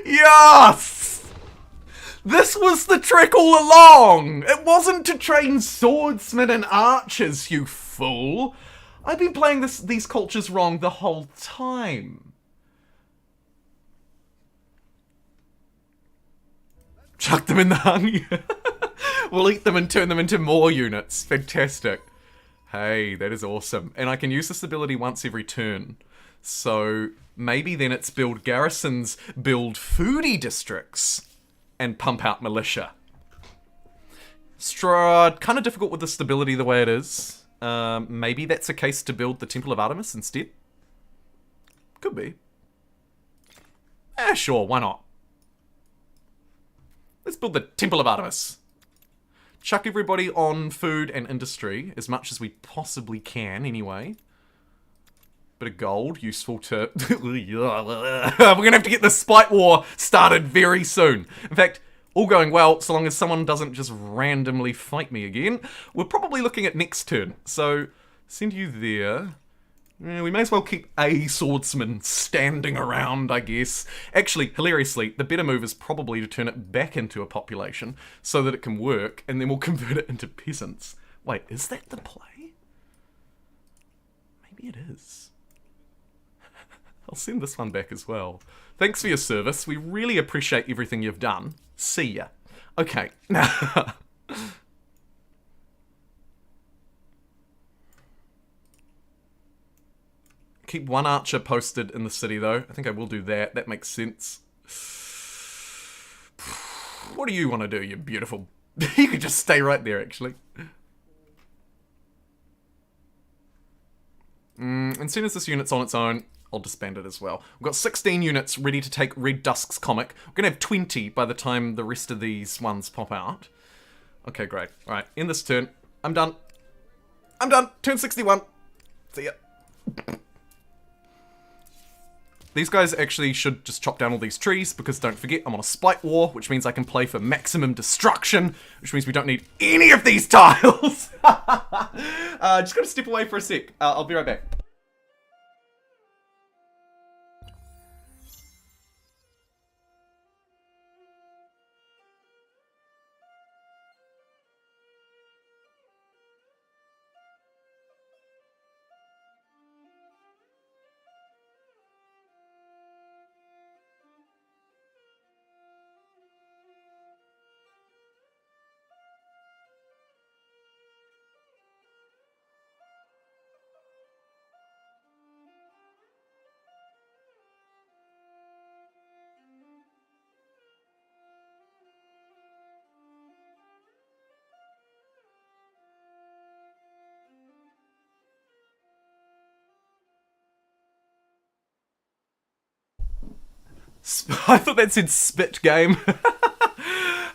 Yes! This was the trick all along! It wasn't to train swordsmen and archers, you fool! I've been playing these cultures wrong the whole time. Chuck them in the honey. We'll eat them and turn them into more units. Fantastic. Hey, that is awesome. And I can use this ability once every turn. So maybe then it's build garrisons, build foodie districts, and pump out militia. Kind of difficult with the stability the way it is. Maybe that's a case to build the Temple of Artemis instead. Could be. Sure, why not? Let's build the Temple of Artemis. Chuck everybody on food and industry as much as we possibly can, anyway. Bit of gold, useful to... We're gonna have to get the Spite War started very soon. In fact, all going well, so long as someone doesn't just randomly fight me again, we're probably looking at next turn. So, send you there. We may as well keep a swordsman standing around, I guess. Actually, hilariously, the better move is probably to turn it back into a population so that it can work, and then we'll convert it into peasants. Wait, is that the play? Maybe it is. I'll send this one back as well. Thanks for your service. We really appreciate everything you've done. See ya. Okay, now... Keep one archer posted in the city, though. I think I will do that. That makes sense. What do you want to do, you beautiful... You could just stay right there, actually. As soon as this unit's on its own, I'll disband it as well. We've got 16 units ready to take Red Dusk's comic. We're going to have 20 by the time the rest of these ones pop out. Okay, great. Alright, end this turn. I'm done. I'm done. Turn 61. See ya. These guys actually should just chop down all these trees, because don't forget, I'm on a Spite War, which means I can play for maximum destruction, which means we don't need any of these tiles! Just gotta step away for a sec. I'll be right back. I thought that said spit game.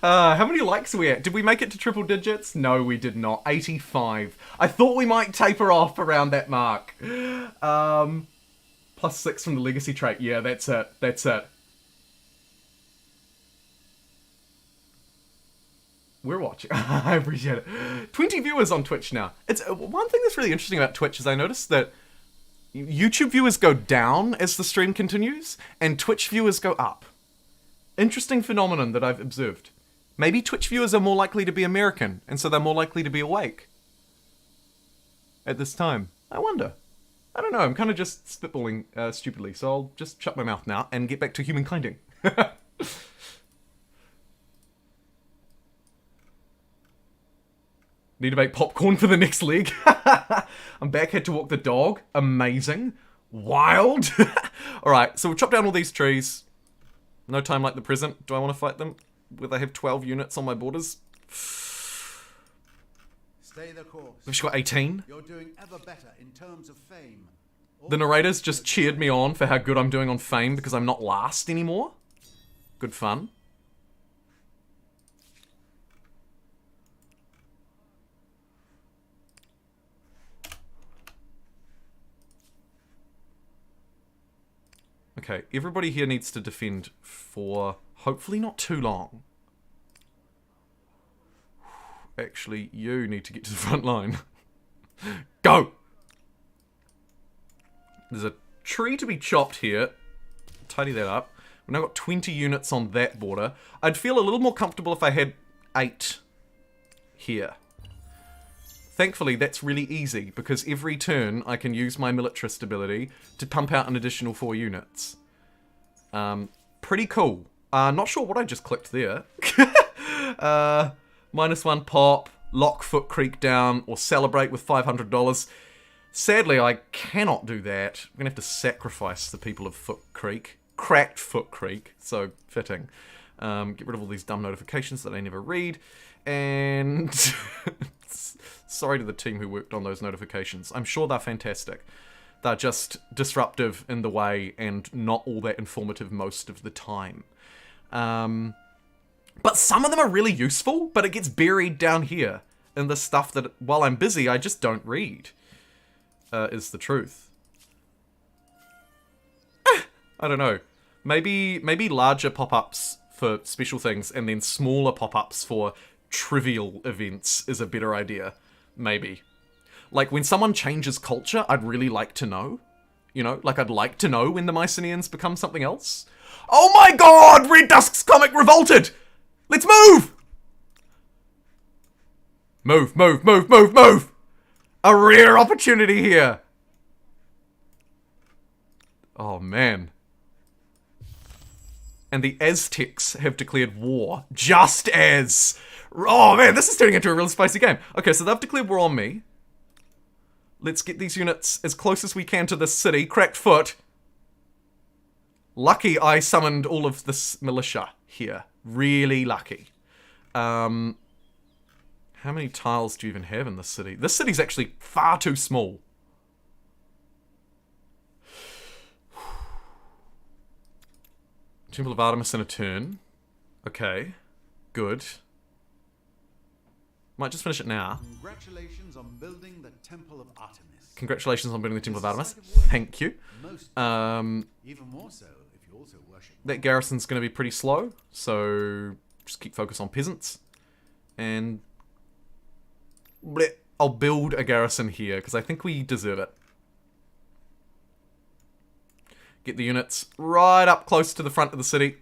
How many likes are we at? Did we make it to triple digits? No, we did not. 85. I thought we might taper off around that mark. +6 from the legacy trait. Yeah, that's it. That's it. We're watching. I appreciate it. 20 viewers on Twitch now. It's one thing that's really interesting about Twitch is I noticed that YouTube viewers go down as the stream continues, and Twitch viewers go up. Interesting phenomenon that I've observed. Maybe Twitch viewers are more likely to be American, and so they're more likely to be awake at this time. I wonder. I don't know, I'm kind of just spitballing stupidly, so I'll just shut my mouth now and get back to humankinding. Need to make popcorn for the next leg. I'm back, had to walk the dog. Amazing. Wild. Alright, so we've chopped down all these trees. No time like the present. Do I want to fight them? Where they have 12 units on my borders? Stay the course. We've just got 18. You're doing ever better in terms of fame. The narrators just cheered me on for how good I'm doing on fame because I'm not last anymore. Good fun. Okay, everybody here needs to defend for hopefully not too long. Actually, you need to get to the front line. Go! There's a tree to be chopped here. Tidy that up. We've now got 20 units on that border. I'd feel a little more comfortable if I had 8 here. Thankfully, that's really easy, because every turn I can use my militarist ability to pump out an additional 4 units. Pretty cool. Not sure what I just clicked there. -1 pop, lock Foot Creek down, or celebrate with $500. Sadly, I cannot do that. I'm gonna have to sacrifice the people of Foot Creek. Cracked Foot Creek, so fitting. Get rid of all these dumb notifications that I never read. And sorry to the team who worked on those notifications. I'm sure they're fantastic. They're just disruptive in the way and not all that informative most of the time. But some of them are really useful, but it gets buried down here in the stuff that, while I'm busy, I just don't read. Is the truth. I don't know. Maybe larger pop-ups for special things and then smaller pop-ups for trivial events is a better idea. Maybe. Like, when someone changes culture, I'd really like to know. You know, like, I'd like to know when the Mycenaeans become something else. Oh my god! Red Dusk's comic revolted! Let's move! Move, move, move, move, move! A rare opportunity here! Oh, man. And the Aztecs have declared war. Just as... Oh, man, this is turning into a real spicy game. Okay, so they've declared war on me. Let's get these units as close as we can to this city. Cracked Foot. Lucky I summoned all of this militia here. Really lucky. How many tiles do you even have in this city? This city's actually far too small. Temple of Artemis in a turn. Okay. Good. Might just finish it now. Congratulations on building the Temple of Artemis. Congratulations on building the Temple of Artemis. Thank you. Even more so if you also worship. That garrison's going to be pretty slow, so just keep focus on peasants. And bleh, I'll build a garrison here, because I think we deserve it. Get the units right up close to the front of the city.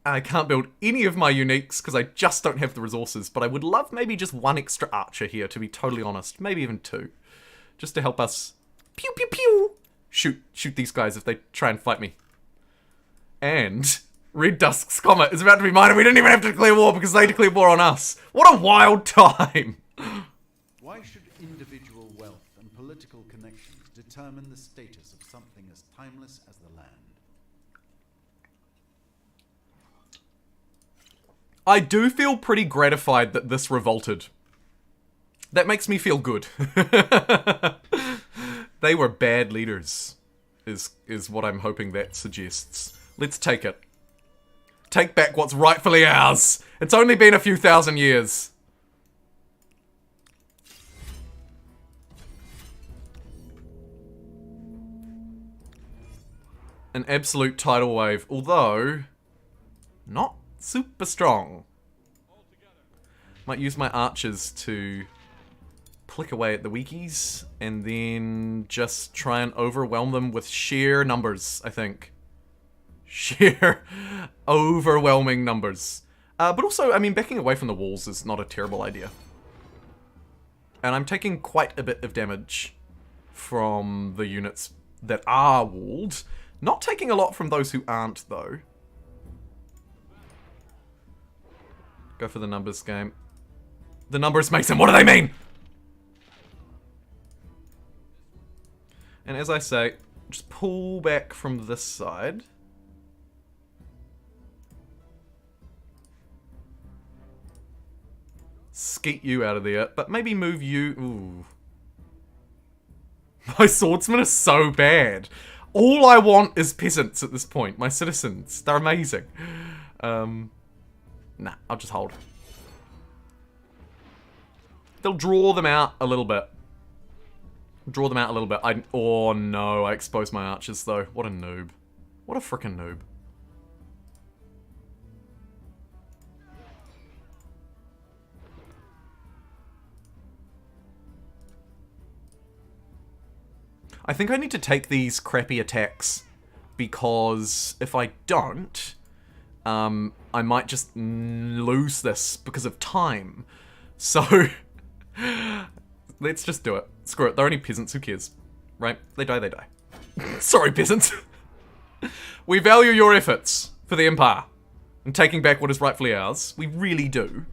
I can't build any of my uniques because I just don't have the resources, but I would love maybe just 1 extra archer here, to be totally honest. Maybe even 2. Just to help us pew pew pew shoot these guys if they try and fight me. And Red Dusk's comet is about to be mine, and we didn't even have to declare war because they declared war on us. What a wild time! Why should individual wealth and political connections determine the status of something as timeless as the land? I do feel pretty gratified that this revolted. That makes me feel good. They were bad leaders, is what I'm hoping that suggests. Let's take it. Take back what's rightfully ours. It's only been a few thousand years. An absolute tidal wave, although not super strong. Might use my archers to click away at the weakies and then just try and overwhelm them with sheer numbers, I think. Sheer overwhelming numbers. But also, I mean, backing away from the walls is not a terrible idea. And I'm taking quite a bit of damage from the units that are walled. Not taking a lot from those who aren't, though. Go for the numbers game. The numbers, Mason, what do they mean? And as I say, just pull back from this side. Skeet you out of there, but maybe move you... Ooh. My swordsmen are so bad. All I want is peasants at this point. My citizens. They're amazing. Nah, I'll just hold. They'll draw them out a little bit. Draw them out a little bit. Oh no, I exposed my archers though. What a noob. What a frickin' noob. I think I need to take these crappy attacks, because if I don't, I might just lose this because of time. So, let's just do it. Screw it, they're only peasants, who cares? Right? They die, they die. Sorry, peasants. We value your efforts for the Empire, and taking back what is rightfully ours. We really do.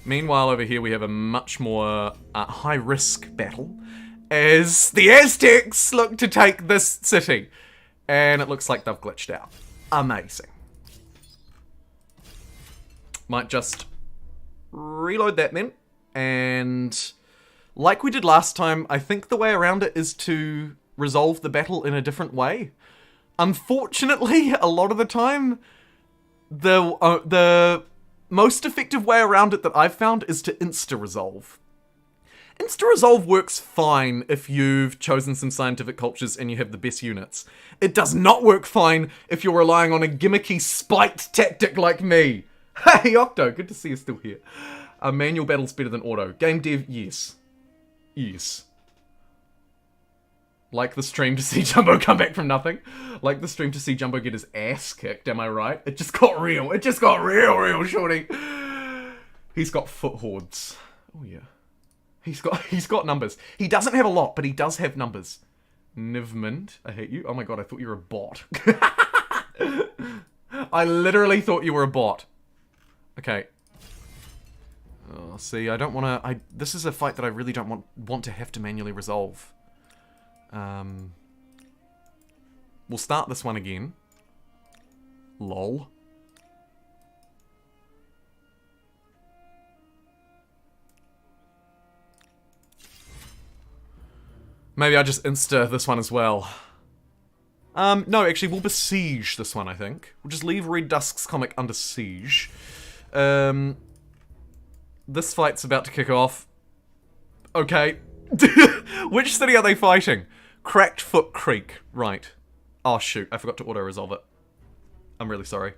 Meanwhile, over here we have a much more high-risk battle, as the Aztecs look to take this city. And it looks like they've glitched out. Amazing. Might just reload that then. And like we did last time, I think the way around it is to resolve the battle in a different way. Unfortunately, a lot of the time, the most effective way around it that I've found is to insta-resolve. Insta-resolve works fine if you've chosen some scientific cultures and you have the best units. It does not work fine if you're relying on a gimmicky spiked tactic like me. Hey Octo, good to see you still here. Manual battle's better than auto. Game dev, yes. Yes. Like the stream to see Jumbo come back from nothing. Like the stream to see Jumbo get his ass kicked, am I right? It just got real. It just got real, shorty. He's got foot hordes. Oh yeah. He's got numbers. He doesn't have a lot, but he does have numbers. Nivmund, I hate you. Oh my god, I thought you were a bot. I literally thought you were a bot. Okay. Oh, see, I don't want to... This is a fight that I really don't want to have to manually resolve. We'll start this one again. Lol. Maybe I just insta this one as well. No, actually, we'll besiege this one, I think. We'll just leave Red Dusk's comic under siege. This fight's about to kick off. Okay. Which city are they fighting? Cracked Foot Creek. Right. Oh, shoot. I forgot to auto-resolve it. I'm really sorry.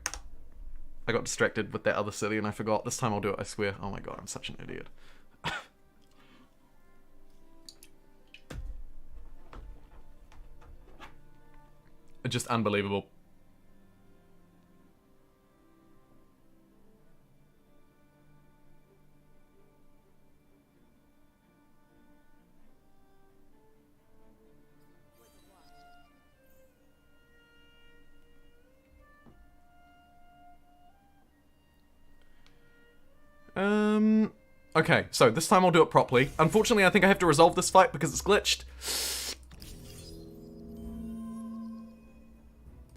I got distracted with that other city and I forgot. This time I'll do it, I swear. Oh my god, I'm such an idiot. Just unbelievable. Okay, so this time I'll do it properly. Unfortunately, I think I have to resolve this fight because it's glitched.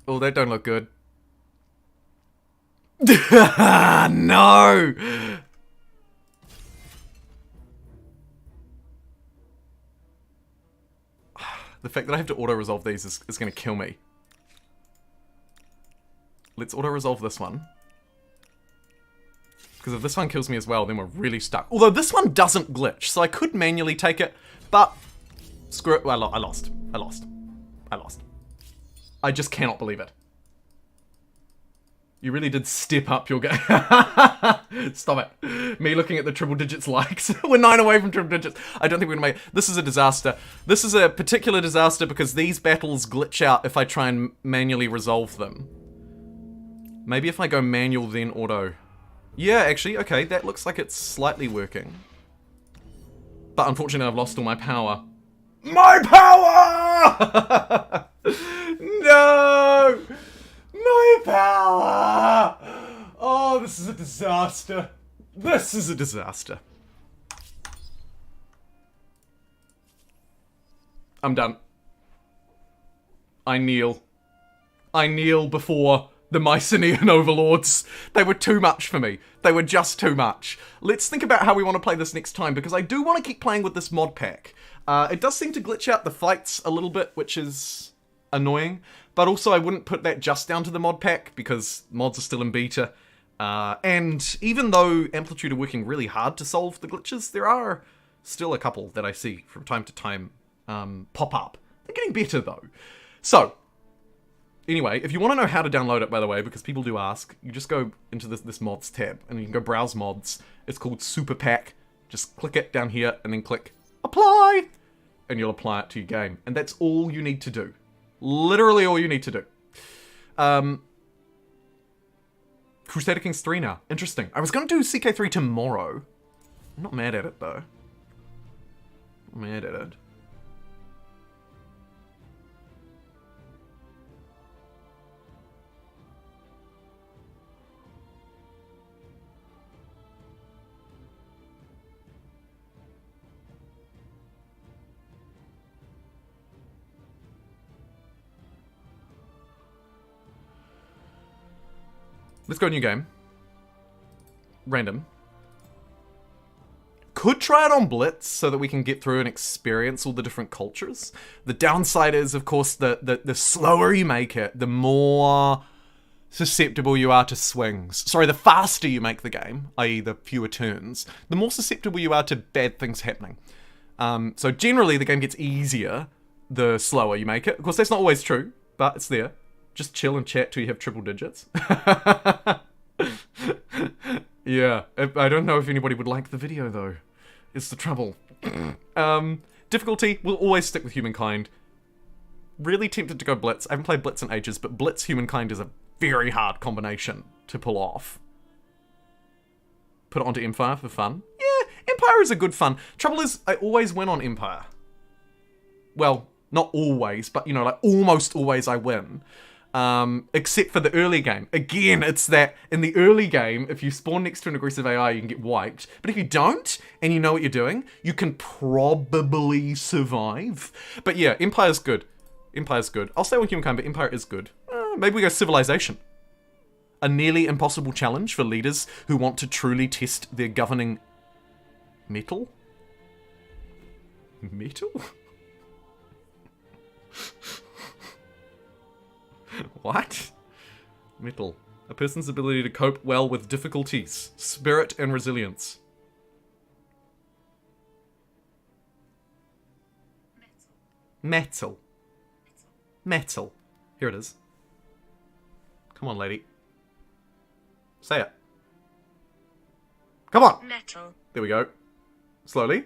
Oh, that don't look good. No! The fact that I have to auto-resolve these is going to kill me. Let's auto-resolve this one. Because if this one kills me as well, then we're really stuck. Although this one doesn't glitch, so I could manually take it, but... Screw it. Well, I lost. I just cannot believe it. You really did step up your game. Stop it. Me looking at the triple digits likes. We're 9 away from triple digits. I don't think we're gonna make it. This is a disaster. This is a particular disaster because these battles glitch out if I try and manually resolve them. Maybe if I go manual then auto. Yeah, actually, okay, that looks like it's slightly working. But unfortunately I've lost all my power. My power! No! My power! Oh, this is a disaster. This is a disaster. I'm done. I kneel. I kneel before the Mycenaean overlords. They were too much for me. They were just too much. Let's think about how we want to play this next time, because I do want to keep playing with this mod pack. It does seem to glitch out the fights a little bit, which is annoying. But also I wouldn't put that just down to the mod pack, because mods are still in beta. And even though Amplitude are working really hard to solve the glitches, there are still a couple that I see from time to time pop up. They're getting better though. So, anyway, if you want to know how to download it, by the way, because people do ask, you just go into this mods tab, and you can go browse mods. It's called Super Pack. Just click it down here, and then click apply, and you'll apply it to your game. And that's all you need to do. Literally all you need to do. Crusader Kings 3 now. Interesting. I was going to do CK3 tomorrow. I'm not mad at it, though. Not mad at it. Let's go new game. Random. Could try it on Blitz so that we can get through and experience all the different cultures. The downside is, of course, the slower you make it, the more susceptible you are to swings. Sorry, the faster you make the game, i.e. the fewer turns, the more susceptible you are to bad things happening. So generally, the game gets easier the slower you make it. Of course, that's not always true, but it's there. Just chill and chat till you have triple digits. Yeah, I don't know if anybody would like the video, though. It's the trouble. Difficulty, we'll always stick with Humankind. Really tempted to go Blitz. I haven't played Blitz in ages, but Blitz Humankind is a very hard combination to pull off. Put it onto Empire for fun. Yeah, Empire is a good fun. Trouble is, I always win on Empire. Well, not always, but, you know, like, almost always I win. Except for the early game. Again, it's that in the early game, if you spawn next to an aggressive AI, you can get wiped. But if you don't, and you know what you're doing, you can probably survive. But yeah, Empire's good. Empire's good. I'll stay with Humankind, but Empire is good. Maybe we go Civilization. A nearly impossible challenge for leaders who want to truly test their governing metal? Metal? What? Metal. A person's ability to cope well with difficulties. Spirit and resilience. Metal. Metal. Here it is. Come on, lady. Say it. Come on! Metal. There we go. Slowly.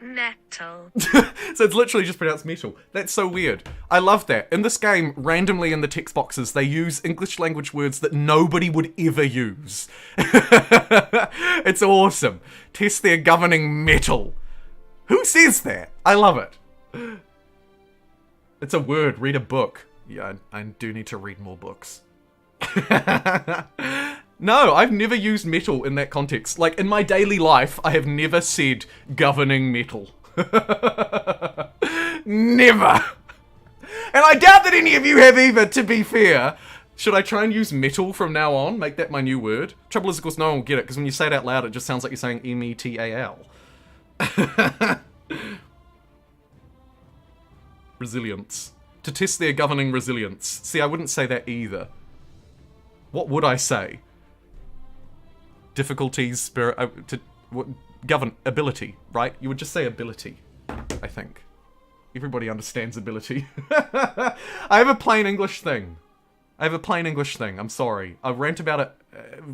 Metal. So it's literally just pronounced metal. That's so weird. I love that. In this game, randomly in the text boxes, they use English language words that nobody would ever use. It's awesome. Test their governing metal. Who says that? I love it. It's a word. Read a book. Yeah, I do need to read more books. No, I've never used metal in that context. Like, in my daily life, I have never said governing metal. Never! And I doubt that any of you have either, to be fair. Should I try and use metal from now on? Make that my new word? Trouble is, of course, no one will get it, because when you say it out loud, it just sounds like you're saying M-E-T-A-L. Resilience. To test their governing resilience. See, I wouldn't say that either. What would I say? Difficulties, spirit, govern, ability, right? You would just say ability, I think. Everybody understands ability. I have a plain English thing. I'm sorry. I rant about it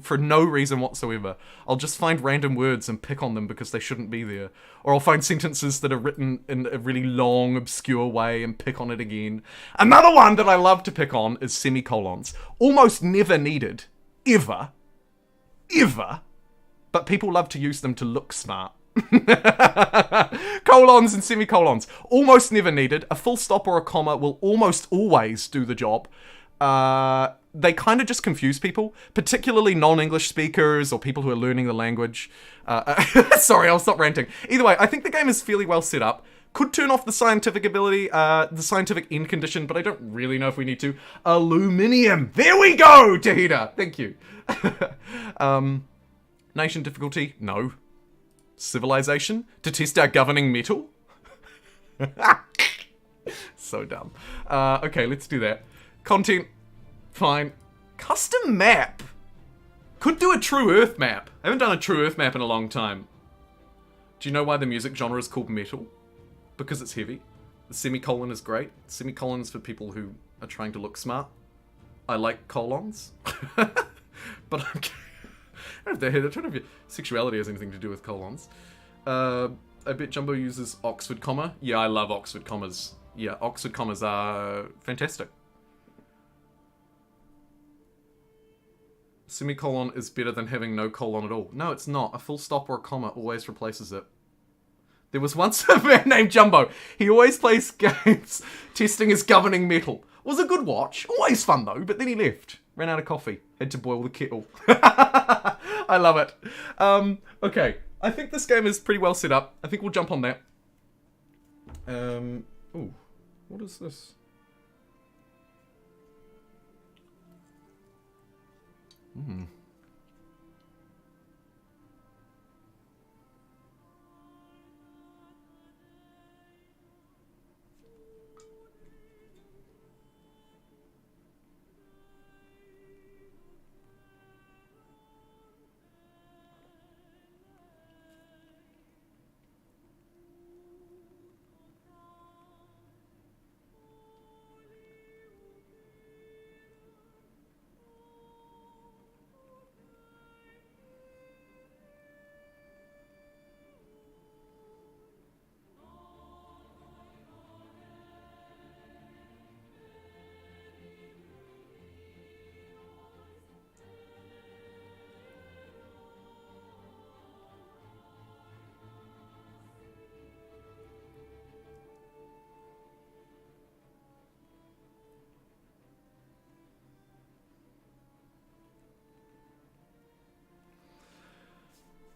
for no reason whatsoever. I'll just find random words and pick on them because they shouldn't be there. Or I'll find sentences that are written in a really long, obscure way and pick on it again. Another one that I love to pick on is semicolons. Almost never needed. Ever. But people love to use them to look smart. Colons and semicolons. Almost never needed. A full stop or a comma will almost always do the job. They kind of just confuse people, particularly non-English speakers or people who are learning the language. Sorry, I'll stop ranting. Either way, I think the game is fairly well set up. Could turn off the scientific ability, the scientific end condition, but I don't really know if we need to. Aluminium! There we go, Tahita! Thank you. Nation difficulty? No. Civilization? To test our governing metal? So dumb. Okay, let's do that. Content. Fine. Custom map. Could do a True Earth map. I haven't done a True Earth map in a long time. Do you know why the music genre is called metal? Because it's heavy. The semicolon is great. Semicolons for people who are trying to look smart. I like colons. But I'm I don't know if sexuality has anything to do with colons. I bet Jumbo uses Oxford comma. Yeah, I love Oxford commas. Yeah, Oxford commas are fantastic. Semicolon is better than having no colon at all. No, it's not. A full stop or a comma always replaces it. There was once a man named Jumbo. He always plays games testing his governing metal. Was a good watch. Always fun though, but then he left. Ran out of coffee. Had to boil the kettle. I love it. Okay. I think this game is pretty well set up. I think we'll jump on that. Ooh. What is this?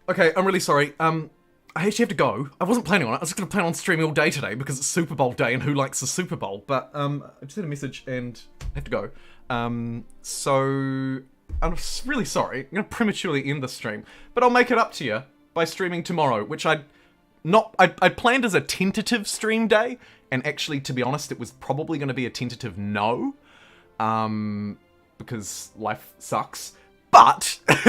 Okay, I'm really sorry. I actually have to go. I wasn't planning on it. I was just going to plan on streaming all day today because it's Super Bowl day and who likes the Super Bowl? But I just had a message and I have to go. So I'm really sorry. I'm going to prematurely end the stream. But I'll make it up to you by streaming tomorrow, which I planned as a tentative stream day. And actually, to be honest, it was probably going to be a tentative no. Because life sucks. But I'm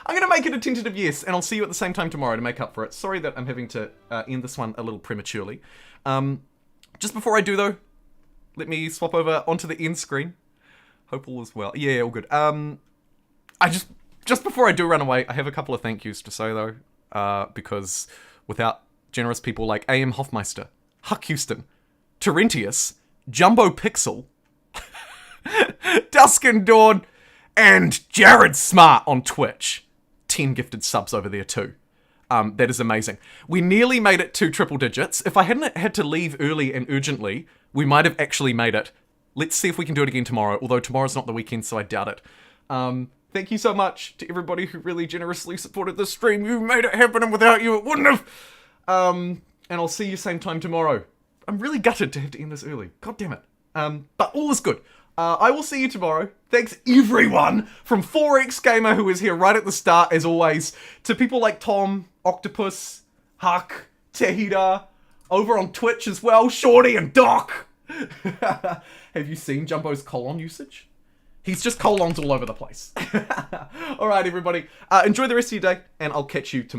going to make it a tentative yes, and I'll see you at the same time tomorrow to make up for it. Sorry that I'm having to end this one a little prematurely. Just before I do, though, let me swap over onto the end screen. Hope all is well. Yeah, all good. Just before I do run away, I have a couple of thank yous to say, though, because without generous people like A.M. Hoffmeister, Huck Houston, Terentius, JumboPixel, Dusk and Dawn, and Jared Smart on Twitch. 10 gifted subs over there too. That is amazing. We nearly made it to triple digits. If I hadn't had to leave early and urgently, we might have actually made it. Let's see if we can do it again tomorrow, although tomorrow's not the weekend, so I doubt it. Thank you so much to everybody who really generously supported this stream. You made it happen, and without you, it wouldn't have. And I'll see you same time tomorrow. I'm really gutted to have to end this early. God damn it. But all is good. I will see you tomorrow. Thanks everyone from 4X Gamer who was here right at the start as always, to people like Tom, Octopus, Huck, Tahita, over on Twitch as well, Shorty and Doc. Have you seen Jumbo's colon usage? He's just colons all over the place. Alright everybody, enjoy the rest of your day and I'll catch you tomorrow.